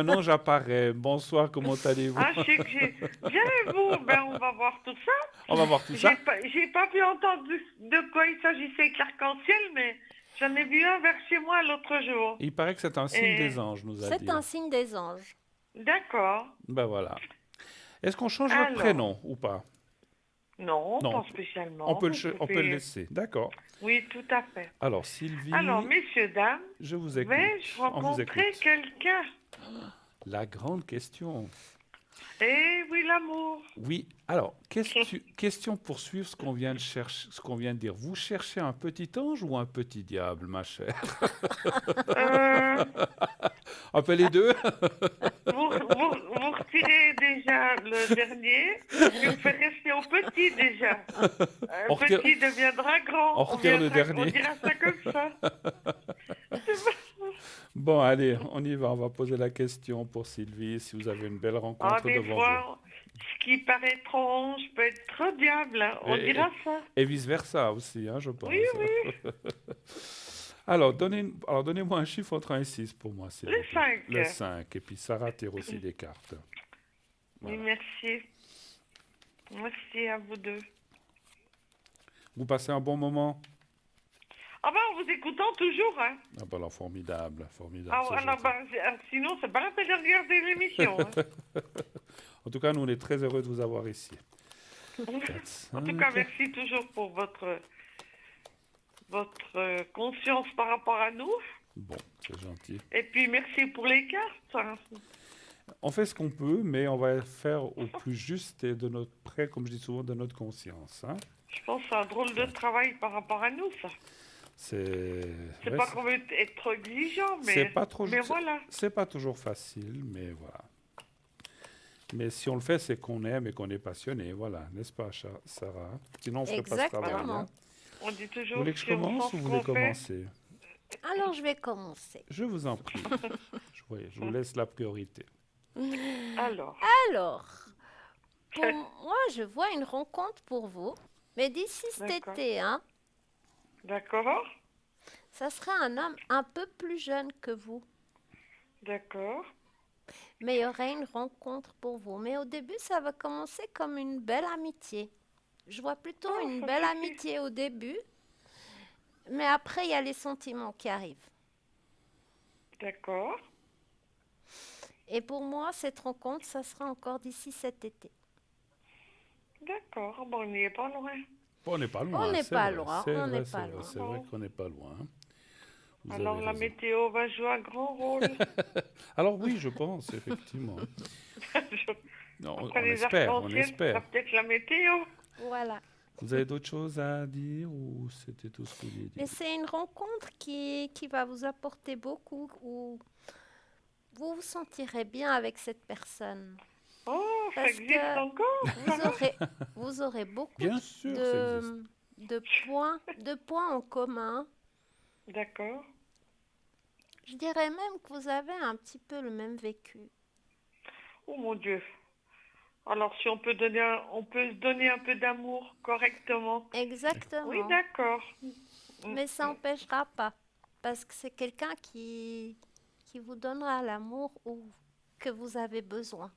ange apparaît. Bonsoir, comment allez-vous? Ah, je sais que j'ai... Bien et vous, ben on va voir tout ça. On va voir tout ça. J'ai pas pu entendre de quoi il s'agissait avec l'arc-en-ciel, mais j'en ai vu un vers chez moi l'autre jour. Il paraît que c'est un signe des anges, nous a dit. C'est un signe des anges. D'accord. Ben voilà. Est-ce qu'on change Alors. votre prénom ou pas? Non, Non. pas spécialement. On peut Vous le pouvez- laisser, d'accord. Oui, tout à fait. Alors, Sylvie, Alors, messieurs, dames, je vous écoute. vais-je On vous rencontrer écoute. quelqu'un? La grande question. Eh oui, l'amour. Oui, alors, question pour suivre ce qu'on vient de chercher, ce qu'on vient de dire. Vous cherchez un petit ange ou un petit diable, ma chère? Un peu les deux? Vous retirez déjà le dernier, et vous faites rester au petit déjà. On retire- Petit deviendra grand. on retire le dernier. On dira ça comme ça. Bon, allez, on y va. On va poser la question pour Sylvie, si vous avez une belle rencontre Ah, des devant vous. fois, ce qui paraît trop ange peut être trop diable. On Et- dira ça. Et vice-versa aussi, hein, je pense. Oui, oui. Alors, donnez-moi un chiffre entre 1 et 6 pour moi, s'il Le vous plaît. 5. Le 5. Et puis Sarah tire aussi des cartes. Oui, Voilà. merci. Merci à vous deux. Vous passez un bon moment? Ah ben, en vous écoutant toujours, hein. Ah ben alors, formidable, formidable. Ah, c'est alors, gentil. sinon, c'est pas la peine de regarder l'émission. Hein. En tout cas, nous, on est très heureux de vous avoir ici. En tout cas, merci toujours pour votre conscience par rapport à nous. Bon, c'est gentil. Et puis, merci pour les cartes. Hein. On fait ce qu'on peut, mais on va faire au plus juste et de notre près, comme je dis souvent, de notre conscience. Hein. Je pense que c'est un drôle de travail par rapport à nous, ça. C'est C'est ouais, pas qu'on veut être trop exigeant, mais, c'est pas trop- mais voilà. c'est pas toujours facile, mais voilà. Mais si on le fait, c'est qu'on aime et qu'on est passionné, voilà, n'est-ce pas, Sarah? Sinon, on ferait pas ce travail. Exactement. Hein. On dit Vous toujours voulez que je si on commence sent ou ce vous voulez qu'on fait. commencer? Alors, je vais commencer. Je vous en prie. Je vous laisse la priorité. Alors, Alors, pour moi, je vois une rencontre pour vous. Mais d'ici cet D'accord. été, hein, d'accord, ça sera un homme un peu plus jeune que vous. d'accord, Mais il y aurait une rencontre pour vous. Mais au début, ça va commencer comme une belle amitié. Je vois plutôt Oh, une ça belle suffit. amitié au début. Mais après, il y a les sentiments qui arrivent. d'accord. Et pour moi, cette rencontre, ça sera encore d'ici cet été. D'accord, bon, on n'y est pas loin. Bon, on n'est pas loin. On n'est c'est pas vrai, loin, c'est on vrai, n'est c'est pas vrai, loin. C'est vrai qu'on n'est pas loin. Vous Alors avez la raison. météo va jouer un grand rôle. Alors oui, je pense, effectivement. Non, on Après les espère, on arcs-en-ciel, ça espère. sera peut-être la météo. Voilà. Vous avez d'autres choses à dire ou c'était tout ce que vous vouliez Mais dire? c'est une rencontre qui va vous apporter beaucoup, où vous vous sentirez bien avec cette personne. Oh, ça Parce existe que encore? vous aurez beaucoup Bien sûr, ça existe. de points en commun. D'accord. Je dirais même que vous avez un petit peu le même vécu. Oh mon Dieu. Alors, si on peut on peut se donner un peu d'amour correctement. Oui, Exactement. d'accord. Mais ça n'empêchera pas. Parce que c'est quelqu'un qui vous donnera l'amour ou que vous avez besoin.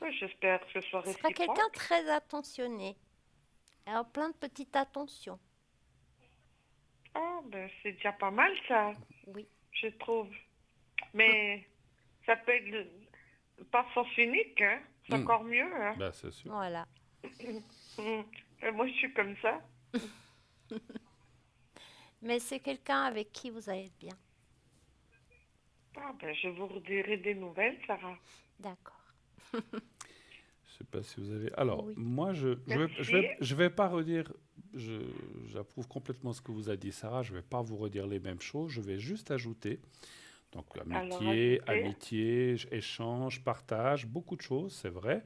Oui, j'espère que ce soit Ce sera quelqu'un réciproque. très attentionné. Alors, plein de petites attentions. Ah, ben, c'est déjà pas mal, ça, Oui. je trouve. Mais ça peut être pas sens unique, hein. C'est Hmm. encore mieux, hein. Bah, c'est sûr. Voilà. Moi, je suis comme ça. Mais c'est quelqu'un avec qui vous allez être bien. Ah, ben, je vous redirai des nouvelles, Sarah. D'accord. Je sais pas si vous avez. Alors, Oui. moi, Merci. je vais pas redire. J'approuve complètement ce que vous a dit Sarah. Je vais pas vous redire les mêmes choses. Je vais juste ajouter. Donc, Alors, amitié, échange, partage, beaucoup de choses, c'est vrai,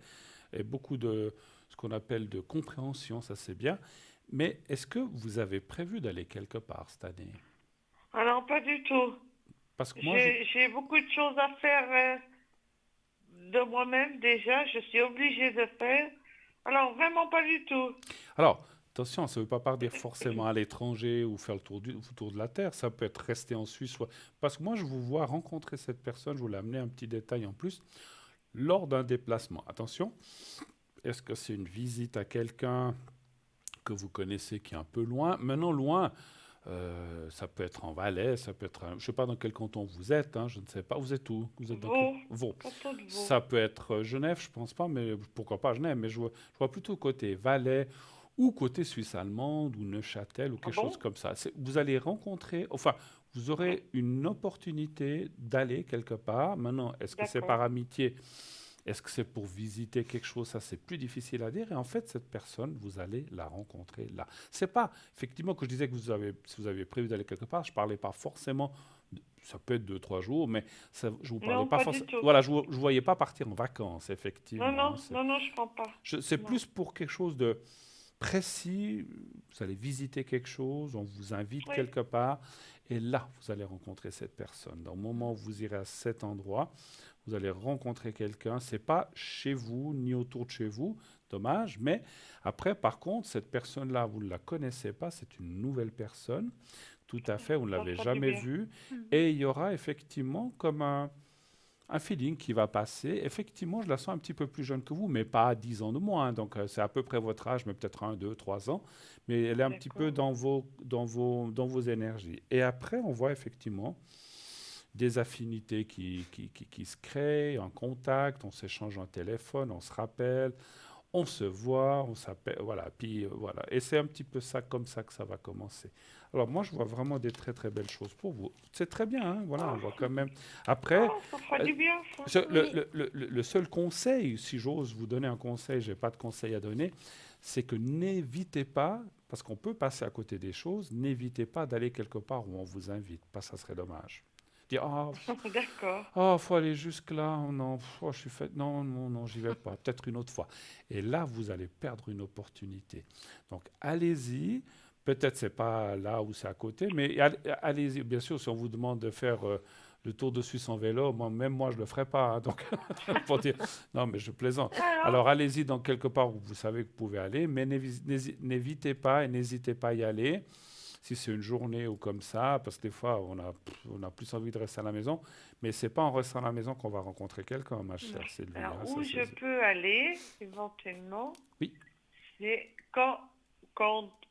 et beaucoup de ce qu'on appelle de compréhension, ça c'est bien. Mais est-ce que vous avez prévu d'aller quelque part cette année? Alors, pas du tout. Parce que moi, je... J'ai beaucoup de choses à faire de moi-même déjà. Je suis obligée de faire. Alors, vraiment pas du tout. Alors, attention, ça ne veut pas dire forcément à l'étranger ou faire le tour de la Terre. Ça peut être rester en Suisse. Parce que moi, je vous vois rencontrer cette personne. Je voulais amener un petit détail en plus. Lors d'un déplacement. Attention, est-ce que c'est une visite à quelqu'un que vous connaissez qui est un peu loin? Maintenant, loin, ça peut être en Valais, ça peut être... je ne sais pas dans quel canton vous êtes, hein, je ne sais pas. Vous êtes où? Vous êtes dans Vaud. Vaud. Canton de Vaud. Ça peut être Genève, je ne pense pas, mais pourquoi pas Genève? Mais je vois plutôt côté Valais ou côté Suisse allemande ou Neuchâtel ou quelque bon chose comme ça. Vous allez rencontrer... Enfin, vous aurez une opportunité d'aller quelque part. Maintenant, est-ce que c'est D'accord. par amitié? Est-ce que c'est pour visiter quelque chose? Ça, c'est plus difficile à dire. Et en fait, cette personne, vous allez la rencontrer là. C'est pas, effectivement, que je disais que si vous avez prévu d'aller quelque part, je parlais pas forcément, ça peut être 2, 3 jours, mais ça, je vous parlais Non, pas pas forcément. du tout. Voilà, je ne voyais pas partir en vacances, Non, effectivement. non, non, non, je prends pas. C'est Non. plus pour quelque chose de précis. Vous allez visiter quelque chose, on vous invite Oui. quelque part, et là, vous allez rencontrer cette personne. Dans le moment où vous irez à cet endroit, vous allez rencontrer quelqu'un. C'est pas chez vous ni autour de chez vous, dommage. Mais après, par contre, cette personne-là, vous ne la connaissez pas. C'est une nouvelle personne, tout à fait. Vous ne Ça l'avez fera du jamais bien. vue, et il y aura effectivement comme un feeling qui va passer. Effectivement, je la sens un petit peu plus jeune que vous, mais pas à 10 ans de moins. Donc, c'est à peu près votre âge, mais peut-être 1, 2, 3 ans. Mais elle est un petit peu D'accord. dans vos énergies. Et après, on voit effectivement des affinités qui se créent, un contact, on s'échange un téléphone, on se rappelle, on se voit, on s'appelle, voilà, puis voilà. Et c'est un petit peu ça, comme ça que ça va commencer. Alors moi, je vois vraiment des très très belles choses pour vous. C'est très bien, hein, voilà, on voit quand même. Après, Oh, ça fera euh, du bien, ça. Oui. le seul conseil, si j'ose vous donner un conseil, je n'ai pas de conseil à donner, c'est que n'évitez pas, parce qu'on peut passer à côté des choses, n'évitez pas d'aller quelque part où on vous invite, parce que ça serait dommage. Dire, D'accord. faut aller jusque là, oh non, je suis fait, non, non, non, j'y vais pas, peut-être une autre fois. Et là, vous allez perdre une opportunité. Donc, allez-y. Peut-être c'est pas là où c'est à côté, mais allez-y. Bien sûr, si on vous demande de faire le Tour de Suisse en vélo, même moi, je le ferai pas. Hein, donc, pour dire, non, mais je plaisante. Alors, Alors, allez-y dans quelque part où vous savez que vous pouvez aller, mais n'évitez pas et n'hésitez pas à y aller. Si c'est une journée ou comme ça, parce que des fois, on a plus envie de rester à la maison, mais c'est pas en restant à la maison qu'on va rencontrer quelqu'un, ma chère Sylvie. alors Hein, où je peux aller, éventuellement, Oui, c'est quand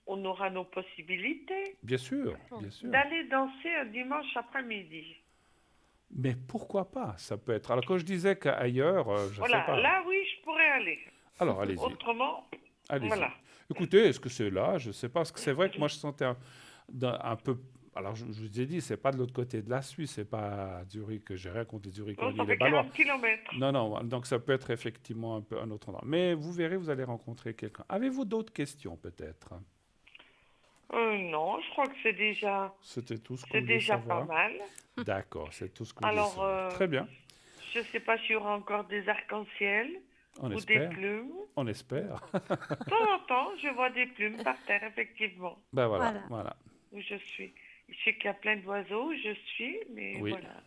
on aura nos possibilités bien sûr, bien sûr. d'aller danser un dimanche après-midi. Mais pourquoi pas? Ça peut être. Alors, quand je disais qu'ailleurs, je ne sais Voilà, pas. là, oui, je pourrais aller. Alors, allez-y. Autrement, Allez-y. voilà. Écoutez, est-ce que c'est là? Je ne sais pas. Parce que c'est vrai que moi, je sentais un peu. Alors, je vous ai dit, c'est pas de l'autre côté de la Suisse, c'est pas à Zurich, que j'ai rien contre les Zurichois Oh, ni ça les fait Balois. 40 kilomètres. Non, non, donc ça peut être effectivement un peu un autre endroit. Mais vous verrez, vous allez rencontrer quelqu'un. Avez-vous d'autres questions, peut-être? Non, je crois que C'était tout ce que c'est vous vouliez déjà pas savoir. mal. D'accord, c'est tout ce que vous vouliez Alors, savoir. Très bien. je ne sais pas s'il y aura encore des arcs-en-ciel On ou espère. des plumes. On espère. De temps en temps, je vois des plumes par terre, effectivement, Ben voilà, Voilà. voilà. où je suis. Je sais qu'il y a plein d'oiseaux où je suis, mais Oui. voilà.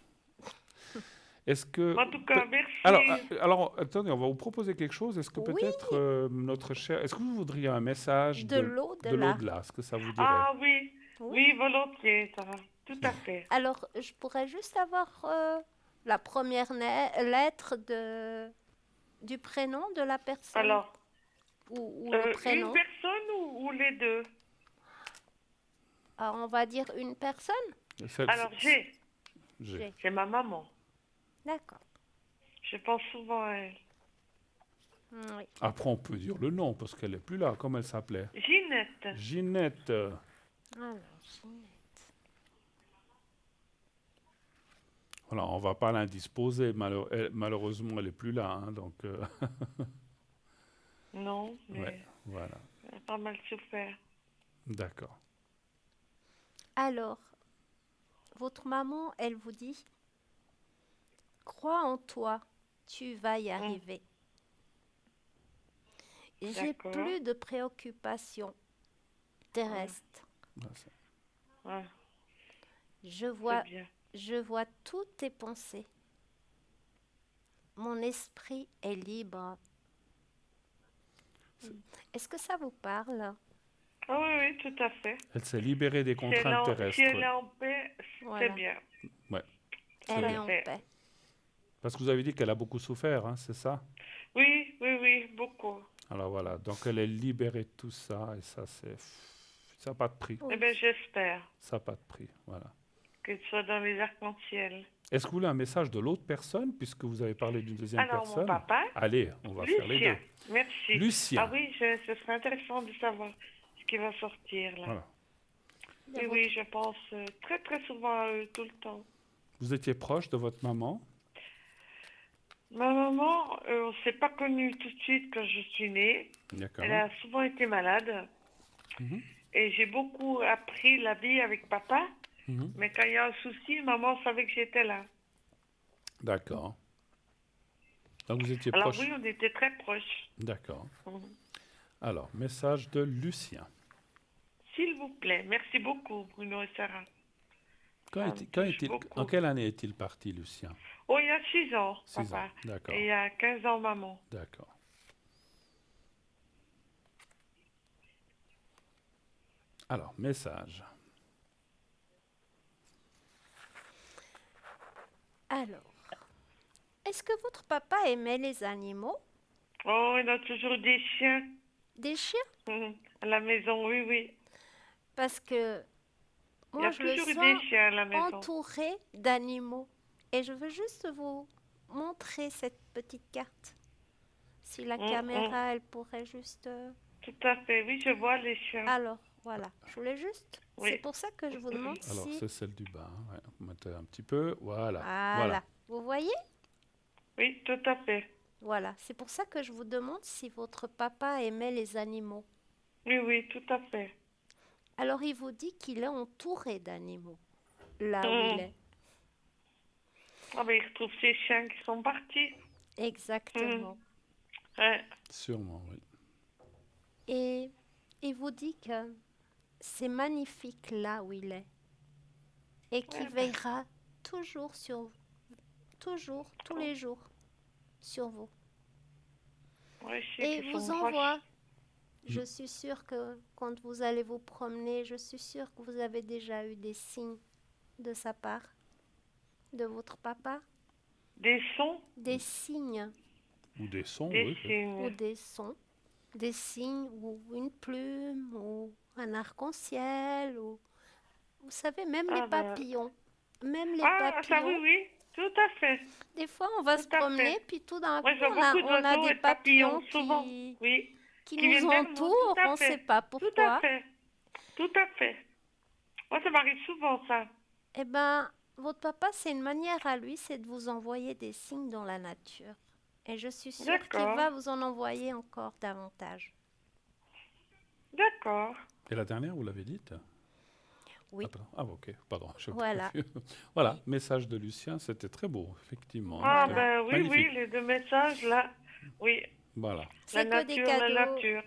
Est-ce que... En tout cas, merci. Alors, attendez, on va vous proposer quelque chose. Est-ce que Oui. peut-être notre cher... Est-ce que vous voudriez un message De l'au de delà. l'au-delà? Est-ce que ça vous dirait? Ah oui, Oui. oui, volontiers, Sarah. Tout à fait. Alors, je pourrais juste avoir la première lettre du prénom de la personne Alors, ou le une prénom. personne ou les deux? On va dire une personne. Alors, J'ai. J'ai. c'est ma maman. D'accord. Je pense souvent à elle. Oui. Après, on peut dire le nom, parce qu'elle n'est plus là. Comment elle s'appelait? Ginette. Ginette. Alors, Ginette. Voilà, on ne va pas l'indisposer. Malheureusement, elle n'est plus là. Hein, donc, Non, mais ouais, voilà. elle a pas mal souffert. D'accord. Alors, votre maman, elle vous dit, crois en toi, tu vas y arriver. J'ai D'accord. plus de préoccupations terrestres. Là, c'est- Ouais, Je c'est vois, bien. je vois toutes tes pensées. Mon esprit est libre. Est-ce que ça vous parle? Ah oui, oui, tout à fait. Elle s'est libérée des Si elle, contraintes si terrestres. elle est en paix, Voilà. c'est bien. Ouais, c'est Elle est bien. en fait. paix. Parce que vous avez dit qu'elle a beaucoup souffert, hein, c'est ça? Oui, oui, oui, beaucoup. Alors voilà, donc elle est libérée de tout ça, et ça, c'est... Ça n'a pas de prix. Oui. Eh bien, j'espère Ça n'a pas de prix, voilà. qu'elle soit dans les arcs-en-ciel. Est-ce que vous voulez un message de l'autre personne, puisque vous avez parlé d'une deuxième Alors, mon personne? papa, Allez, on va faire les Lucien. deux. Merci. Lucien. Ah oui, ce serait intéressant de savoir ce qui va sortir là. Voilà. Oui, oui, je pense très très souvent à eux tout le temps. Vous étiez proche de votre maman? Ma maman, on ne s'est pas connue tout de suite quand je suis née. D'accord. Elle a souvent été malade. Mhm. Et j'ai beaucoup appris la vie avec papa. Mhm. Mais quand il y a un souci, maman savait que j'étais là. D'accord. Donc vous étiez Alors proche? oui, on était très proches. D'accord. Mhm. Alors, message de Lucien. S'il vous plaît, merci beaucoup Bruno et Sarah. Quand Ça est- me quand touche est-il- beaucoup. en quelle année est-il parti, Lucien? Oh, il y a 6 ans, 6 papa. ans, d'accord. Et il y a 15 ans, maman. D'accord. Alors, message. Alors, est-ce que votre papa aimait les animaux? Oh, il a toujours des chiens. Des chiens? Mhm. À la maison, oui, oui. Parce que Il y moi, a je le toujours sens des chiens à la maison. entouré d'animaux. Et je veux juste vous montrer cette petite carte. Si la caméra, elle pourrait juste... Tout à fait, oui, je vois les chiens. Alors, voilà. Je voulais juste... Oui. C'est pour ça que je vous demande Alors, si... c'est celle du bas. Hein, ouais. Vous mettez un petit peu. Voilà. Voilà. Vous voyez? Oui, tout à fait. Voilà. C'est pour ça que je vous demande si votre papa aimait les animaux. Oui, oui, tout à fait. Alors, il vous dit qu'il est entouré d'animaux. Là où il est. Ah, mais il retrouve ces chiens qui sont partis. Exactement. Ouais. Sûrement, oui. Et il vous dit que c'est magnifique là où il est. Et qu'il veillera toujours sur vous. Toujours, tous les jours, sur vous. Ouais, je sais Et qu'ils vous sont proches. envoie. Je suis sûre que quand vous allez vous promener, je suis sûre que vous avez déjà eu des signes de sa part, de votre papa. Des sons, Des signes Ou des sons, des oui. signes. ou des sons. Des signes ou une plume ou un arc-en-ciel. Ou... Vous savez, même Ah les ben. papillons. Même les Ah, papillons. ça oui, oui, tout à fait. Des fois, on va se Tout à promener, fait. puis tout d'un coup, Moi, je vois on a, beaucoup on a d'oiseaux des et de papillons, papillons souvent. qui Oui, qui nous viennent vers nous, entourent, tout à on ne fait. sait pas Tout à pourquoi. fait. Tout à fait. Moi, ça m'arrive souvent, ça. Eh bien, votre papa, c'est une manière à lui, c'est de vous envoyer des signes dans la nature. Et je suis sûre qu'il D'accord. va vous en envoyer encore davantage. D'accord. Et la dernière, vous l'avez dite? Oui. Ah, ok, pardon. Voilà. Voilà, message de Lucien, c'était très beau, effectivement. Ah, C'était ben oui, magnifique. oui, les deux messages, là. Oui, Voilà. la C'est que des nature, la cadeaux. nature.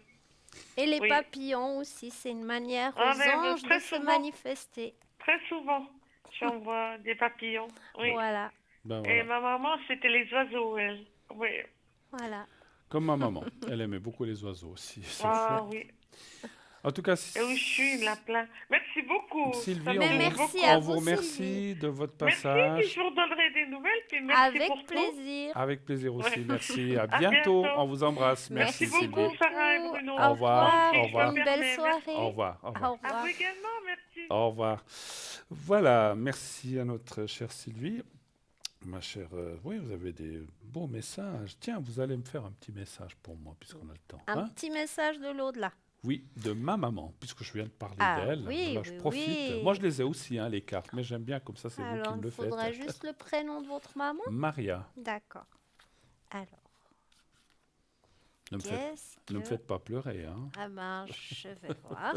Et les Oui. papillons aussi, c'est une manière Ah, aux mais anges très de se souvent. manifester. Très souvent, j'envoie des papillons. Oui. Voilà, Ben Et voilà. ma maman, c'était les oiseaux, elle. Oui. voilà. Comme ma maman, elle aimait beaucoup les oiseaux aussi. C'est Ah fou. oui. En tout cas, Et où je suis, il y en a plein. Merci beaucoup. Ça Sylvie, Mais me plaît merci beaucoup. à on vous vous, remercie Sylvie. de votre Merci, puis passage. je vous redonnerai des nouvelles, puis merci Avec pour tout. plaisir. Avec plaisir aussi. Ouais. Merci. À À bientôt. bientôt. On vous embrasse. Merci, Merci beaucoup, Sylvie. Sarah et Bruno. Au revoir. Moi Au aussi, je me revoir. Une belle permets. soirée. Au revoir. Au revoir. Au À vous revoir. également, merci. Au revoir. Voilà, merci à notre chère Sylvie. Ma chère, oui, vous avez des beaux messages. Tiens, vous allez me faire un petit message pour moi, puisqu'on a le temps. Un hein. petit message de l'au-delà. Oui, de ma maman, puisque je viens de parler Ah, d'elle. oui, Voilà, je oui, profite. oui. Moi, je les ai aussi, hein, les cartes, mais j'aime bien comme ça, c'est vous qui Alors, me il le faudrait faites. juste le prénom de votre maman. Maria, D'accord. Alors, ne me, faites, qu'est-ce ne me que... faites pas pleurer. Hein. Ah ben, je vais voir.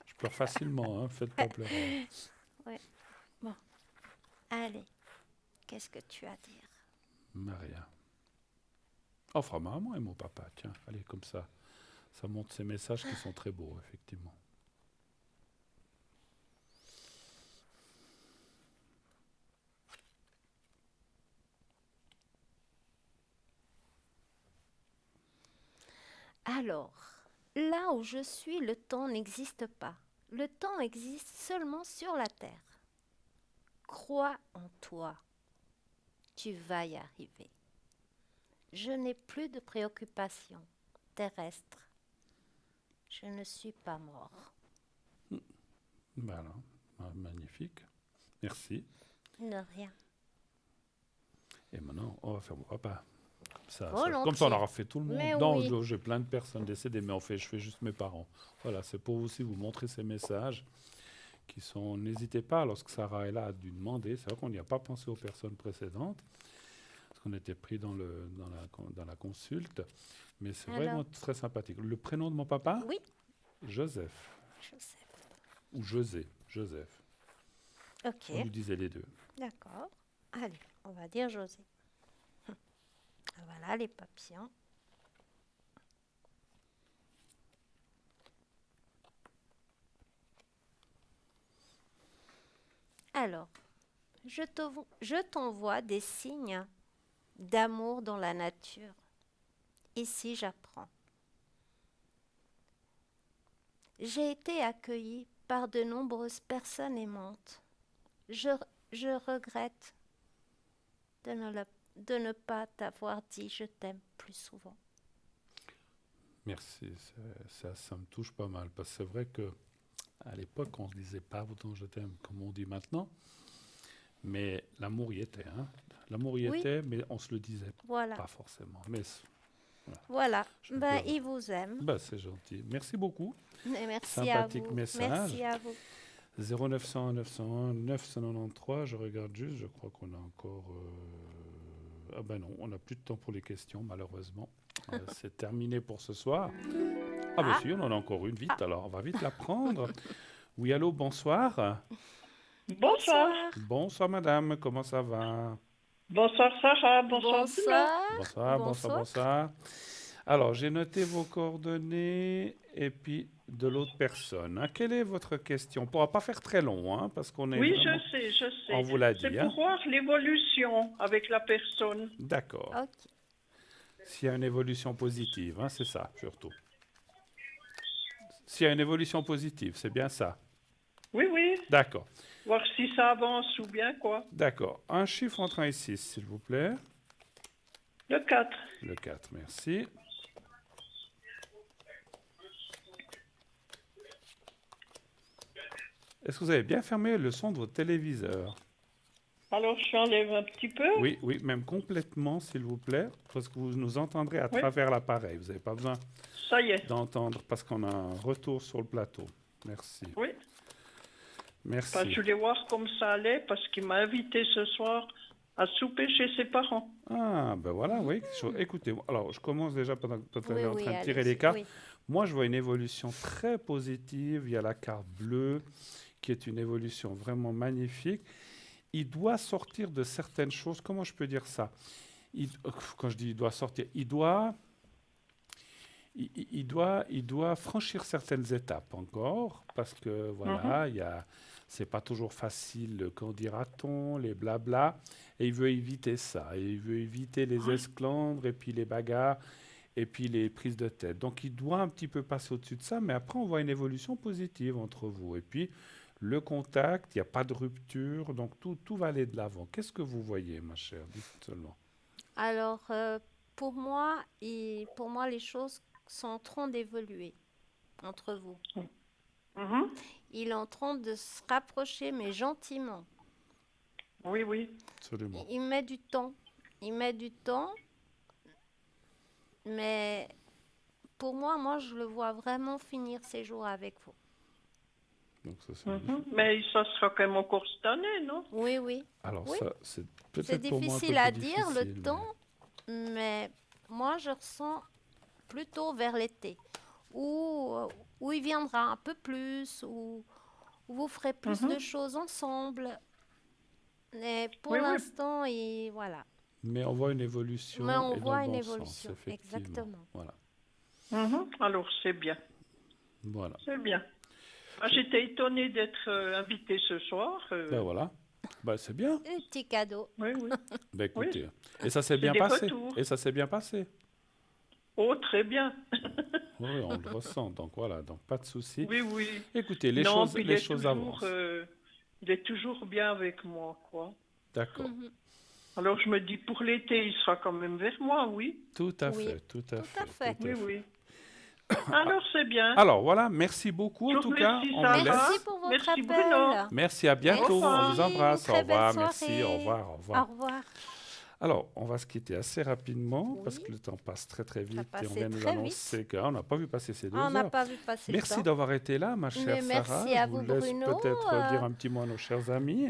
Je pleure facilement, hein, faites pas pleurer. Bon, allez. Qu'est-ce que tu as à dire? Maria. Enfin, ma maman et mon papa, tiens, allez, comme ça. Ça montre ces messages qui sont très beaux, effectivement. Alors, là où je suis, le temps n'existe pas. Le temps existe seulement sur la terre. Crois en toi. Tu vas y arriver. Je n'ai plus de préoccupations terrestres. Je ne suis pas mort. Voilà, magnifique. Merci. De rien. Et maintenant, on va faire mon papa. Ça, Volontiers. comme ça, on aura fait tout le monde. Mais Non, oui. j'ai plein de personnes décédées, mais je fais juste mes parents. Voilà, c'est pour aussi vous montrer ces messages qui sont... N'hésitez pas, lorsque Sarah est là, à lui demander. C'est vrai qu'on n'y a pas pensé aux personnes précédentes, parce qu'on était pris dans la consulte. Mais c'est Alors. vraiment très sympathique. Le prénom de mon papa? Oui. Joseph. Joseph. Ou José. Joseph. Ok, On lui disait les deux. d'accord. Allez, on va dire José. Voilà les papillons. Alors, je t'envoie des signes d'amour dans la nature. Ici, j'apprends. J'ai été accueillie par de nombreuses personnes aimantes. Je regrette de ne pas t'avoir dit je t'aime plus souvent. Merci, ça me touche pas mal, parce que c'est vrai que à l'époque, on ne se disait pas autant je t'aime comme on dit maintenant, mais l'amour y était. Hein. L'amour y Oui. était, mais on se le disait Voilà, pas forcément. Mais voilà. Je Ben, peux- il vous aime. c'est gentil. Merci beaucoup. Et merci Sympathique à vous. message. Merci à vous. 0901 901 993, je regarde juste, je crois qu'on a encore... Ah ben non, on n'a plus de temps pour les questions, malheureusement. C'est terminé pour ce soir. Ah ben si, on en a encore une, vite alors, on va vite la prendre. Oui, allô, bonsoir. Bonsoir. Bonsoir madame, comment ça va? Bonsoir, Sarah. Bonsoir. Bonsoir. Bonsoir. Alors, j'ai noté vos coordonnées et puis de l'autre personne. Hein. Quelle est votre question? On ne pourra pas faire très long, hein, parce qu'on est... Oui, vraiment- je sais. On vous l'a dit. C'est Hein. pour voir l'évolution avec la personne. D'accord. Ok. S'il y a une évolution positive, hein, c'est ça, surtout. S'il y a une évolution positive, c'est bien ça. Oui, oui. D'accord. Voir si ça avance ou bien quoi. D'accord. Un chiffre entre 1 et 6, s'il vous plaît. Le 4. Le 4, merci. Est-ce que vous avez bien fermé le son de votre téléviseur? Alors, je enlève un petit peu. Oui, même complètement, s'il vous plaît, parce que vous nous entendrez à Oui. travers l'appareil. Vous n'avez pas besoin Ça y est. d'entendre, parce qu'on a un retour sur le plateau. Merci. Oui. Merci. Enfin, je voulais voir comme ça allait parce qu'il m'a invité ce soir à souper chez ses parents. Ah, ben voilà, oui. Écoutez, alors je commence déjà pendant que vous Oui, êtes en oui, train de tirer allez-y, les cartes. oui. Moi, je vois une évolution très positive. Il y a la carte bleue, qui est une évolution vraiment magnifique. Il doit sortir de certaines choses. Comment je peux dire ça? Quand je dis il doit sortir, il doit franchir certaines étapes encore, parce que voilà, c'est pas toujours facile, quand dira-t-on, les blabla, et il veut éviter ça, et il veut éviter les esclandres, et puis les bagarres, et puis les prises de tête. Donc il doit un petit peu passer au-dessus de ça, mais après on voit une évolution positive entre vous. Et puis le contact, il n'y a pas de rupture, donc tout va aller de l'avant. Qu'est-ce que vous voyez, ma chère? Dites seulement. Alors, pour moi, les choses sont en train d'évoluer entre vous. Mhm. Il est en train de se rapprocher, mais gentiment. Oui, oui. Absolument. Il met du temps. Il met du temps, mais pour moi, je le vois vraiment finir ses jours avec vous. Donc ça, c'est Mhm. Mais ça sera quand même encore cette année, non? Oui, oui. Alors Oui. ça, c'est C'est peut-être pour moi un peu difficile plus à dire, le difficile, temps, mais moi, je ressens plutôt vers l'été, où il viendra un peu plus, où vous ferez plus de choses ensemble. Et pour Oui, oui. l'instant, voilà. mais on voit une évolution Mais on et dans voit le une bon évolution, sens, effectivement. exactement. Voilà. Mhm. Alors, c'est bien. Voilà. C'est bien. Ah, j'étais étonnée d'être invitée ce soir. Ben voilà. Ben, c'est bien. Un petit cadeau. Oui, oui. Ben Oui. écoutez. Et ça s'est C'est bien des passé. retours. Et ça s'est bien passé. Oh, très bien. Oui, on le ressent. Donc voilà, donc pas de souci. Oui, oui. Écoutez, les Non, choses, puis les choses avancent. il est toujours bien avec moi, quoi. D'accord. Mhm. Alors, je me dis, pour l'été, il sera quand même vers moi, oui. Tout à Oui, fait, tout à tout fait, à fait. tout à Oui, fait. oui. Alors, c'est bien. Alors voilà, merci beaucoup Je en vous tout cas. remercie, On Sarah. vous Merci laisse. pour votre Merci, appel. Bruno. Merci, à bientôt. On revoir. vous embrasse. Très Au revoir, belle merci. soirée. Au revoir, au Au revoir. revoir. Alors, on va se quitter assez rapidement parce Oui. que le temps passe très très Ça vite et on passait vient nous très annoncer qu'on n'a pas vu passer ces 2 On n'a heures. pas vu passer le Merci temps. d'avoir été là, ma chère Mais merci Sarah. à Je vous vous, laisse Bruno. peut-être dire un petit mot à nos chers amis.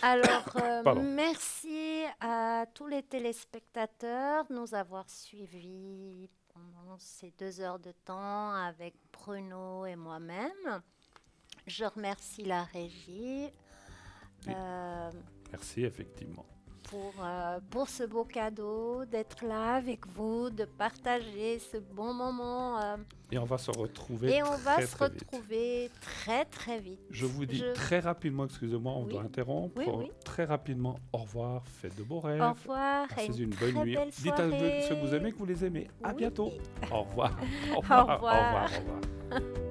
Alors, Pardon. merci à tous les téléspectateurs de nous avoir suivis pendant ces 2 heures de temps avec Bruno et moi-même. Je remercie la régie Merci, effectivement. pour ce beau cadeau, d'être là avec vous, de partager ce bon moment. Et on va se retrouver Et on va très se très vite. retrouver très très vite. Je vous dis très rapidement, excusez-moi, on Oui. doit interrompre. Oui, oui. Très rapidement, au revoir, faites de beaux rêves. Au revoir et Passez une très bonne nuit. belle Dites à soirée. ceux que vous aimez que vous les aimez. À Oui. bientôt. Au revoir. Au Au revoir. Au revoir. revoir. Au revoir.